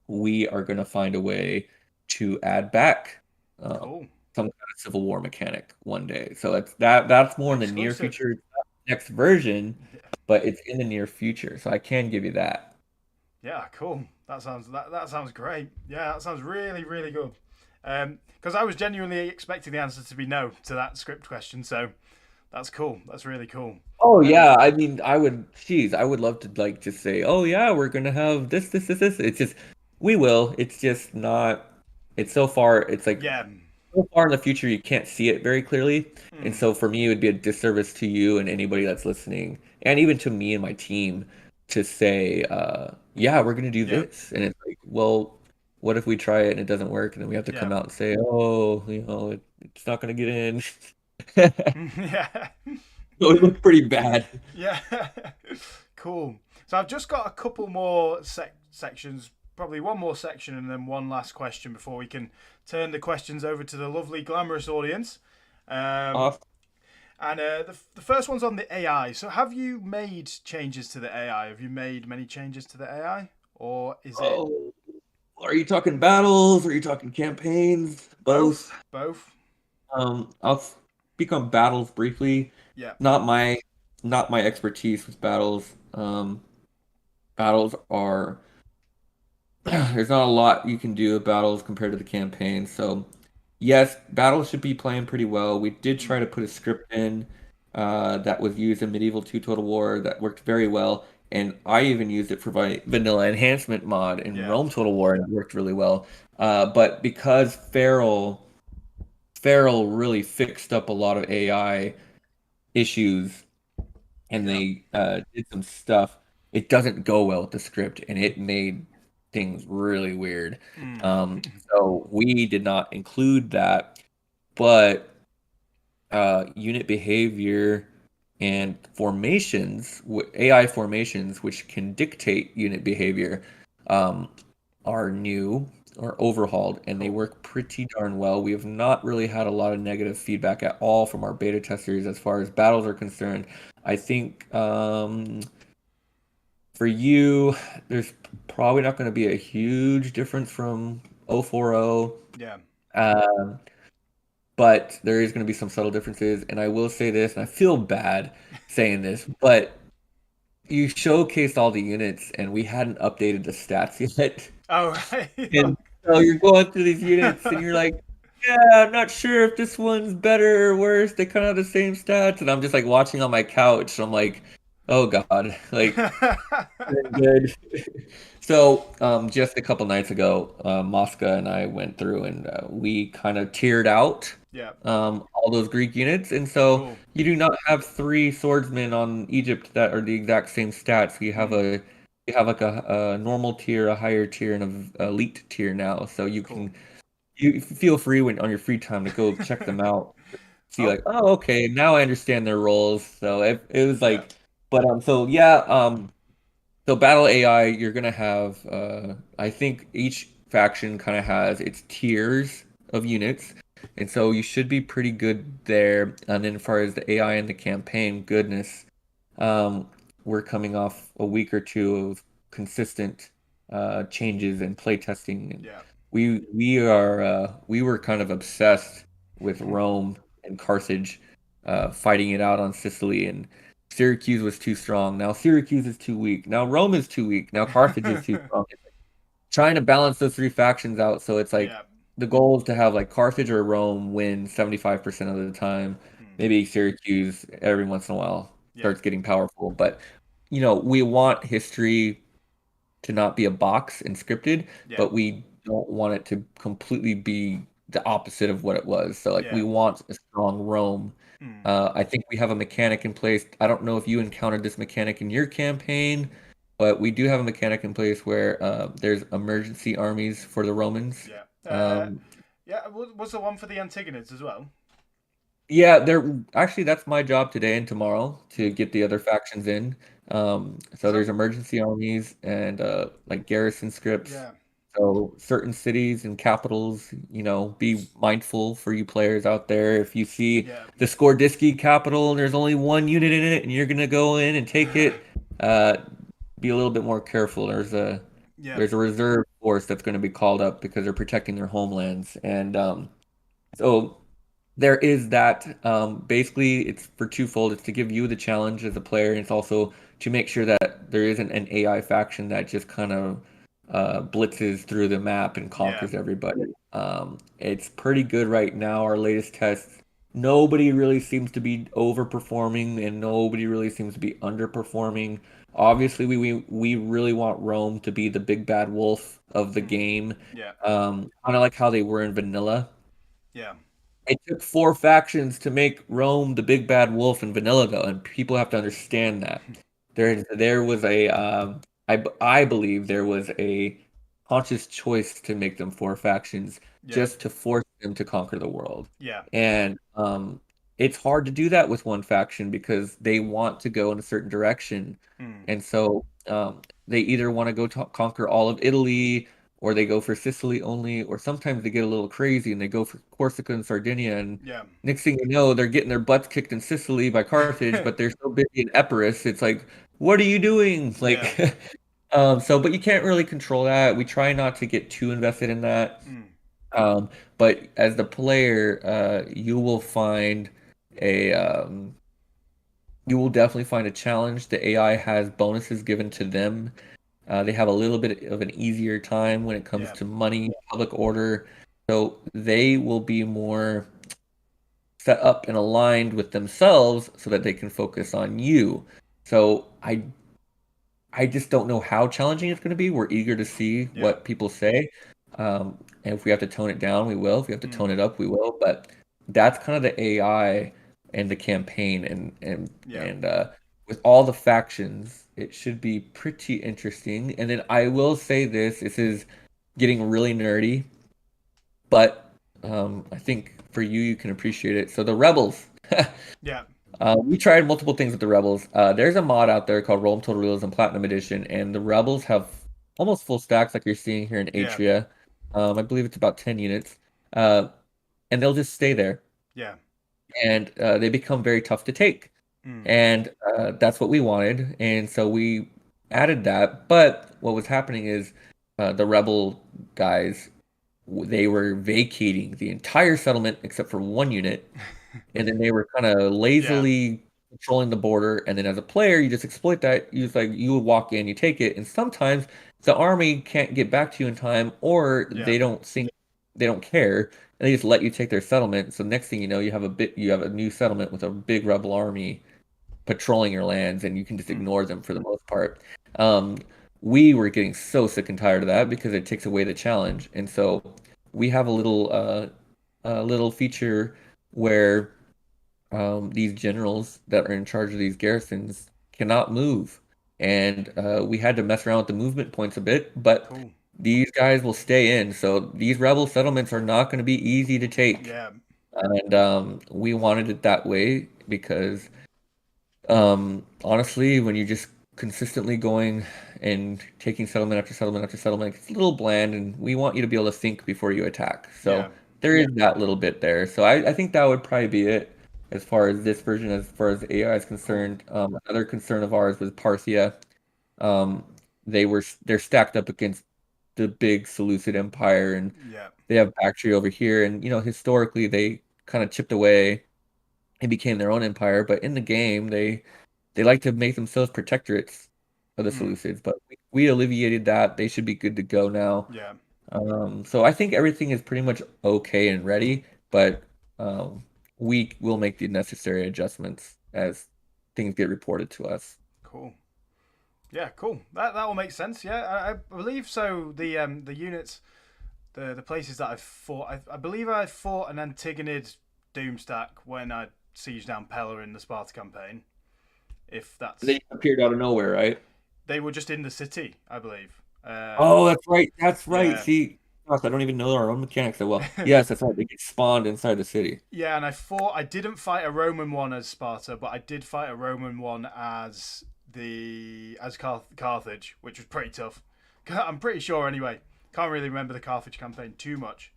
we are going to find a way to add back um, cool, some kind of Civil War mechanic one day. So that's more in the near exclusive, future, next version, yeah, but it's in the near future. So I can give you that. yeah, cool. That sounds great. Yeah, that sounds really really good. Because I was genuinely expecting the answer to be no to that script question, so that's cool. That's really cool. Oh Um, yeah, I mean, I would love to like just say, oh yeah, we're gonna have this. It's just, we will. It's just not. It's so far. It's like yeah, so far in the future you can't see it very clearly, and Mm. so for me it would be a disservice to you and anybody that's listening, and even to me and my team, to say, yeah, we're gonna do Yeah. this, and it's like, well, what if we try it and it doesn't work, and then we have to Yeah. come out and say, oh, it's not gonna get in. Yeah. So it looked pretty bad. Yeah. Cool. So I've just got a couple more sections, probably one more section and then one last question before we can turn the questions over to the lovely, glamorous audience. Um, Off. and the first one's on the AI. So have you made changes to the AI? Have you made many changes to the AI? Or is it Oh, are you talking battles? Are you talking campaigns? both? Both. Both? I'll speak on battles briefly. Yeah. Not my not my expertise with battles. Battles are there's not a lot you can do with battles compared to the campaign. So yes, battles should be playing pretty well. We did try Mm. to put a script in that was used in Medieval 2 Total War that worked very well. And I even used it for my vanilla enhancement mod in Yeah. Rome Total War, and it worked really well. But because Feral really fixed up a lot of AI issues, and Yeah. they did some stuff. It doesn't go well with the script, and it made things really weird. Mm. So we did not include that, but unit behavior and formations, AI formations, which can dictate unit behavior, um, are new or overhauled, and they Cool. work pretty darn well. We have not really had a lot of negative feedback at all from our beta testers as far as battles are concerned. I think for you, there's probably not going to be a huge difference from 040. Yeah. Um, but there is going to be some subtle differences. And I will say this, and I feel bad saying this, but you showcased all the units, and we hadn't updated the stats yet. Oh, right. And so you're going through these units, and you're like, yeah, I'm not sure if this one's better or worse. They kind of have the same stats. And I'm just like watching on my couch. I'm like, oh God, like, good. So, just a couple nights ago, Mosca and I went through and we kind of tiered out Yeah. all those Greek units, and so Cool. you do not have three swordsmen on Egypt that are the exact same stats. Mm. You have like a normal tier, a higher tier, and a elite tier now. So Cool. you feel free when on your free time to go check them out, see Oh, like, oh, okay, now I understand their roles. So it was yeah. like, but so yeah, so battle AI, you're gonna have I think each faction kind of has its tiers of units, and so you should be pretty good there. And then as far as the AI in the campaign, goodness, um, we're coming off a week or two of consistent changes and play testing, and Yeah. we were kind of obsessed with Rome and Carthage, fighting it out on Sicily, and Syracuse was too strong. Now Syracuse is too weak. Now Rome is too weak. Now Carthage is too strong. Trying to balance those three factions out, so it's like Yeah. the goal is to have like Carthage or Rome win 75% of the time. Mm. Maybe Syracuse every once in a while Yeah. starts getting powerful, but we want history to not be a box and scripted, Yeah. but we don't want it to completely be the opposite of what it was. So like Yeah. we want a strong Rome. Mm. I think we have a mechanic in place. I don't know if you encountered this mechanic in your campaign, but we do have a mechanic in place where there's emergency armies for the Romans. Yeah. Um, Yeah. Was the one for the Antigonids as well? yeah, that's my job today and tomorrow to get the other factions in. So So there's emergency armies and like garrison scripts. yeah. So certain cities and capitals, be mindful for you players out there. If you see Yeah. the Skordisky capital and there's only one unit in it and you're gonna go in and take it, uh, be a little bit more careful. Yeah. There's a reserve force that's going to be called up because they're protecting their homelands, and so there is that. Basically, it's for twofold. It's to give you the challenge as a player, and it's also to make sure that there isn't an AI faction that just kind of blitzes through the map and Yeah. conquers everybody. It's pretty good right now. Our latest tests, nobody really seems to be overperforming, and nobody really seems to be underperforming. Obviously, we really want Rome to be the big bad wolf of the Mm. game, Yeah. kind of like how they were in vanilla. Yeah. It took 4 factions to make Rome the big bad wolf in vanilla, though, and people have to understand that. There was a I believe there was a conscious choice to make them 4 factions Yeah, just to force them to conquer the world. yeah, And it's hard to do that with one faction because they want to go in a certain direction. mm, And so they either want to go to conquer all of Italy, or they go for Sicily only, or sometimes they get a little crazy and they go for Corsica and Sardinia. And yeah, next thing you know, they're getting their butts kicked in Sicily by Carthage, but they're so busy in Epeiros. It's like, what are you doing? yeah, Like, but you can't really control that. We try not to get too invested in that. mm, But as the player, you will find a you will definitely find a challenge. The AI has bonuses given to them. They have a little bit of an easier time when it comes yeah, to money, public order. So they will be more set up and aligned with themselves so that they can focus on you. So I just don't know how challenging it's going to be. We're eager to see yeah, what people say. And if we have to tone it down, we will. If we have to tone mm, it up, we will. But that's kind of the AI and the campaign, yeah, and with all the factions, it should be pretty interesting. And then I will say this is getting really nerdy, but I think for you, you can appreciate it. So the rebels. yeah, We tried multiple things with the Rebels. There's a mod out there called Rome Total Realism Platinum Edition, and the Rebels have almost full stacks like you're seeing here in yeah, Atria. I believe it's about 10 units. Uh, and they'll just stay there. yeah, And they become very tough to take. mm, And that's what we wanted. And so we added that. But what was happening is the Rebel guys, they were vacating the entire settlement except for one unit, and then they were kind of yeah, lazily controlling the border. And then as a player, you just exploit that. You just like you would walk in, you take it, and sometimes the army can't get back to you in time, or yeah, they don't care, and they just let you take their settlement. So next thing you know, you have a new settlement with a big rebel army patrolling your lands, and you can just mm, ignore them for the most part. Um, we were getting so sick and tired of that because it takes away the challenge, and so we have a little feature where these generals that are in charge of these garrisons cannot move. And we had to mess around with the movement points a bit, but cool, these guys will stay in. So these rebel settlements are not going to be easy to take. yeah, And we wanted it that way because honestly, when you're just consistently going and taking settlement after settlement after settlement, it's a little bland, and we want you to be able to think before you attack. yeah, So there is that little bit there. So I think that would probably be it as far as this version, as far as AI is cool, concerned. Another concern of ours was Parthia. Um, they're stacked up against the big Seleucid Empire, and yeah, they have Baktria over here, and historically they kind of chipped away and became their own empire. But in the game, they like to make themselves protectorates of the mm, Seleucids. But we alleviated that. They should be good to go now. yeah, So I think everything is pretty much okay and ready, but um, we will make the necessary adjustments as things get reported to us. cool. Yeah, cool. That all makes sense. Yeah, I believe so. The units, the places that I've fought, I believe I fought an Antigonid Doomstack when I sieged down Pella in the Sparta campaign. If that's They appeared out of nowhere, right? They were just in the city, I believe. Oh, that's right. That's right. Yeah, See, gosh, I don't even know our own mechanics that well. Yes, that's right. They get spawned inside the city. yeah, and I didn't fight a Roman one as Sparta, but I did fight a Roman one as Carthage, which was pretty tough. I'm pretty sure anyway. Can't really remember the Carthage campaign too much.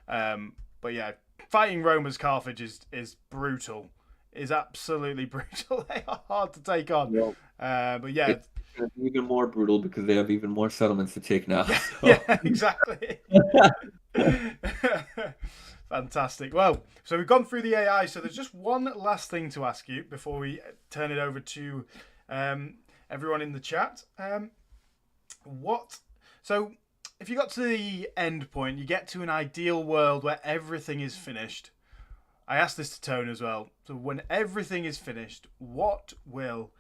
But yeah, fighting Rome as Carthage is brutal. Is absolutely brutal. They are hard to take on. Well, But yeah, it's gonna be even more brutal because they have even more settlements to take now. yeah, So. yeah, exactly. Fantastic. Well, so we've gone through the AI. So there's just one last thing to ask you before we turn it over to everyone in the chat. What? So if you got to the end point, you get to an ideal world where everything is finished. I asked this to Tone as well. So when everything is finished, what will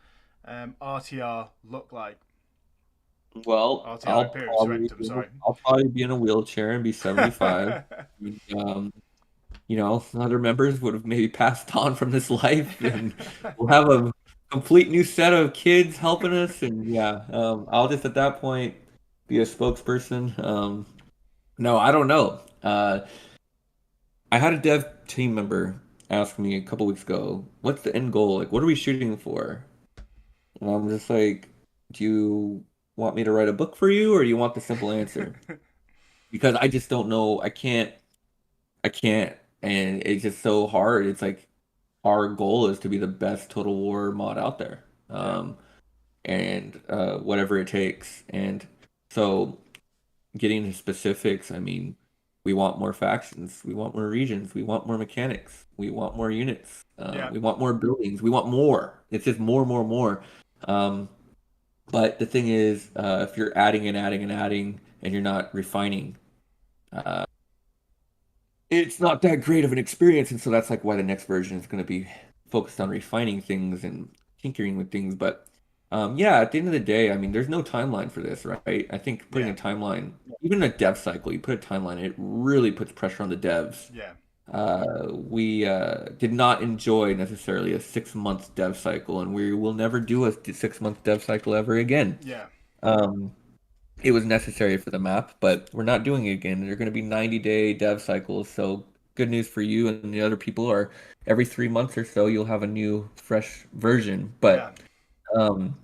RTR look like? Well, RTR Imperium Surrectum, sorry. I'll probably be in a wheelchair and be 75. And, other members would have maybe passed on from this life, and we'll have a complete new set of kids helping us. And yeah, I'll just at that point be a spokesperson. No, I don't know. I had a dev team member ask me a couple weeks ago, "What's the end goal? Like, what are we shooting for?" And I'm just like, "Do you want me to write a book for you, or do you want the simple answer?" Because I just don't know. I can't, and it's just so hard. It's like our goal is to be the best Total War mod out there, Yeah. and whatever it takes. And so, getting into specifics, I mean, we want more factions, we want more regions, we want more mechanics, we want more units, Yeah. we want more buildings, we want more. It's just more, more, more. Um, but the thing is, if you're adding and adding and adding, and you're not refining, uh, it's not that great of an experience. And so that's like why the next version is going to be focused on refining things and tinkering with things. But yeah, at the end of the day, I mean, there's no timeline for this, right? I think putting Yeah. a timeline, even a dev cycle, you put a timeline, it really puts pressure on the devs. Yeah. We did not enjoy necessarily a 6 month dev cycle, and we will never do a 6 month dev cycle ever again. Yeah. Um, it was necessary for the map, but we're not doing it again. They're going to be 90-day dev cycles. So good news for you and the other people are every 3 months or so you'll have a new fresh version. Yeah. But um,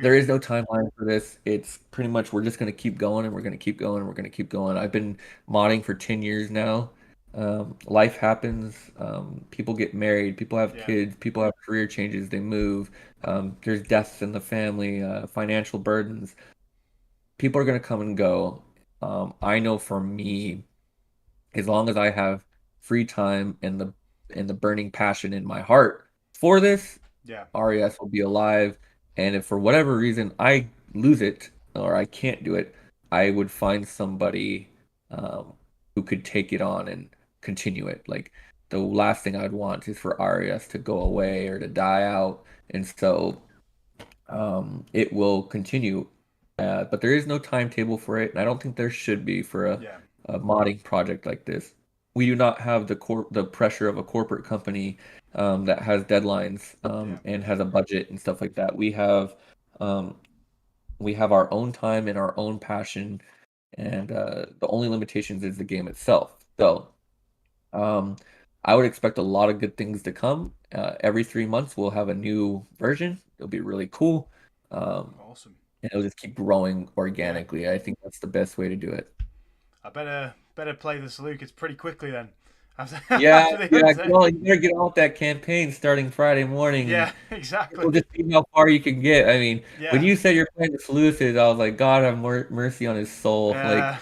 there is no timeline for this. It's pretty much we're just going to keep going, and we're going to keep going, and we're going to keep going. I've been modding for 10 years now. Life happens. People get married. People have Yeah. kids. People have career changes. They move. There's deaths in the family, financial burdens. People are going to come and go. I know for me, as long as I have free time and the burning passion in my heart for this, Yeah. RES will be alive. And if for whatever reason I lose it or I can't do it, I would find somebody um, who could take it on and continue it. Like the last thing I'd want is for RES to go away or to die out. And so it will continue. But there is no timetable for it, and I don't think there should be for Yeah. a modding project like this. We do not have the pressure of a corporate company that has deadlines Yeah. and has a budget and stuff like that. Um, we have our own time and our own passion, and the only limitations is the game itself. So um, I would expect a lot of good things to come. Every 3 months, we'll have a new version. It'll be really cool. Awesome. And it'll just keep growing Yeah. organically. I think that's the best way to do it. I better play the Seleucids pretty quickly then. After, Yeah, after the yeah. update. Well, you better get on with that campaign starting Friday morning, and Yeah. Exactly. we'll just see how far you can get. I mean, when Yeah. you said you're playing the Seleucids, I was like, God have mercy on his soul. Yeah.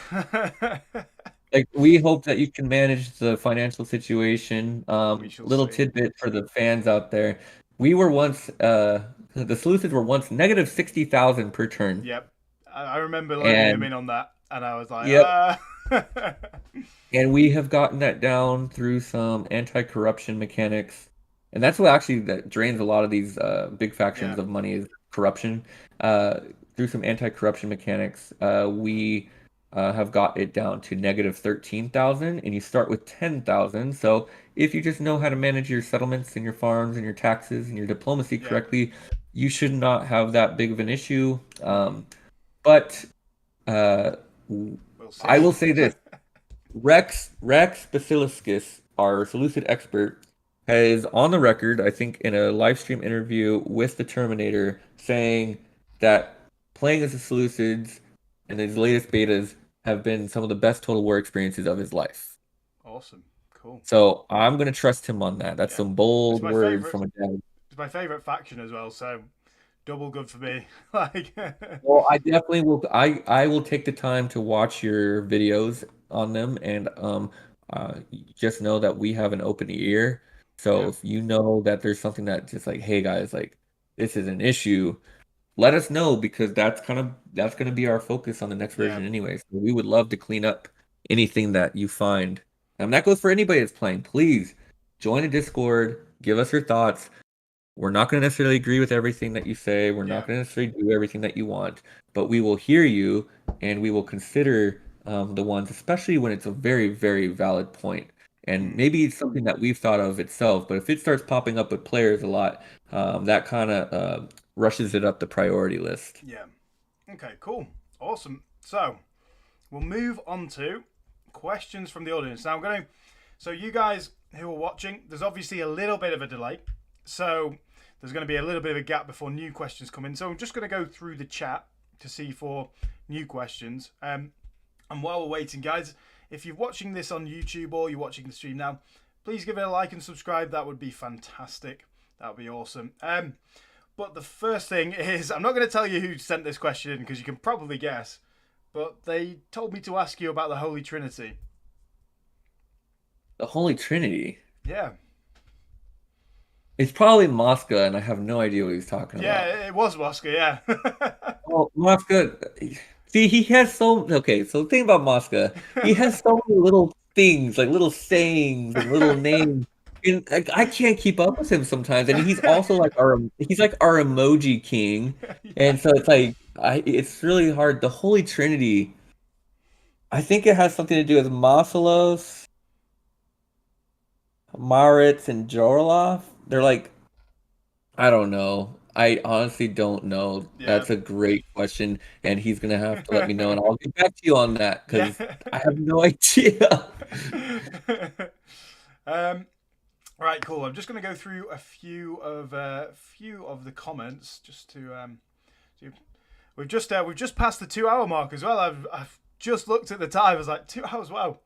Like we hope that you can manage the financial situation. We shall Little see. tidbit for the fans out there: we were once the Seleucids were once negative 60,000 per turn, Yep. I remember loading them and in on that, and I was like, yep. And we have gotten that down through some anti-corruption mechanics. And that's what actually that drains a lot of these big Yeah. factions of money is corruption. Through some anti-corruption mechanics, we have got it down to negative 13,000, and you start with 10,000. So if you just know how to manage your settlements and your farms and your taxes and your diplomacy Yeah. correctly, you should not have that big of an issue. But We'll see. I will say this. Rex Basiliscus, our Seleucid expert, has on the record, I think in a live stream interview with the Terminator, saying that playing as the Seleucids and his latest betas have been some of the best Total War experiences of his life. Awesome. Cool. So I'm gonna trust him on that. That's Yeah. some bold It's my words favorite. from a dad. It's my favorite faction as well, so double good for me. Like. Well, I definitely will. I will take the time to watch your videos on them, and just know that we have an open ear. So Yeah. if you know that there's something that just like, hey guys, like this is an issue, let us know because that's gonna be our focus on the next Yeah. version anyway. So we would love to clean up anything that you find, and that goes for anybody that's playing. Please join a Discord, give us your thoughts. We're not going to necessarily agree with everything that you say. We're Yeah. not going to necessarily do everything that you want, but we will hear you and we will consider the ones, especially when it's a very, very valid point. And maybe it's something that we've thought of itself, but if it starts popping up with players a lot, that kind of rushes it up the priority list. Yeah. Okay, cool. Awesome. So, we'll move on to questions from the audience. Now, so you guys who are watching, there's obviously a little bit of a delay. So, there's going to be a little bit of a gap before new questions come in. So, I'm just going to go through the chat to see for new questions. And while we're waiting, guys, if you're watching this on YouTube or you're watching the stream now, please give it a like and subscribe. That would be fantastic. That would be awesome. But the first thing is, I'm not going to tell you who sent this question in because you can probably guess. But they told me to ask you about the Holy Trinity. The Holy Trinity? Yeah. It's probably Mosca, and I have no idea what he's talking about. Yeah, it was Mosca, yeah. Well, Mosca, see, he has okay, so the thing about Mosca, he has so many little things, like little sayings and little names. And I can't keep up with him sometimes. And he's also like our emoji king. And so it's like it's really hard. The Holy Trinity, I think it has something to do with Massalos, Maritz, and Jorloff. They're like, I don't know. I honestly don't know. Yeah. That's a great question, and he's gonna have to let me know, and I'll get back to you on that because I have no idea. Right, cool. I'm just going to go through a few of the comments just to we've just passed the 2 hour mark as well. I've just looked at the time. I was like 2 hours. Wow.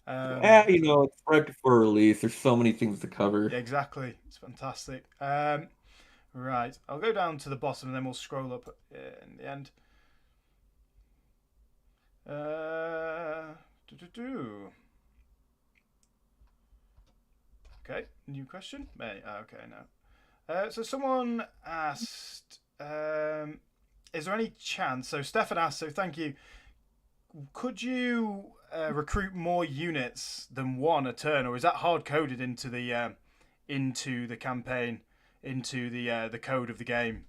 Yeah, it's right before release. There's so many things to cover. Yeah, exactly. It's fantastic. Right, I'll go down to the bottom and then we'll scroll up in the end. Okay, new question. Okay, no. So someone asked, is there any chance? So Stefan asked, so thank you. Could you recruit more units than one a turn, or is that hard coded into the campaign, into the code of the game?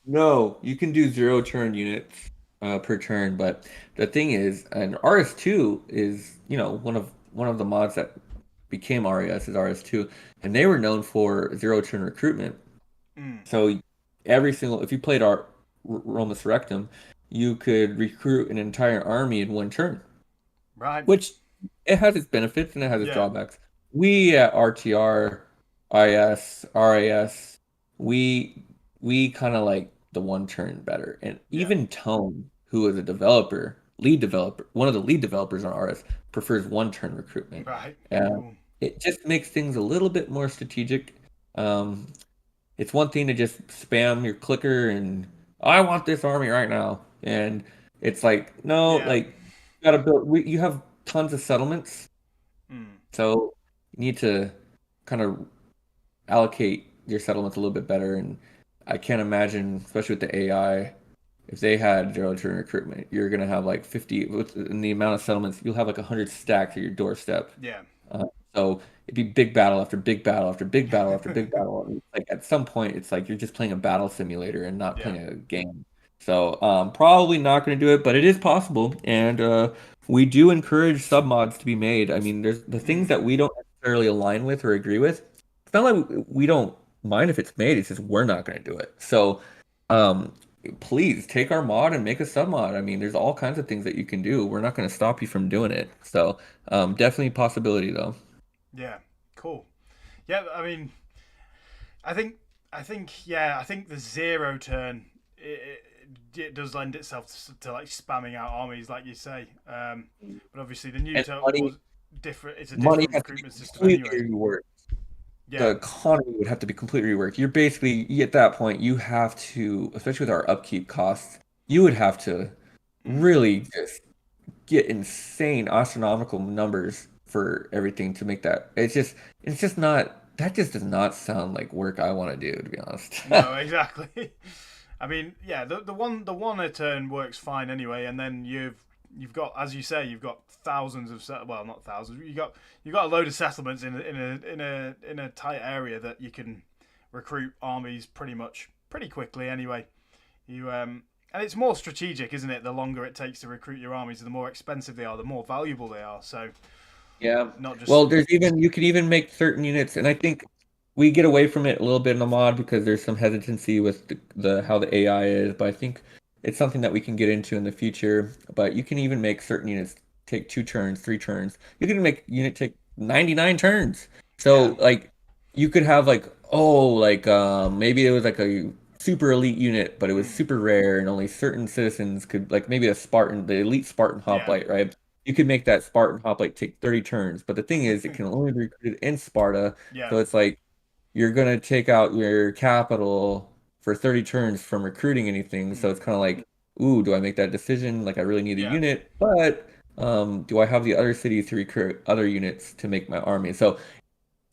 No, you can do 0 turn units per turn, but the thing is, and RS2 is one of the mods that became RIS is RS2, and they were known for 0 turn recruitment. So if you played our Roma Surrectum, you could recruit an entire army in 1 turn. Right. Which it has its benefits and it has its drawbacks. We at RTR, RIS, RIS, we kind of like the 1 turn better. And even Tone, who is a lead developer, one of the lead developers on RIS, prefers 1 turn recruitment. Right. And it just makes things a little bit more strategic. It's one thing to just spam your clicker and I want this army right now. And it's like, no, like you gotta build. You have tons of settlements, so you need to kind of allocate your settlements a little bit better. And I can't imagine, especially with the AI, if they had 0 turn recruitment, you're gonna have like 50. In the amount of settlements, you'll have like 100 stacks at your doorstep. Yeah. So it'd be big battle after big battle after big battle after big battle. And like at some point, it's like you're just playing a battle simulator and not playing a game. So probably not going to do it, but it is possible, and we do encourage submods to be made. I mean, there's the things that we don't necessarily align with or agree with. It's not like we don't mind if it's made. It's just we're not going to do it. So please take our mod and make a submod. I mean, there's all kinds of things that you can do. We're not going to stop you from doing it. So definitely a possibility though. Yeah, cool. Yeah, I mean, I think the 0 turn it does lend itself to like spamming out armies, like you say. But obviously the new turn was different. It's a different recruitment system anyway. The economy would have to be completely reworked. You're basically at that point you have to, especially with our upkeep costs, you would have to really just get insane astronomical numbers for everything to make that. It's just not. That just does not sound like work I want to do, to be honest. No, exactly. I mean, yeah, the one a turn works fine anyway, and then you've got, as you say, you've got thousands of not thousands. You got a load of settlements in a tight area that you can recruit armies pretty quickly anyway. And it's more strategic, isn't it? The longer it takes to recruit your armies, the more expensive they are, the more valuable they are. So Yeah. not just Well, you can even make certain units, and I think we get away from it a little bit in the mod because there's some hesitancy with the how the AI is, but I think it's something that we can get into in the future. But you can even make certain units take 2 turns, 3 turns. You can make unit take 99 turns. yeah, So like you could have like maybe it was like a super elite unit, but it was mm, super rare and only certain citizens could like maybe the elite Spartan yeah, hoplite, right? You could make that Spartan hoplite take 30 turns, but the thing is, it can only be recruited in Sparta. yeah, So it's like you're gonna take out your capital for 30 turns from recruiting anything. So mm, it's kind of like, ooh, do I make that decision? Like I really need a yeah, unit, but do I have the other cities to recruit other units to make my army? So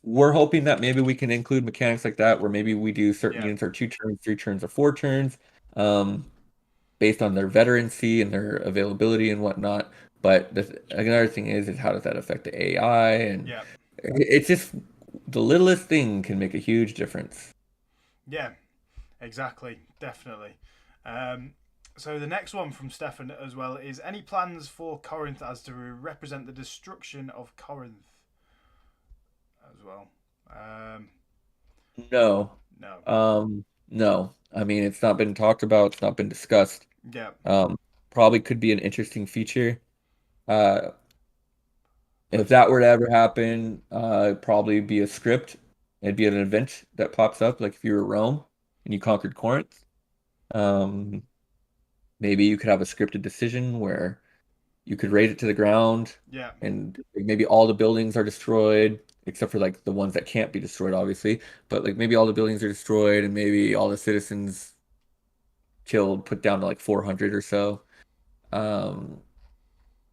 we're hoping that maybe we can include mechanics like that, where maybe we do certain yeah, units are 2 turns, 3 turns, or 4 turns. Um, Based on their veterancy and their availability and whatnot. But another thing is how does that affect the AI? And yeah, it's just the littlest thing can make a huge difference. yeah. Exactly, definitely. Um, so the next one from Stefan as well is any plans for Corinth as to represent the destruction of Corinth as well? Um, No, no. no. I mean, it's not been talked about. It's not been discussed. Yeah. Um, Probably could be an interesting feature. Uh, if But that were to ever happen, it'd probably be a script. It'd be an event that pops up, like if you were Rome and you conquered Corinth. Um, Maybe you could have a scripted decision where you could raise it to the ground yeah, and like, maybe all the buildings are destroyed except for like the ones that can't be destroyed obviously, but like maybe all the buildings are destroyed and maybe all the citizens killed, put down to like 400 or so. um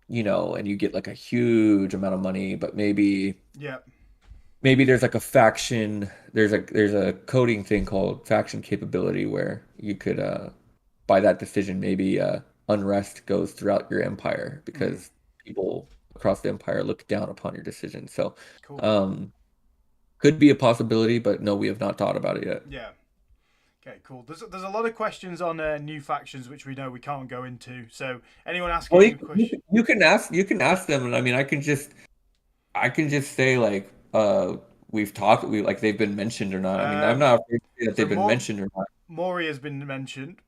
and you get like a huge amount of money, but yeah, maybe there's like a faction, there's a coding thing called faction capability where you could by that decision, maybe unrest goes throughout your empire mm, because people across the empire look down upon your decision. So, cool. um, could be a possibility, but no, we have not thought about it yet. Yeah. Okay, cool. There's a lot of questions on new factions which we know we can't go into. So anyone Well, asking any question? you can ask them, and I mean, I can just say like we like they've been mentioned or not. I mean, I'm Um, not afraid to say that so they've been more mentioned or not. Mori has been mentioned.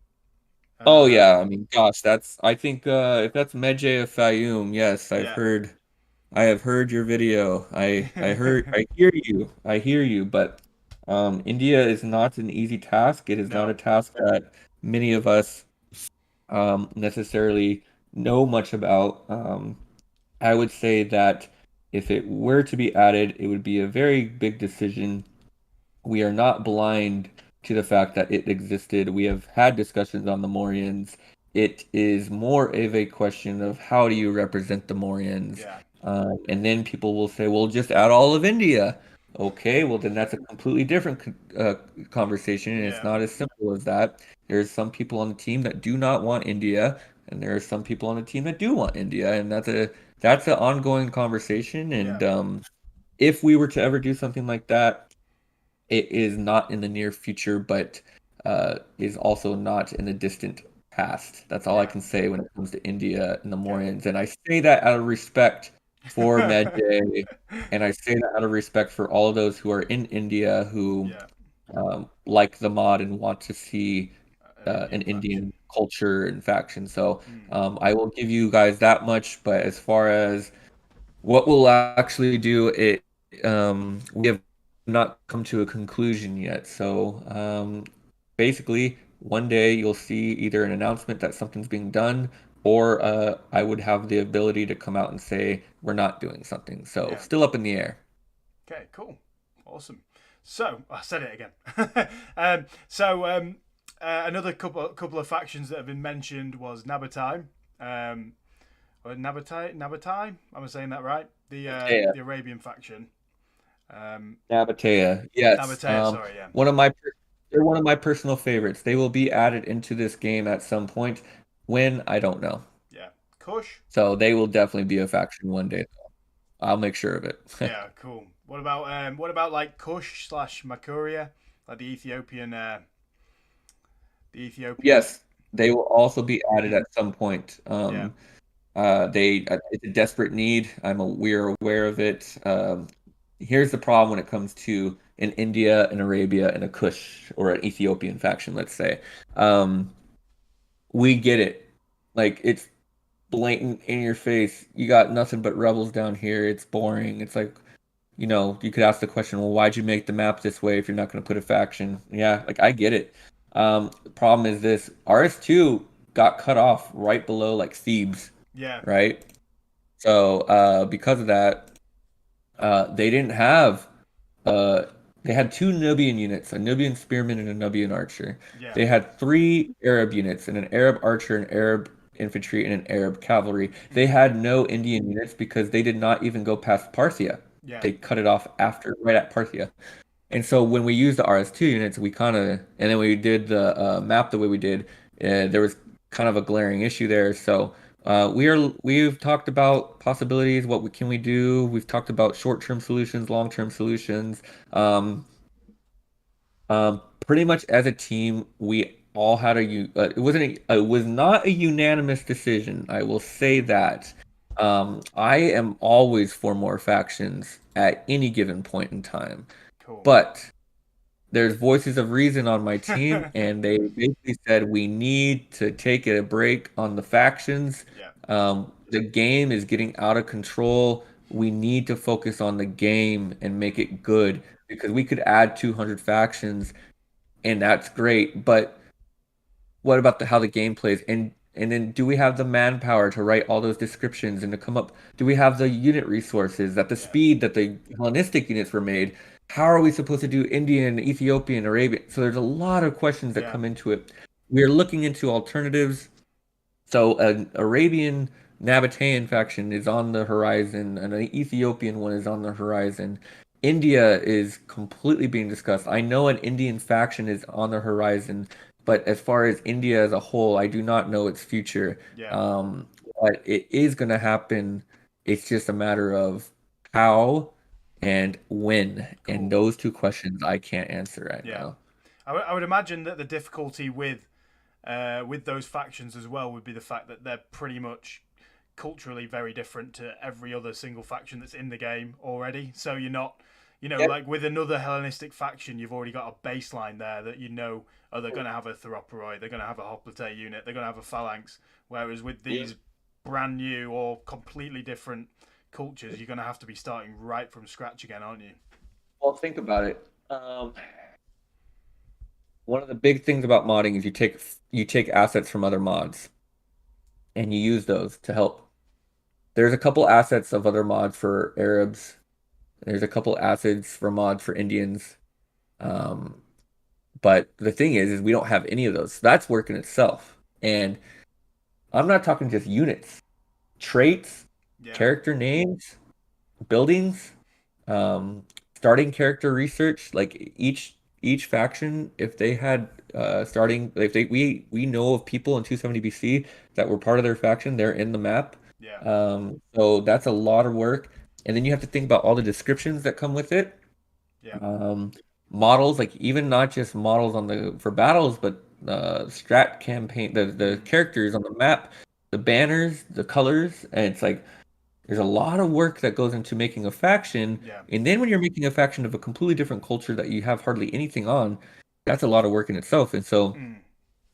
Oh Uh, yeah, I mean, gosh, that's I think if that's Medjay of Fayum, yes, yeah. I have heard your video. I hear you. I hear you, but India is not an easy task. It is not No. a task that many of us necessarily know much about. I would say that if it were to be added, it would be a very big decision. We are not blind to the fact that it existed. We have had discussions on the Morians. It is more of a question of how do you represent the Morians? Yeah. And then people will say, well, just add all of India. Okay, well, then that's a completely different conversation, and it's Yeah. not as simple as that. There's some people on the team that do not want India, and there are some people on the team that do want India, and that's an ongoing conversation. Yeah. And if we were to ever do something like that, it is not in the near future, but is also not in the distant past. That's all I Yeah. can say when it comes to India and the Okay. Morians. And I say that out of respect for Medjay, and I say that out of respect for all of those who are in India who yeah. like the mod and want to see An an Indian Indian faction. culture and faction. So Mm. I will give you guys that much. But as far as what we'll actually do, we have not come to a conclusion yet. So basically, one day you'll see either an announcement that something's being done, or I would have the ability to come out and say we're not doing something. So Yeah. still up in the air. Okay. Cool. Awesome. So I said it again. Another couple of factions that have been mentioned was Nabatai. Or Nabatai. Nabatai. Am I saying that right? Yeah. The Arabian faction. Nabatea, yes. Nabatea. Sorry. Yeah. One of my they're one of my personal favorites. They will be added into this game at some point. When, I don't know. Yeah. Kush. So they will definitely be a faction one day. I'll make sure of it. Yeah. Cool. What about like Kush slash Makuria, like the Ethiopian. Yes, they will also be added at some point. Yeah. It's a desperate need. We're aware of it. Here's the problem when it comes to an India, an Arabia, and a Kush or an Ethiopian faction, let's say. Um, we get it. Like it's blatant in your face. You got nothing but rebels down here. It's boring. It's like, you could ask the question, well, why'd you make the map this way if you're not going to put a faction? Yeah, like I get it. The problem is this: RS2 got cut off right below like Thebes, Yeah. right? So because of that, they didn't have uh, they had two Nubian units, a Nubian spearman and a Nubian archer. Yeah. They had three Arab units, and an Arab archer, an Arab infantry, and an Arab cavalry. They had no Indian units because they did not even go past Parthia. Yeah. They cut it off right at Parthia. And so when we used the RS2 units, and then we did the map the way we did, there was kind of a glaring issue there. So we've talked about possibilities. Can we do? We've talked about short-term solutions, long-term solutions. Um, Pretty much as a team, we all had it was not a unanimous decision. I will say that. I am always for more factions at any given point in time. Cool. But there's voices of reason on my team, and they basically said we need to take a break on the factions. Yeah. The game is getting out of control. We need to focus on the game and make it good because we could add 200 factions, and that's great. But what about how the game plays? And then do we have the manpower to write all those descriptions and to come up? Do we have the unit resources at the speed that the Hellenistic units were made? How are we supposed to do Indian, Ethiopian, Arabian? So there's a lot of questions that come into it. We are looking into alternatives. So an Arabian Nabatean faction is on the horizon, and an Ethiopian one is on the horizon. India is completely being discussed. I know an Indian faction is on the horizon, but as far as India as a whole, I do not know its future. Yeah. But it is going to happen. It's just a matter of how and when. Cool. And those two questions I can't answer right now. I would imagine that the difficulty with those factions as well would be the fact that they're pretty much culturally very different to every other single faction that's in the game already. So you're not, like with another Hellenistic faction, you've already got a baseline there that they're going to have a Theroporoi, they're going to have a Hoplite unit, they're going to have a Phalanx. Whereas with these brand new or completely different cultures, you're going to have to be starting right from scratch again, aren't you? Well, think about it. One of the big things about modding is you take assets from other mods and you use those to help. There's a couple assets of other mods for Arabs. There's a couple assets for mods for Indians. But the thing is we don't have any of those. So that's work in itself. And I'm not talking just units, traits, character names, buildings, starting character research. Like each faction, if they had we know of people in 270 BC that were part of their faction, they're in the map. So that's a lot of work. And then you have to think about all the descriptions that come with it. Models, like even not just models for battles, but strat campaign, the characters on the map, the banners, the colors, and it's like there's a lot of work that goes into making a faction. And then when you're making a faction of a completely different culture that you have hardly anything on, that's a lot of work in itself. And so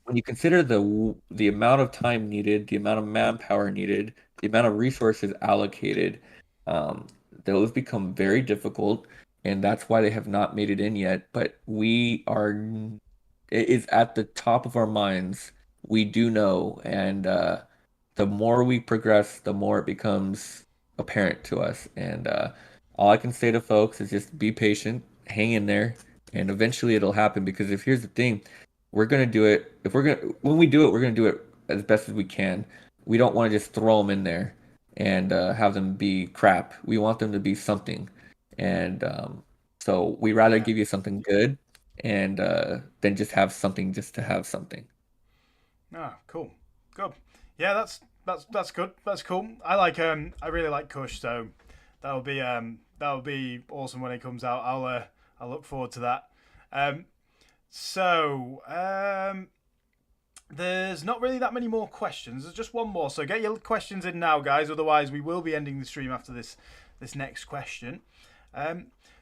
when you consider the amount of time needed, the amount of manpower needed, the amount of resources allocated, those become very difficult. And that's why they have not made it in yet. But it is at the top of our minds. We do know. And the more we progress, the more it becomes apparent to us. And all I can say to folks is just be patient, hang in there, and eventually it'll happen. Because here's the thing, we're gonna do it. When we do it, we're gonna do it as best as we can. We don't want to just throw them in there and have them be crap. We want them to be something. And so we rather give you something good and than just have something just to have something. Cool. Good. Yeah, that's good. That's cool. I really like Kush, so that'll be awesome when it comes out. I'll look forward to that. So there's there's not really that many more questions. There's just one more. So get your questions in now, guys. Otherwise, we will be ending the stream after this next question.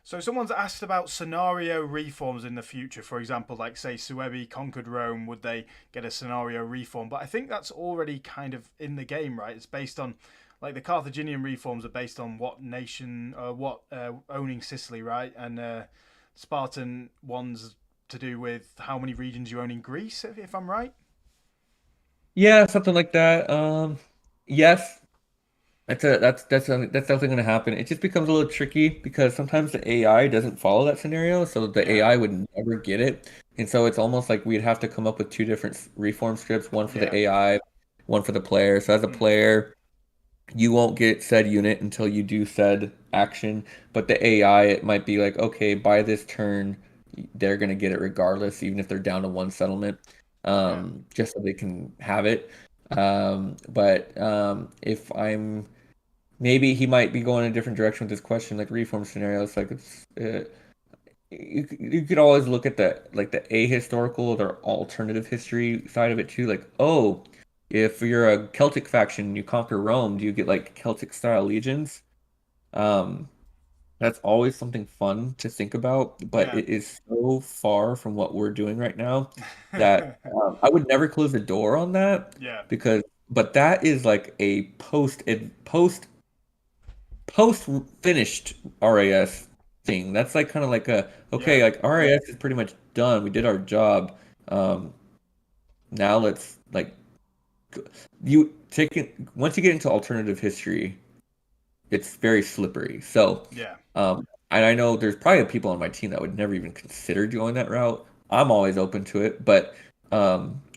So someone's asked about scenario reforms in the future. For example, like say Suebi conquered Rome, would they get a scenario reform? But I think that's already kind of in the game, right? It's based on, like the Carthaginian reforms are based on what nation, owning Sicily, right? And Spartan ones to do with how many regions you own in Greece, if I'm right. Yeah, something like that. Yes, that's definitely going to happen. It just becomes a little tricky because sometimes the AI doesn't follow that scenario, so the Yeah, AI would never get it, and so it's almost like we'd have to come up with two different reform scripts, one for yeah, the AI, one for the player. So as a mm, player, you won't get said unit until you do said action, but the AI, it might be like, okay, by this turn, they're going to get it regardless, even if they're down to one settlement, yeah, just so they can have it. But if I'm maybe he might be going in a different direction with this question, like reform scenarios. Like you could always look at the like the ahistorical or alternative history side of it too. Like, oh, if you're a Celtic faction and you conquer Rome, do you get like Celtic style legions? Um, that's always something fun to think about, but yeah, it is so far from what we're doing right now that I would never close the door on that yeah, because, but that is like a post finished RIS thing. That's like kind of like a yeah, okay, like RIS is pretty much done. We did our job. Um, now let's like you take it once you get into alternative history, it's very slippery. So, yeah, and I know there's probably people on my team that would never even consider going that route. I'm always open to it, but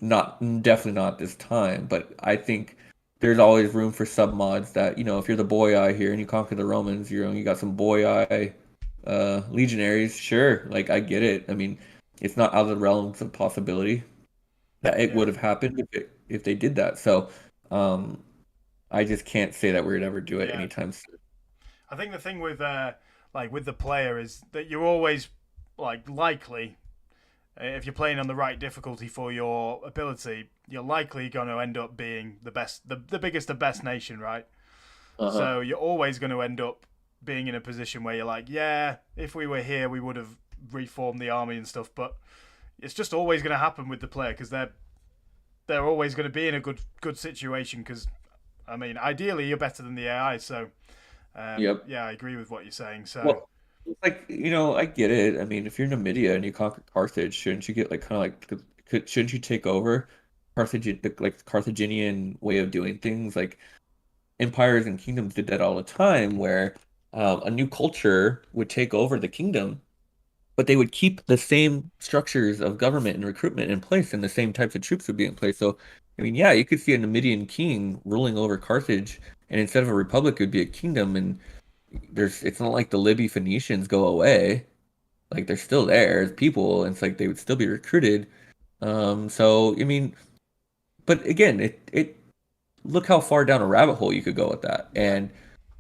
not definitely not this time. But I think there's always room for sub mods that if you're the boy here and you conquer the Romans, you got some boy legionaries. Sure, like I get it. I mean, it's not out of the realms of possibility that it yeah, would have happened if they did that. So, um, I just can't say that we'd ever do it yeah. anytime soon. I think the thing with like with the player is that you're always like likely if you're playing on the right difficulty for your ability, you're likely going to end up being the best, the biggest, the best nation, right? Uh-huh. So you're always going to end up being in a position where you're like, yeah, if we were here, we would have reformed the army and stuff. But it's just always going to happen with the player because they're always going to be in a good situation. Because I mean, ideally, you're better than the AI. So Yep. yeah, I agree with what you're saying. So Well, it's like, I get it. I mean, if you're Numidia and you conquer Carthage, shouldn't you get like kind of like shouldn't you take over like Carthaginian way of doing things? Like empires and kingdoms did that all the time, where a new culture would take over the kingdom, but they would keep the same structures of government and recruitment in place, and the same types of troops would be in place. So, I mean, yeah, you could see a Numidian king ruling over Carthage, and instead of a republic, it would be a kingdom, and it's not like the Libby Phoenicians go away. Like they're still there as people, and it's like they would still be recruited. So I mean, but again, it look how far down a rabbit hole you could go with that. yeah, And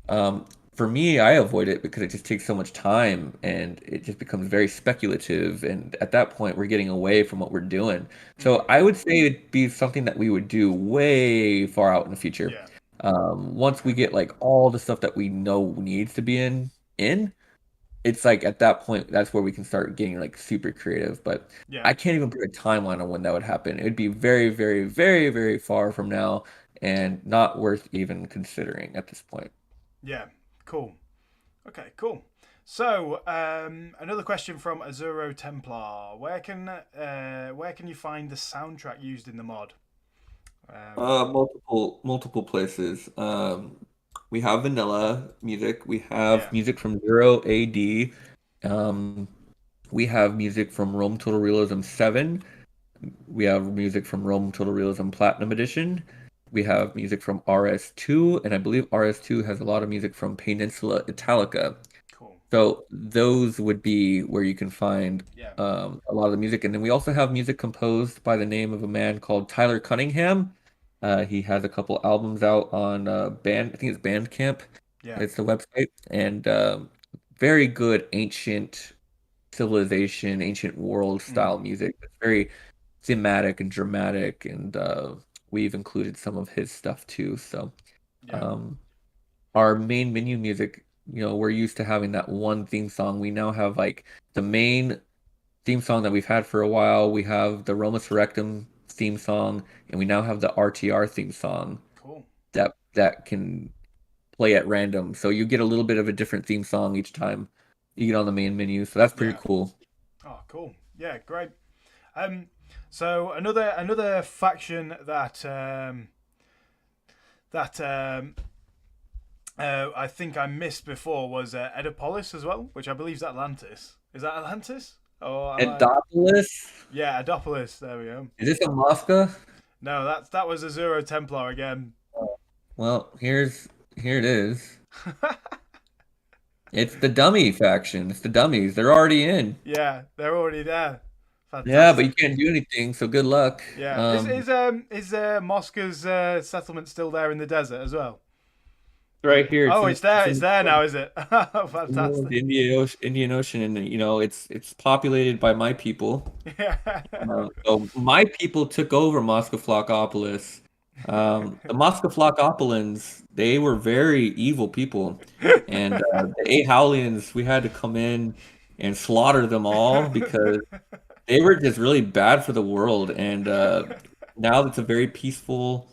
um, for me, I avoid it because it just takes so much time and it just becomes very speculative. And at that point, we're getting away from what we're doing. mm, So I would say it'd be something that we would do way far out in the future. yeah, Once okay, we get like all the stuff that we know needs to be in, it's like at that point that's where we can start getting like super creative. But yeah, I can't even put a timeline on when that would happen. It would be very, very, very, very far from now and not worth even considering at this point. yeah, cool. Okay, cool. So, another question from Azuro Templar: where can you find the soundtrack used in the mod? Um, Multiple places. We have vanilla music. We yeah, have music from Zero AD. Um, we have music from Rome Total Realism 7. We have music from Rome Total Realism Platinum Edition. We have music from RS2, and I believe RS2 has a lot of music from Peninsula Italica. cool. So those would be where you can find Yeah, a lot of the music. And then we also have music composed by the name of a man called Tyler Cunningham. He has a couple albums out on I think it's Bandcamp. yeah, It's the website. And very good ancient civilization, ancient world mm, style music. It's very thematic and dramatic, and we've included some of his stuff too. So Yeah. our main menu music, we're used to having that one theme song. We now have like the main theme song that we've had for a while. We have the Roma Surrectum theme song, and we now have the RTR theme song Cool. that can play at random. So you get a little bit of a different theme song each time you get on the main menu. So that's pretty Yeah. cool. Oh, cool. Yeah, great. So another faction that I think I missed before was Oedipolis as well, which I believe is Atlantis. Is that Atlantis? Or am I... Adopolis? Yeah, Oedipolis. There we go. Is this a Mosca? No, that was a Zero Templar again. Well, here it is. It's the dummy faction. It's the dummies. They're already in. Yeah, they're already there. Yeah, Fantastic. but you can't do anything, so good luck. Yeah. Is Moscow's settlement still there in the desert as well? Right here. Oh, it's there. It's there now, is it? Fantastic. The Indian Ocean, and it's populated by my people. Yeah. So my people took over Moscoflocopolis. The Moscoflocopolins, they were very evil people, and the Ahowlians, we had to come in and slaughter them all because they were just really bad for the world. And now it's a very peaceful,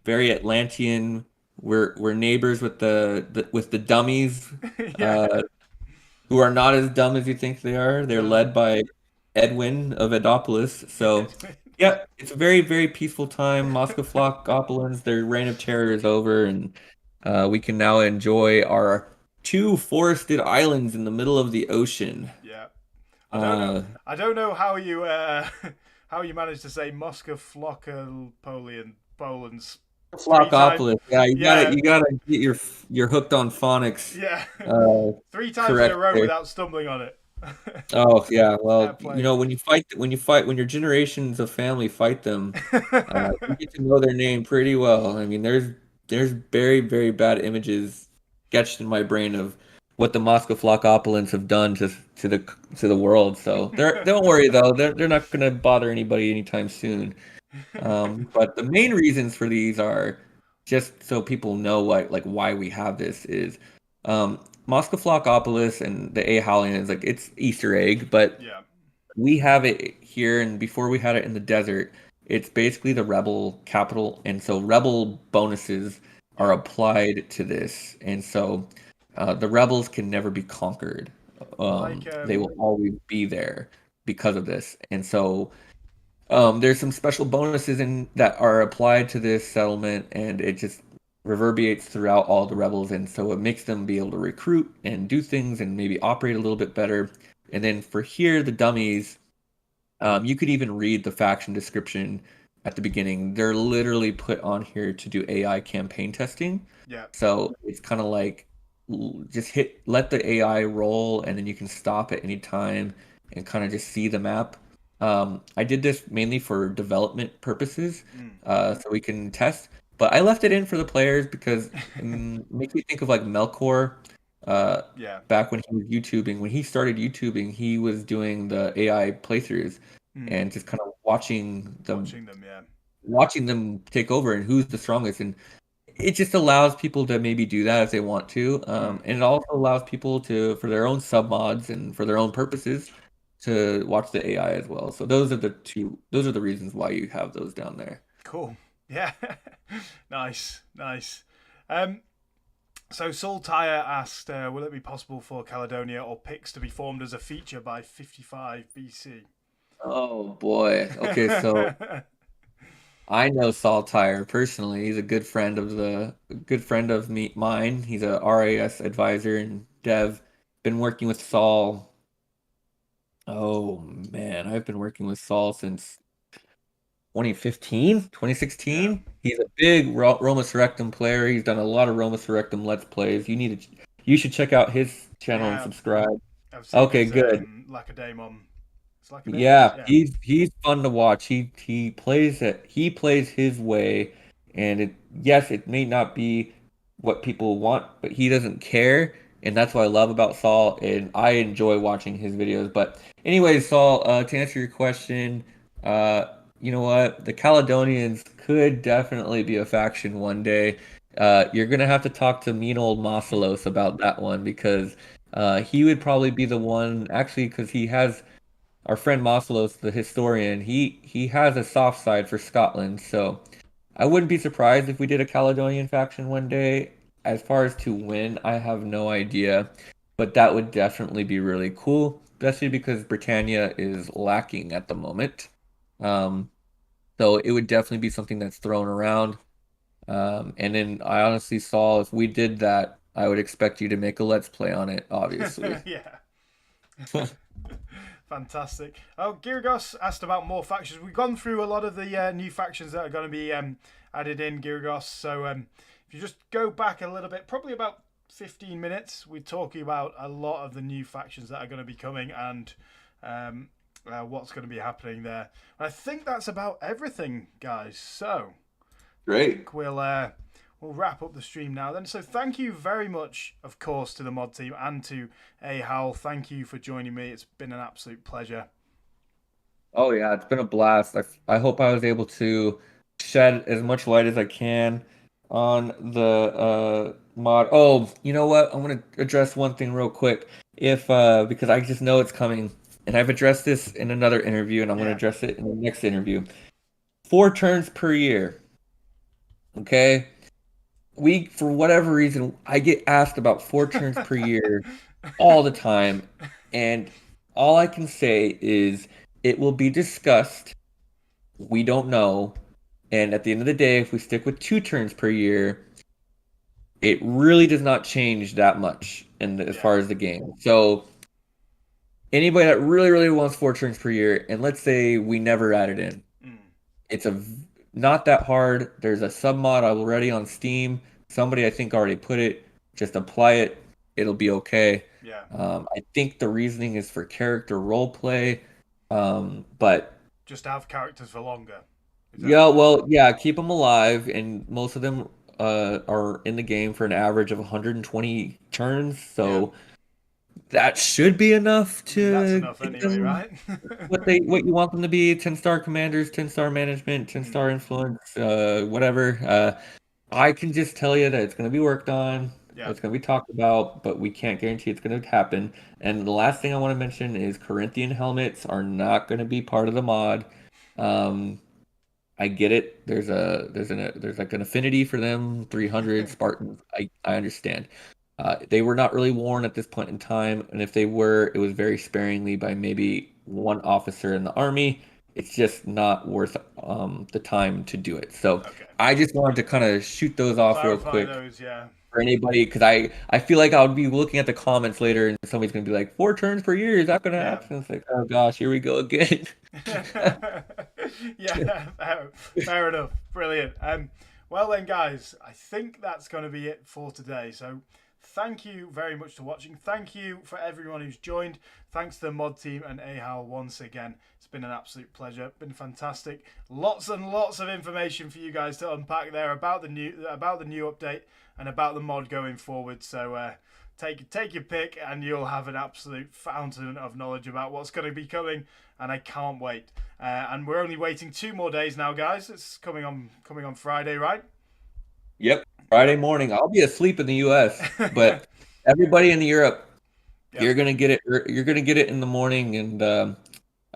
very Atlantean. We're neighbors with the dummies, Yeah. who are not as dumb as you think they are. They're led by Edwin of Edopolis. So, yeah, it's a very, very peaceful time. Moscoflocopolins, their reign of terror is over, and we can now enjoy our 2 forested islands in the middle of the ocean. Yeah. I don't know how you how you managed to say Poland's Flockopolis. Yeah, you gotta get your hooked on phonics. Yeah. 3 times correct in a row there. without stumbling on it. Oh yeah, well, Fair play. when your generations of family fight them, you get to know their name pretty well. I mean, there's very, very bad images sketched in my brain of what the Moscoflocopolins have done to the world. So don't worry though, they're not gonna bother anybody anytime soon. But the main reasons for these are just so people know why we have this is Moscoflocopolis and the Ahowlian is like it's Easter egg, but Yeah. we have it here, and before we had it in the desert, it's basically the rebel capital, and so rebel bonuses are applied to this, and so the rebels can never be conquered. They will always be there because of this, and so there's some special bonuses that are applied to this settlement, and it just reverberates throughout all the rebels, and so it makes them be able to recruit and do things and maybe operate a little bit better. And then for here, the dummies, you could even read the faction description at the beginning. They're literally put on here to do AI campaign testing. Yeah. So it's kind of like just let the AI roll, and then you can stop at any time and kind of just see the map. I did this mainly for development purposes, so we can test. But I left it in for the players because it makes me think of like Melkor. Yeah. Back when he was YouTubing, when he started YouTubing, he was doing the AI playthroughs and just kind of watching them, yeah. watching them take over and who's the strongest. And it just allows people to maybe do that if they want to. And it also allows people for their own sub mods and for their own purposes to watch the AI as well. So those are the reasons why you have those down there. Cool. Yeah. Nice. So Saltire asked, will it be possible for Caledonia or Picts to be formed as a feature by 55 BC? Oh boy. Okay, so I know Saltire personally. He's a good friend of mine. He's a RIS advisor and dev. Been working with Saul. Oh man, I've been working with Saul since 2015, 2016. Yeah. He's a big Roma Surrectum player. He's done a lot of Roma Surrectum Let's Plays. You should check out his channel and subscribe. Okay, good. Lacedaemon. Yeah, he's fun to watch. He plays his way, and it may not be what people want, but he doesn't care, and that's what I love about Saul, and I enjoy watching his videos. But anyways, Saul, to answer your question, You know what? The Caledonians could definitely be a faction one day. You're gonna have to talk to mean old Massalos about that one because he would probably be the one actually because he has our friend Massalos, the historian. He has a soft side for Scotland, so I wouldn't be surprised if we did a Caledonian faction one day. As far as to win, I have no idea, but that would definitely be really cool, especially because Britannia is lacking at the moment. Um, so it would definitely be something that's thrown around. And then I honestly saw if we did that, I would expect you to make a let's play on it, obviously. Yeah. Fantastic. Oh, Girgos asked about more factions. We've gone through a lot of the new factions that are going to be added in, Girgos. So if you just go back a little bit, probably about 15 minutes, we're talking about a lot of the new factions that are going to be coming and what's going to be happening there. I think that's about everything, guys. So I think we'll wrap up the stream now then. So thank you very much, of course, to the mod team and to Ahowl. Thank you for joining me. It's been an absolute pleasure. Oh yeah, it's been a blast. I hope I was able to shed as much light as I can on the mod. Oh, you know what? I'm gonna address one thing real quick. If because I just know it's coming, and I've addressed this in another interview, and I'm gonna address it in the next interview. 4 turns per year. Okay? For whatever reason, I get asked about 4 turns per year all the time, and all I can say is it will be discussed. We don't know. And at the end of the day, if we stick with 2 turns per year, it really does not change that much as far as the game. So anybody that really, really wants 4 turns per year, and let's say we never add it in, it's not that hard. There's a sub mod already on Steam. Somebody I think already put it. Just apply it. It'll be okay. Yeah. I think the reasoning is for character role play, but just to have characters for longer. Yeah, well, yeah, keep them alive, and most of them are in the game for an average of 120 turns, so that should be enough to That's enough get anyway, them right? what you want them to be. 10-star commanders, 10-star management, 10-star influence, whatever. I can just tell you that it's going to be worked on. Yeah. It's going to be talked about, but we can't guarantee it's going to happen. And the last thing I want to mention is Corinthian helmets are not going to be part of the mod. I get it. There's like an affinity for them. 300 Spartans. I understand. They were not really worn at this point in time, and if they were, it was very sparingly by maybe one officer in the army. It's just not worth the time to do it. So I just wanted to kind of shoot those off real quick for anybody, because I feel like I'll be looking at the comments later and somebody's gonna be like, 4 turns per year, is that gonna happen? It's like, oh gosh, here we go again. Yeah, fair enough. Brilliant. Well then, guys, I think that's going to be it for today. So thank you very much for watching. Thank you for everyone who's joined. Thanks to the mod team and Ahowl once again. It's been an absolute pleasure. Been fantastic. Lots and lots of information for you guys to unpack there about the new update and about the mod going forward. So take your pick, and you'll have an absolute fountain of knowledge about what's going to be coming. And I can't wait. And we're only waiting 2 more days now, guys. It's coming on Friday, right? Yep, Friday morning. I'll be asleep in the U.S., but everybody in Europe, you're gonna get it. You're gonna get it in the morning, and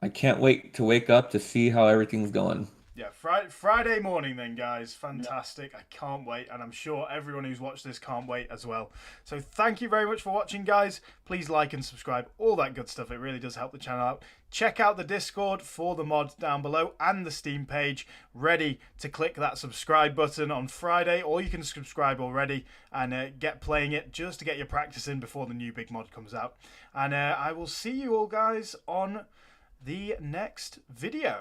I can't wait to wake up to see how everything's going. Yeah, Friday morning then, guys. Fantastic. I can't wait, and I'm sure everyone who's watched this can't wait as well. So thank you very much for watching, guys. Please like and subscribe, all that good stuff. It really does help the channel out. Check out the Discord for the mod down below and the Steam page, ready to click that subscribe button on Friday, or you can subscribe already and get playing it just to get your practice in before the new big mod comes out. And I will see you all, guys, on the next video.